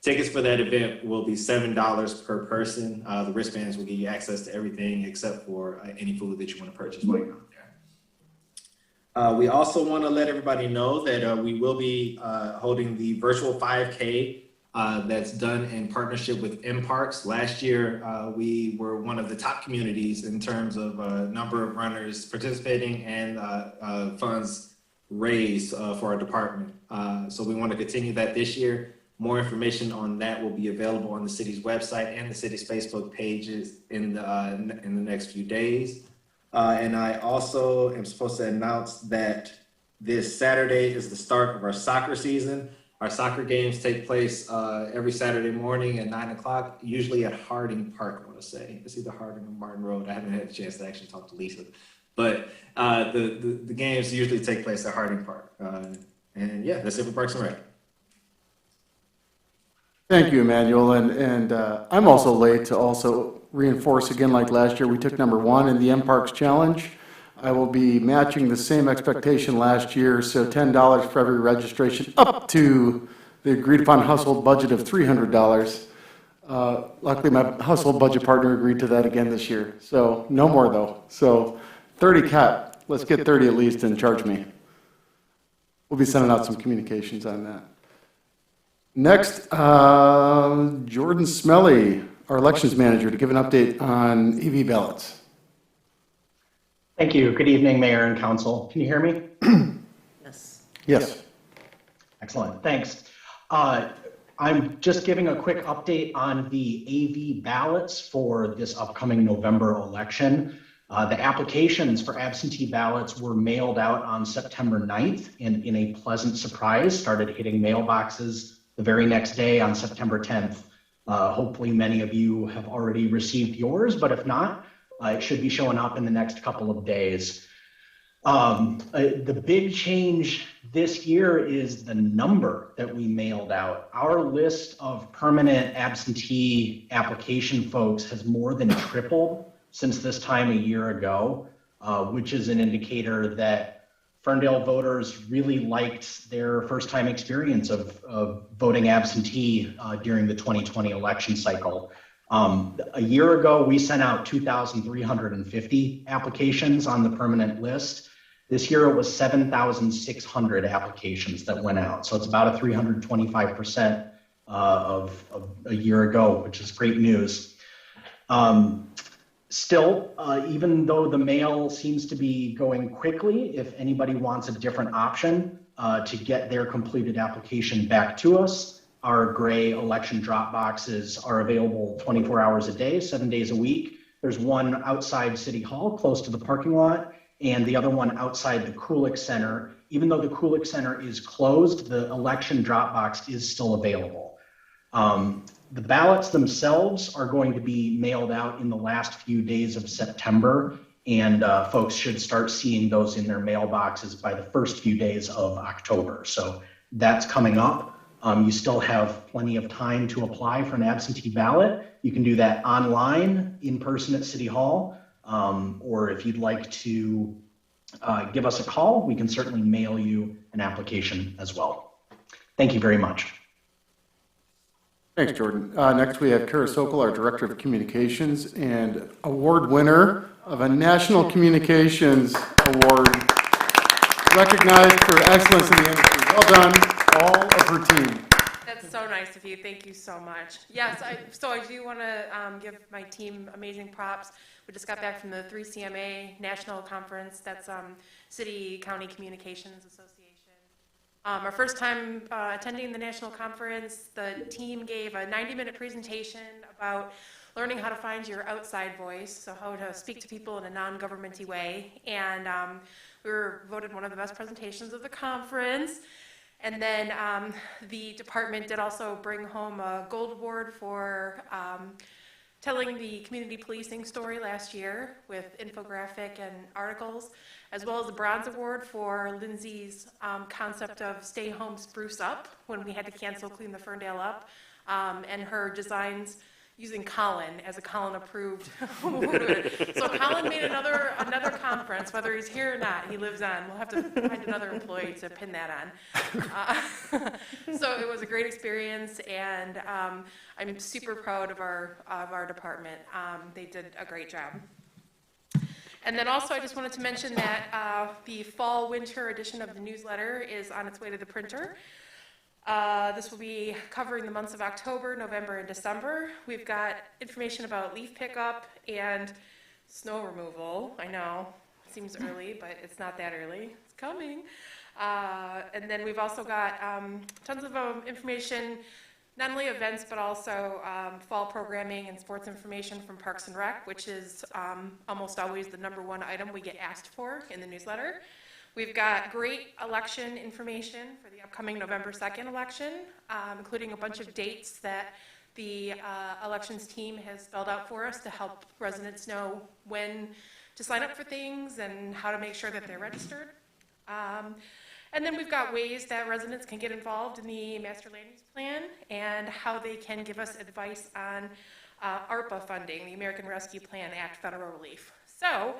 tickets for that event will be $7 per person. The wristbands will give you access to everything except for any food that you want to purchase while you're out there. We also want to let everybody know that we will be holding the virtual 5K that's done in partnership with MParks. Last year, we were one of the top communities in terms of number of runners participating and funds raised for our department. So we want to continue that this year. More information on that will be available on the city's website and the city's Facebook pages in the next few days. And I also am supposed to announce that this Saturday is the start of our soccer season. Our soccer games take place every Saturday morning at 9 o'clock, usually at Harding Park, I want to say. It's either Harding or Martin Road. I haven't had a chance to actually talk to Lisa. But the games usually take place at Harding Park. And yeah, that's it for Parks and Rec. Thank you, Emmanuel. And I'm also late to also reinforce again, like last year, we took number 1 in the MParks Challenge. I will be matching the same expectation last year, so $10 for every registration up to the agreed upon household budget of $300. Luckily, my household budget partner agreed to that again this year. So no more though. So 30 cap. Let's get 30 at least and charge me. We'll be sending out some communications on that. Next, Jordan Smelly, our elections manager, to give an update on EV ballots. Thank you. Good evening, Mayor and Council. Can you hear me? Yes. Yes. Excellent. Thanks. I'm just giving a quick update on the AV ballots for this upcoming November election. The applications for absentee ballots were mailed out on September 9th and in a pleasant surprise started hitting mailboxes the very next day on September 10th. Hopefully many of you have already received yours, but if not, it should be showing up in the next couple of days. The big change this year is the number that we mailed out. Our list of permanent absentee application folks has more than tripled since this time a year ago, which is an indicator that Ferndale voters really liked their first-time experience of voting absentee during the 2020 election cycle. A year ago, we sent out 2,350 applications on the permanent list. This year, it was 7,600 applications that went out. So it's about a 325% of a year ago, which is great news. Still, even though the mail seems to be going quickly, if anybody wants a different option to get their completed application back to us, our gray election drop boxes are available 24 hours a day, 7 days a week. There's one outside City Hall, close to the parking lot, and the other one outside the Kulik Center. Even though the Kulik Center is closed, the election drop box is still available. The ballots themselves are going to be mailed out in the last few days of September, and folks should start seeing those in their mailboxes by the first few days of October. So that's coming up. You still have plenty of time to apply for an absentee ballot. You can do that online, in person at City Hall, or if you'd like to give us a call, we can certainly mail you an application as well. Thank you very much. Thanks, Jordan. Next, we have Kara Sokol, our Director of Communications and award winner of a National Communications Award, recognized for excellence in the industry. Well done, all of her team. That's so nice of you. Thank you so much. Yes, I do want to give my team amazing props. We just got back from the 3CMA National Conference. That's City County Communications Association. Our first time attending the national conference, the team gave a 90-minute presentation about learning how to find your outside voice, so how to speak to people in a non-governmenty way. And we were voted one of the best presentations of the conference. And then the department did also bring home a gold award for telling the community policing story last year with infographic and articles, as well as the bronze award for Lindsay's concept of stay home spruce up when we had to cancel Clean the Ferndale Up, and her designs using Colin as a Colin approved. So Colin made another conference, whether he's here or not, he lives on. We'll have to find another employee to pin that on. So it was a great experience, and I'm super proud of our department. They did a great job. And then also I just wanted to mention that the fall-winter edition of the newsletter is on its way to the printer. This will be covering the months of October, November, and December. We've got information about leaf pickup and snow removal. I know, it seems early, but it's not that early. It's coming. And then we've also got tons of information, not only events, but also fall programming and sports information from Parks and Rec, which is almost always the #1 item we get asked for in the newsletter. We've got great election information for the upcoming November 2nd election, including a bunch of dates that the elections team has spelled out for us to help residents know when to sign up for things and how to make sure that they're registered. And then we've got ways that residents can get involved in the master land use plan and how they can give us advice on ARPA funding, the American Rescue Plan Act federal relief. So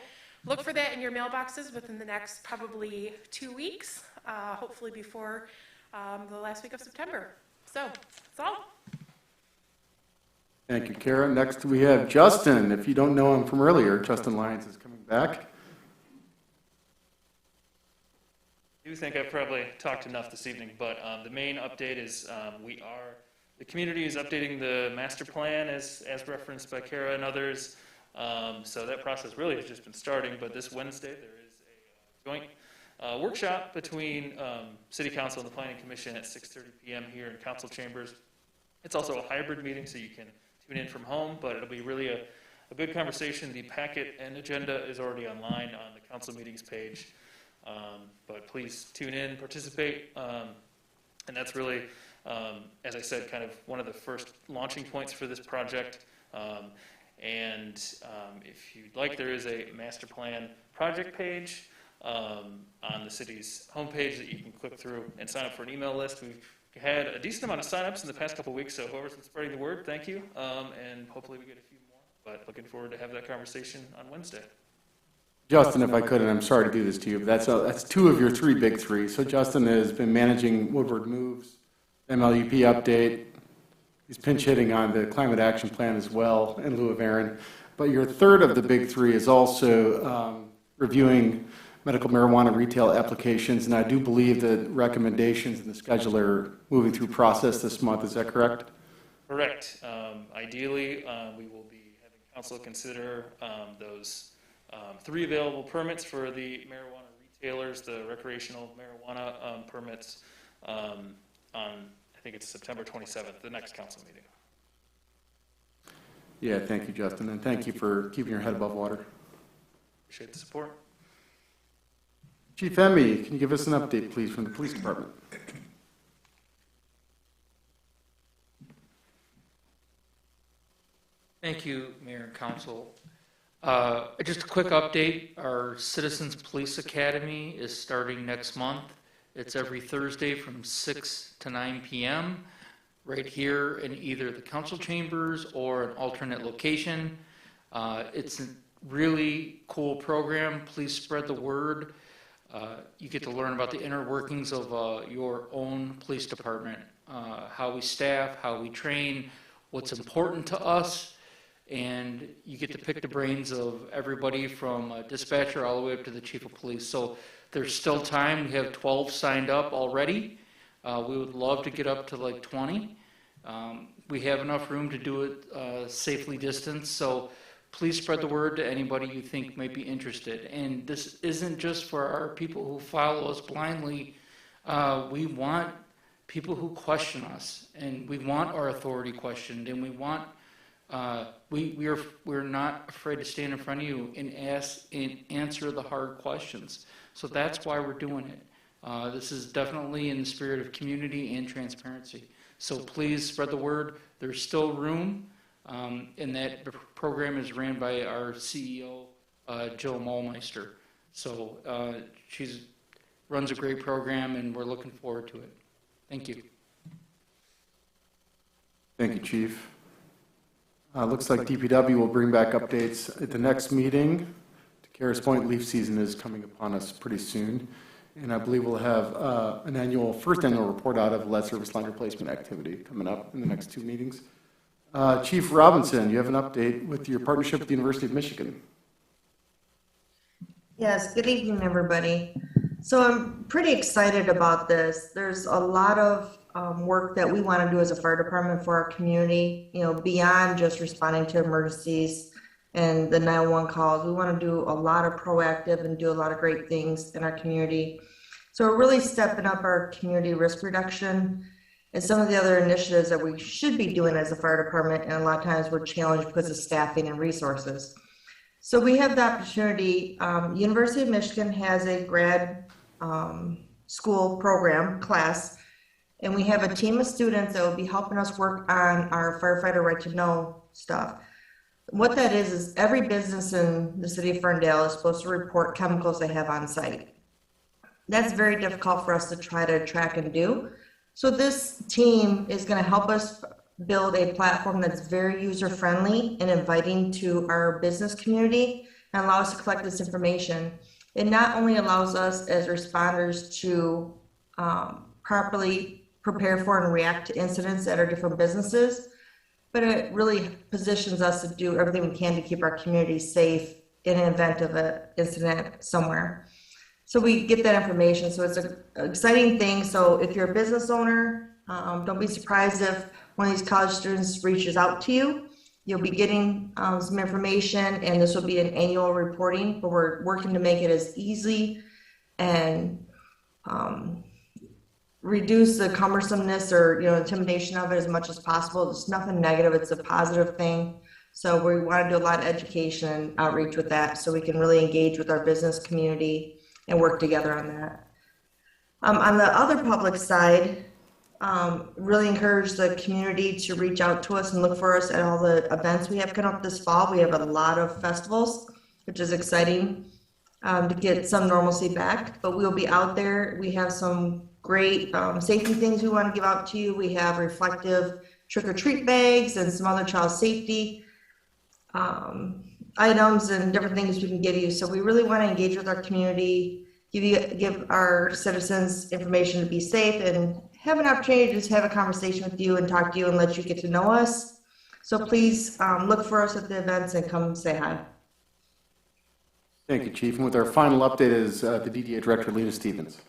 look for that in your mailboxes within the next probably 2 weeks, hopefully before the last week of September. So that's all. Thank you, Kara. Next, we have Justin. If you don't know him from earlier, Justin Lyons is coming back. I do think I've probably talked enough this evening, but the main update is the community is updating the master plan as referenced by Kara and others. So that process really has just been starting, but this Wednesday there is a joint workshop between City Council and the Planning Commission at 6:30 p.m. here in council chambers. It's also a hybrid meeting, so you can tune in from home, but it'll be really a good conversation. The packet and agenda is already online on the council meetings page. But please tune in, participate, and that's really, as I said, kind of one of the first launching points for this project. And if you'd like, there is a master plan project page on the city's homepage that you can click through and sign up for an email list. We've had a decent amount of signups in the past couple of weeks, so whoever's been spreading the word, thank you. And hopefully we get a few more, but looking forward to have that conversation on Wednesday. Justin, if I could, and I'm sorry to do this to you, but that's two of your three big three. So Justin has been managing Woodward Moves, MLUP update. He's pinch hitting on the climate action plan as well in lieu of Aaron. But your third of the big three is also reviewing medical marijuana retail applications, and I do believe that recommendations in the schedule are moving through process this month. Is that correct? Correct. Ideally, we will be having council consider those three available permits for the marijuana retailers, the recreational marijuana permits on, I think it's September 27th, the next council meeting. Yeah, thank you, Justin, and thank you for keeping your head above water. Appreciate the support. Chief Emmy, can you give us an update, please, from the police department? Thank you, Mayor and Council. Just a quick update. Our Citizens Police Academy is starting next month. It's every Thursday from 6 to 9 p.m. right here in either the council chambers or an alternate location. It's a really cool program. Please spread the word. You get to learn about the inner workings of your own police department, how we staff, how we train, what's important to us, and you get to pick the brains of everybody from a dispatcher all the way up to the chief of police. So there's still time. We have 12 signed up already. We would love to get up to like 20. We have enough room to do it safely distanced, so please spread the word to anybody you think might be interested. And this isn't just for our people who follow us blindly. We want people who question us, and we want our authority questioned, and we want we're not afraid to stand in front of you and ask and answer the hard questions. So that's why we're doing it. This is definitely in the spirit of community and transparency. So please spread the word. There's still room, and that program is ran by our CEO, Jill Mollmeister. So she runs a great program, and we're looking forward to it. Thank you. Thank you, Chief. Looks like DPW will bring back updates at the next meeting. To Karis Point, leaf season is coming upon us pretty soon. And I believe we'll have first annual report out of lead service line replacement activity coming up in the next two meetings. Chief Robinson, you have an update with your partnership with the University of Michigan. Yes, good evening, everybody. So I'm pretty excited about this. There's a lot of work that we want to do as a fire department for our community, beyond just responding to emergencies and the 911 calls. We want to do a lot of proactive and do a lot of great things in our community. So we're really stepping up our community risk reduction and some of the other initiatives that we should be doing as a fire department. And a lot of times we're challenged because of staffing and resources. So we have the opportunity, University of Michigan has a grad school program class, and we have a team of students that will be helping us work on our firefighter right to know stuff. What that is every business in the city of Ferndale is supposed to report chemicals they have on site. That's very difficult for us to try to track and do. So this team is going to help us build a platform that's very user-friendly and inviting to our business community and allow us to collect this information. It not only allows us as responders to properly prepare for and react to incidents at our different businesses, but it really positions us to do everything we can to keep our community safe in an event of an incident somewhere. So we get that information. So it's an exciting thing. So if you're a business owner, don't be surprised if one of these college students reaches out to you. You'll be getting some information, and this will be an annual reporting, but we're working to make it as easy and reduce the cumbersomeness or intimidation of it as much as possible. It's nothing negative, it's a positive thing. So we want to do a lot of education and outreach with that so we can really engage with our business community and work together on that. On the other public side, really encourage the community to reach out to us and look for us at all the events we have coming up this fall. We have a lot of festivals, which is exciting to get some normalcy back, but we'll be out there. We have some great safety things we want to give out to you. We have reflective trick-or-treat bags and some other child safety items and different things we can give you. So we really want to engage with our community, give our citizens information to be safe, and have an opportunity to just have a conversation with you and talk to you and let you get to know us. So please look for us at the events and come say hi. Thank you, Chief. And with our final update is the DDA Director, Lena Stevens.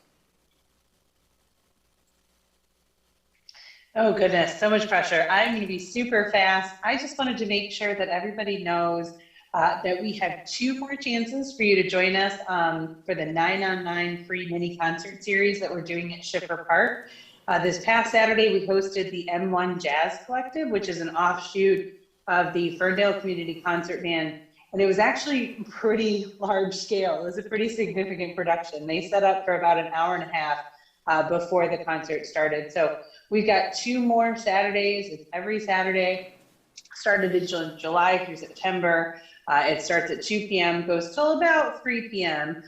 Oh, goodness, so much pressure. I'm going to be super fast. I just wanted to make sure that everybody knows that we have 2 more chances for you to join us for the 9-on-9 free mini concert series that we're doing at Schiffer Park. This past Saturday, we hosted the M1 Jazz Collective, which is an offshoot of the Ferndale Community Concert Band. And it was actually pretty large scale. It was a pretty significant production. They set up for about an hour and a half before the concert started. So we've got 2 more Saturdays. It's every Saturday. Started in July through September. It starts at 2 p.m., goes till about 3 p.m.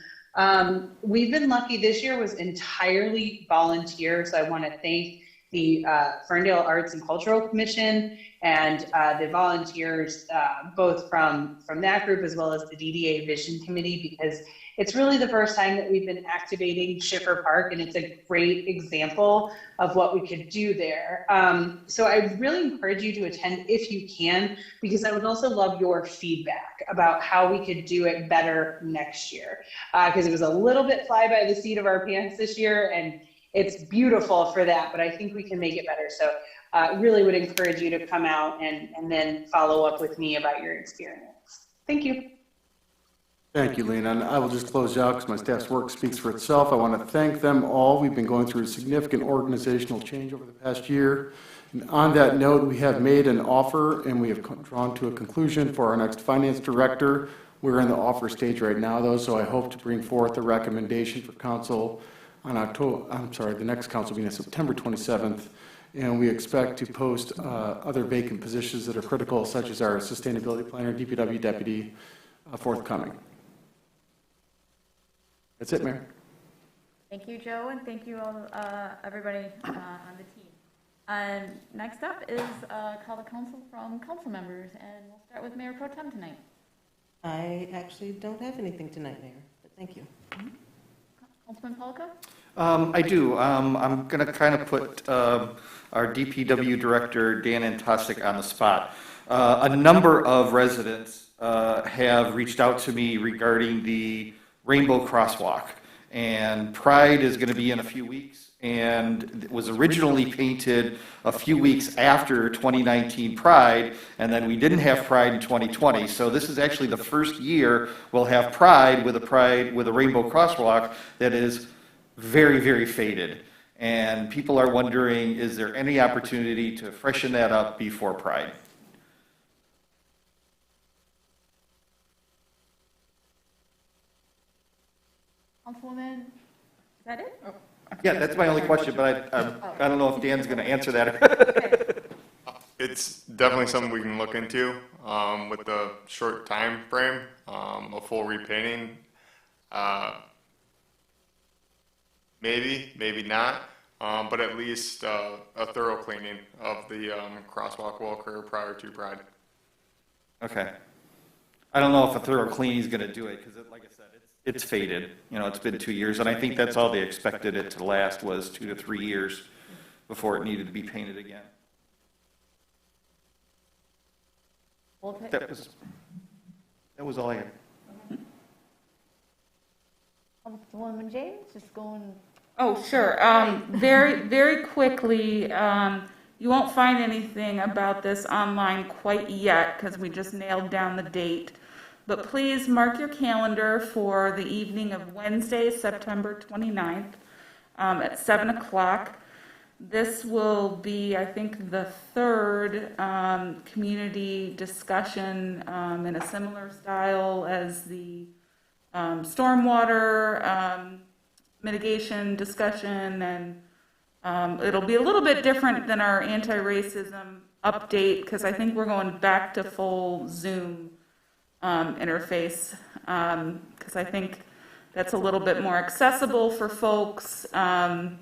We've been lucky. This year was entirely volunteer. So I want to thank the Ferndale Arts and Cultural Commission and the volunteers, both from that group as well as the DDA Vision Committee, because it's really the first time that we've been activating Schiffer Park, and it's a great example of what we could do there. So I really encourage you to attend if you can, because I would also love your feedback about how we could do it better next year, because it was a little bit fly by the seat of our pants this year, and it's beautiful for that, but I think we can make it better. So really would encourage you to come out and then follow up with me about your experience. Thank you. Thank you, Lena. And I will just close out because my staff's work speaks for itself. I want to thank them all. We've been going through a significant organizational change over the past year. And on that note, we have made an offer and we have drawn to a conclusion for our next finance director. We're in the offer stage right now, though, so I hope to bring forth a recommendation for council on the next council meeting, September 27th. And we expect to post other vacant positions that are critical, such as our sustainability planner, DPW deputy, forthcoming. That's it, Mayor. Thank you, Joe, and thank you all, everybody on the team. And next up is call to council from council members, and we'll start with Mayor Pro Tem tonight. I actually don't have anything tonight, Mayor, but thank you. Councilman Polka? I do. I'm going to kind of put our DPW director, Dan Antostic, on the spot. A number of residents have reached out to me regarding the Rainbow Crosswalk. And Pride is going to be in a few weeks, and it was originally painted a few weeks after 2019 Pride, and then we didn't have Pride in 2020. So this is actually the first year we'll have Pride with a Rainbow Crosswalk that is very, very faded. And people are wondering, is there any opportunity to freshen that up before Pride? Councilwoman, is that it? Oh. Yeah, that's my only question, but I don't know if Dan's going to answer that. It's definitely something we can look into with the short time frame, a full repainting. Maybe not, but at least a thorough cleaning of the crosswalk will occur prior to Pride. Okay. I don't know if a thorough cleaning is going to do it, because like I said, it's faded. You know, it's been 2 years, and I think that's all they expected it to last was 2 to 3 years before it needed to be painted again. Okay. That was all I had. Councilwoman James, just going. Oh, sure. Very, very quickly, you won't find anything about this online quite yet because we just nailed down the date. But please mark your calendar for the evening of Wednesday, September 29th at 7 o'clock. This will be, I think, the third community discussion in a similar style as the stormwater mitigation discussion, and it'll be a little bit different than our anti-racism update because I think we're going back to full Zoom interface because I think that's a little bit more accessible for folks, and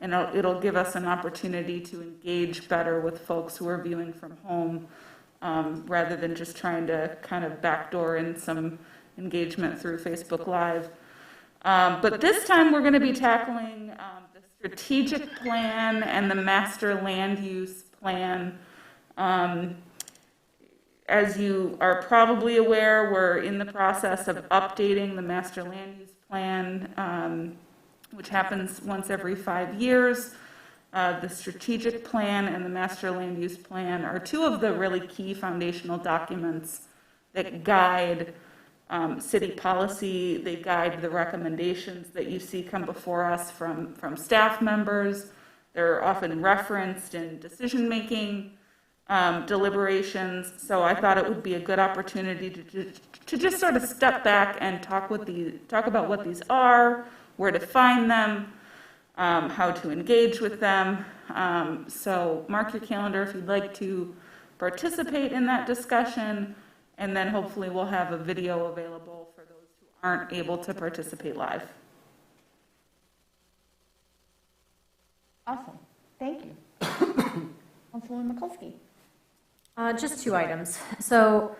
it'll give us an opportunity to engage better with folks who are viewing from home rather than just trying to kind of backdoor in some engagement through Facebook Live. But this time we're going to be tackling the strategic plan and the master land use plan. As you are probably aware, we're in the process of updating the master land use plan, which happens once every 5 years. The strategic plan and the master land use plan are two of the really key foundational documents that guide city policy. They guide the recommendations that you see come before us from staff members. They're often referenced in decision-making deliberations. So I thought it would be a good opportunity to just sort of step back and talk about what these are, where to find them, how to engage with them. So mark your calendar if you'd like to participate in that discussion, and then hopefully we'll have a video available for those who aren't able to participate live. Awesome. Thank you. Councilwoman Mikulski. Just 2 items. So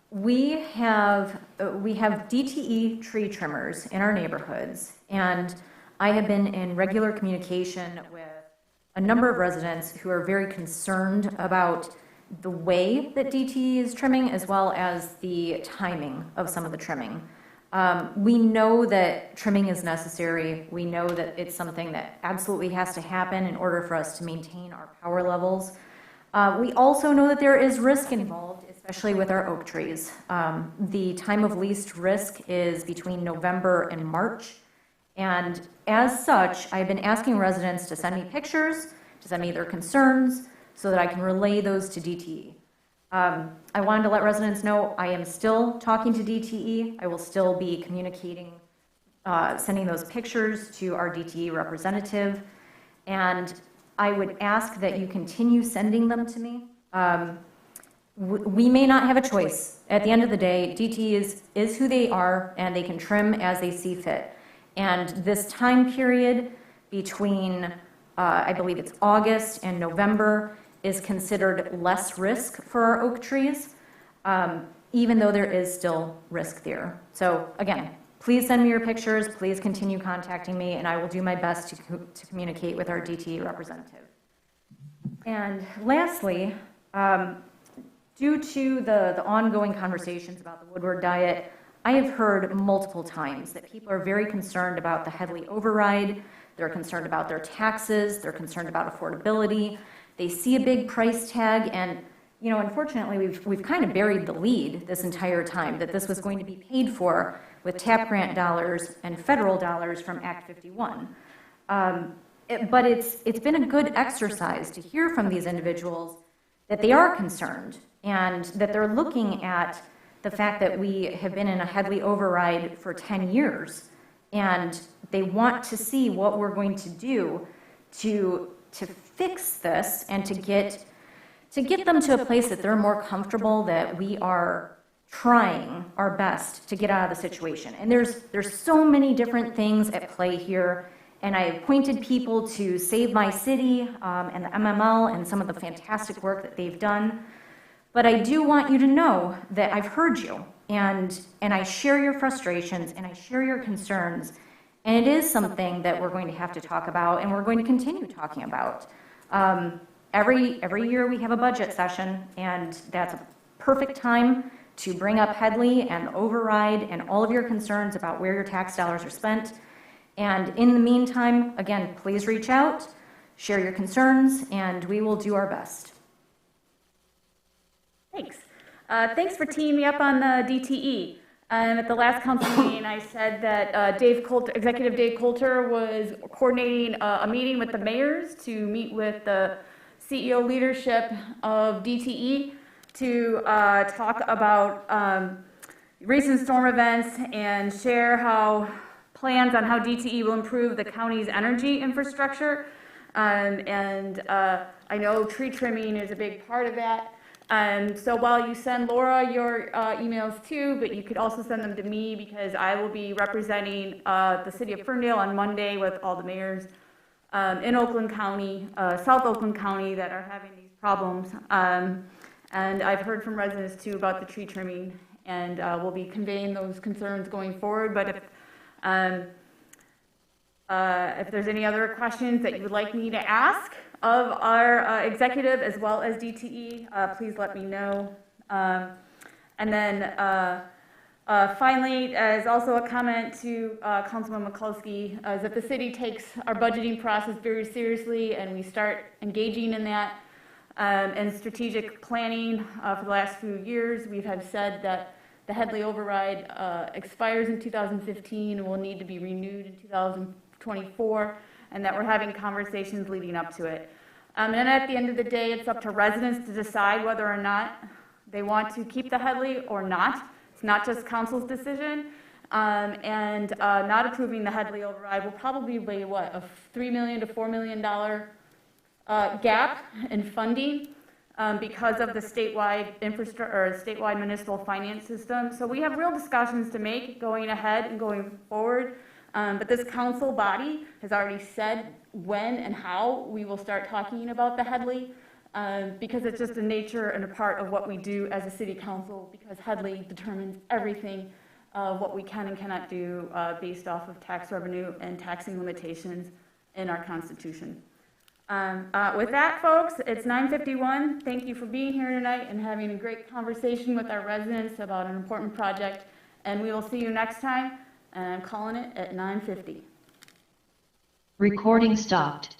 we have DTE tree trimmers in our neighborhoods, and I have been in regular communication with a number of residents who are very concerned about the way that DTE is trimming, as well as the timing of some of the trimming. We know that trimming is necessary. We know that it's something that absolutely has to happen in order for us to maintain our power levels. We also know that there is risk involved, especially with our oak trees. The time of least risk is between November and March. And as such, I've been asking residents to send me pictures, to send me their concerns, so that I can relay those to DTE. I wanted to let residents know I am still talking to DTE. I will still be communicating, sending those pictures to our DTE representative. And I would ask that you continue sending them to me. We may not have a choice. At the end of the day, DTE is who they are, and they can trim as they see fit. And this time period between, I believe it's August and November, is considered less risk for our oak trees, even though there is still risk there. So again, please send me your pictures, please continue contacting me, and I will do my best to communicate with our DTE representative. And lastly, due to the ongoing conversations about the Woodward diet, I have heard multiple times that people are very concerned about the Headley override, they're concerned about their taxes, they're concerned about affordability. They see a big price tag, and you know, unfortunately, we've kind of buried the lead this entire time that this was going to be paid for with TAP grant dollars and federal dollars from Act 51. But it's been a good exercise to hear from these individuals that they are concerned and that they're looking at the fact that we have been in a Headley override for 10 years, and they want to see what we're going to do to fix this and to get them to a place that they're more comfortable that we are trying our best to get out of the situation. And there's so many different things at play here, and I appointed people to Save My City and the MML and some of the fantastic work that they've done. But I do want you to know that I've heard you, and I share your frustrations and I share your concerns, and it is something that we're going to have to talk about and we're going to continue talking about. Every year we have a budget session, and that's a perfect time to bring up Headley and override and all of your concerns about where your tax dollars are spent. And in the meantime, again, please reach out, share your concerns, and we will do our best. Thanks. Thanks for teeing me up on the DTE. At the last council meeting, I said that Executive Dave Coulter was coordinating a meeting with the mayors to meet with the CEO leadership of DTE to talk about recent storm events and share plans on how DTE will improve the county's energy infrastructure. I know tree trimming is a big part of that. So while you send Laura your emails too, but you could also send them to me, because I will be representing the city of Ferndale on Monday with all the mayors in Oakland County, South Oakland County, that are having these problems. And I've heard from residents too about the tree trimming, and we'll be conveying those concerns going forward. But if there's any other questions that you would like me to ask of our executive as well as DTE, please let me know. And then finally, as also a comment to Councilman Mikulski, is that the city takes our budgeting process very seriously, and we start engaging in that and strategic planning for the last few years. We have said that the Headley override expires in 2015 and will need to be renewed in 2024, and that we're having conversations leading up to it. And at the end of the day, it's up to residents to decide whether or not they want to keep the Headley or not. It's not just council's decision. And not approving the Headley override will probably be, what, a $3 million to $4 million gap in funding because of the statewide infrastructure or statewide municipal finance system. So we have real discussions to make going ahead and going forward. But this council body has already said when and how we will start talking about the Headley. Because it's just a nature and a part of what we do as a city council, because Headley determines everything of what we can and cannot do based off of tax revenue and taxing limitations in our Constitution. With that, folks, it's 9:51. Thank you for being here tonight and having a great conversation with our residents about an important project. And we will see you next time. And I'm calling it at 9:50. Recording stopped.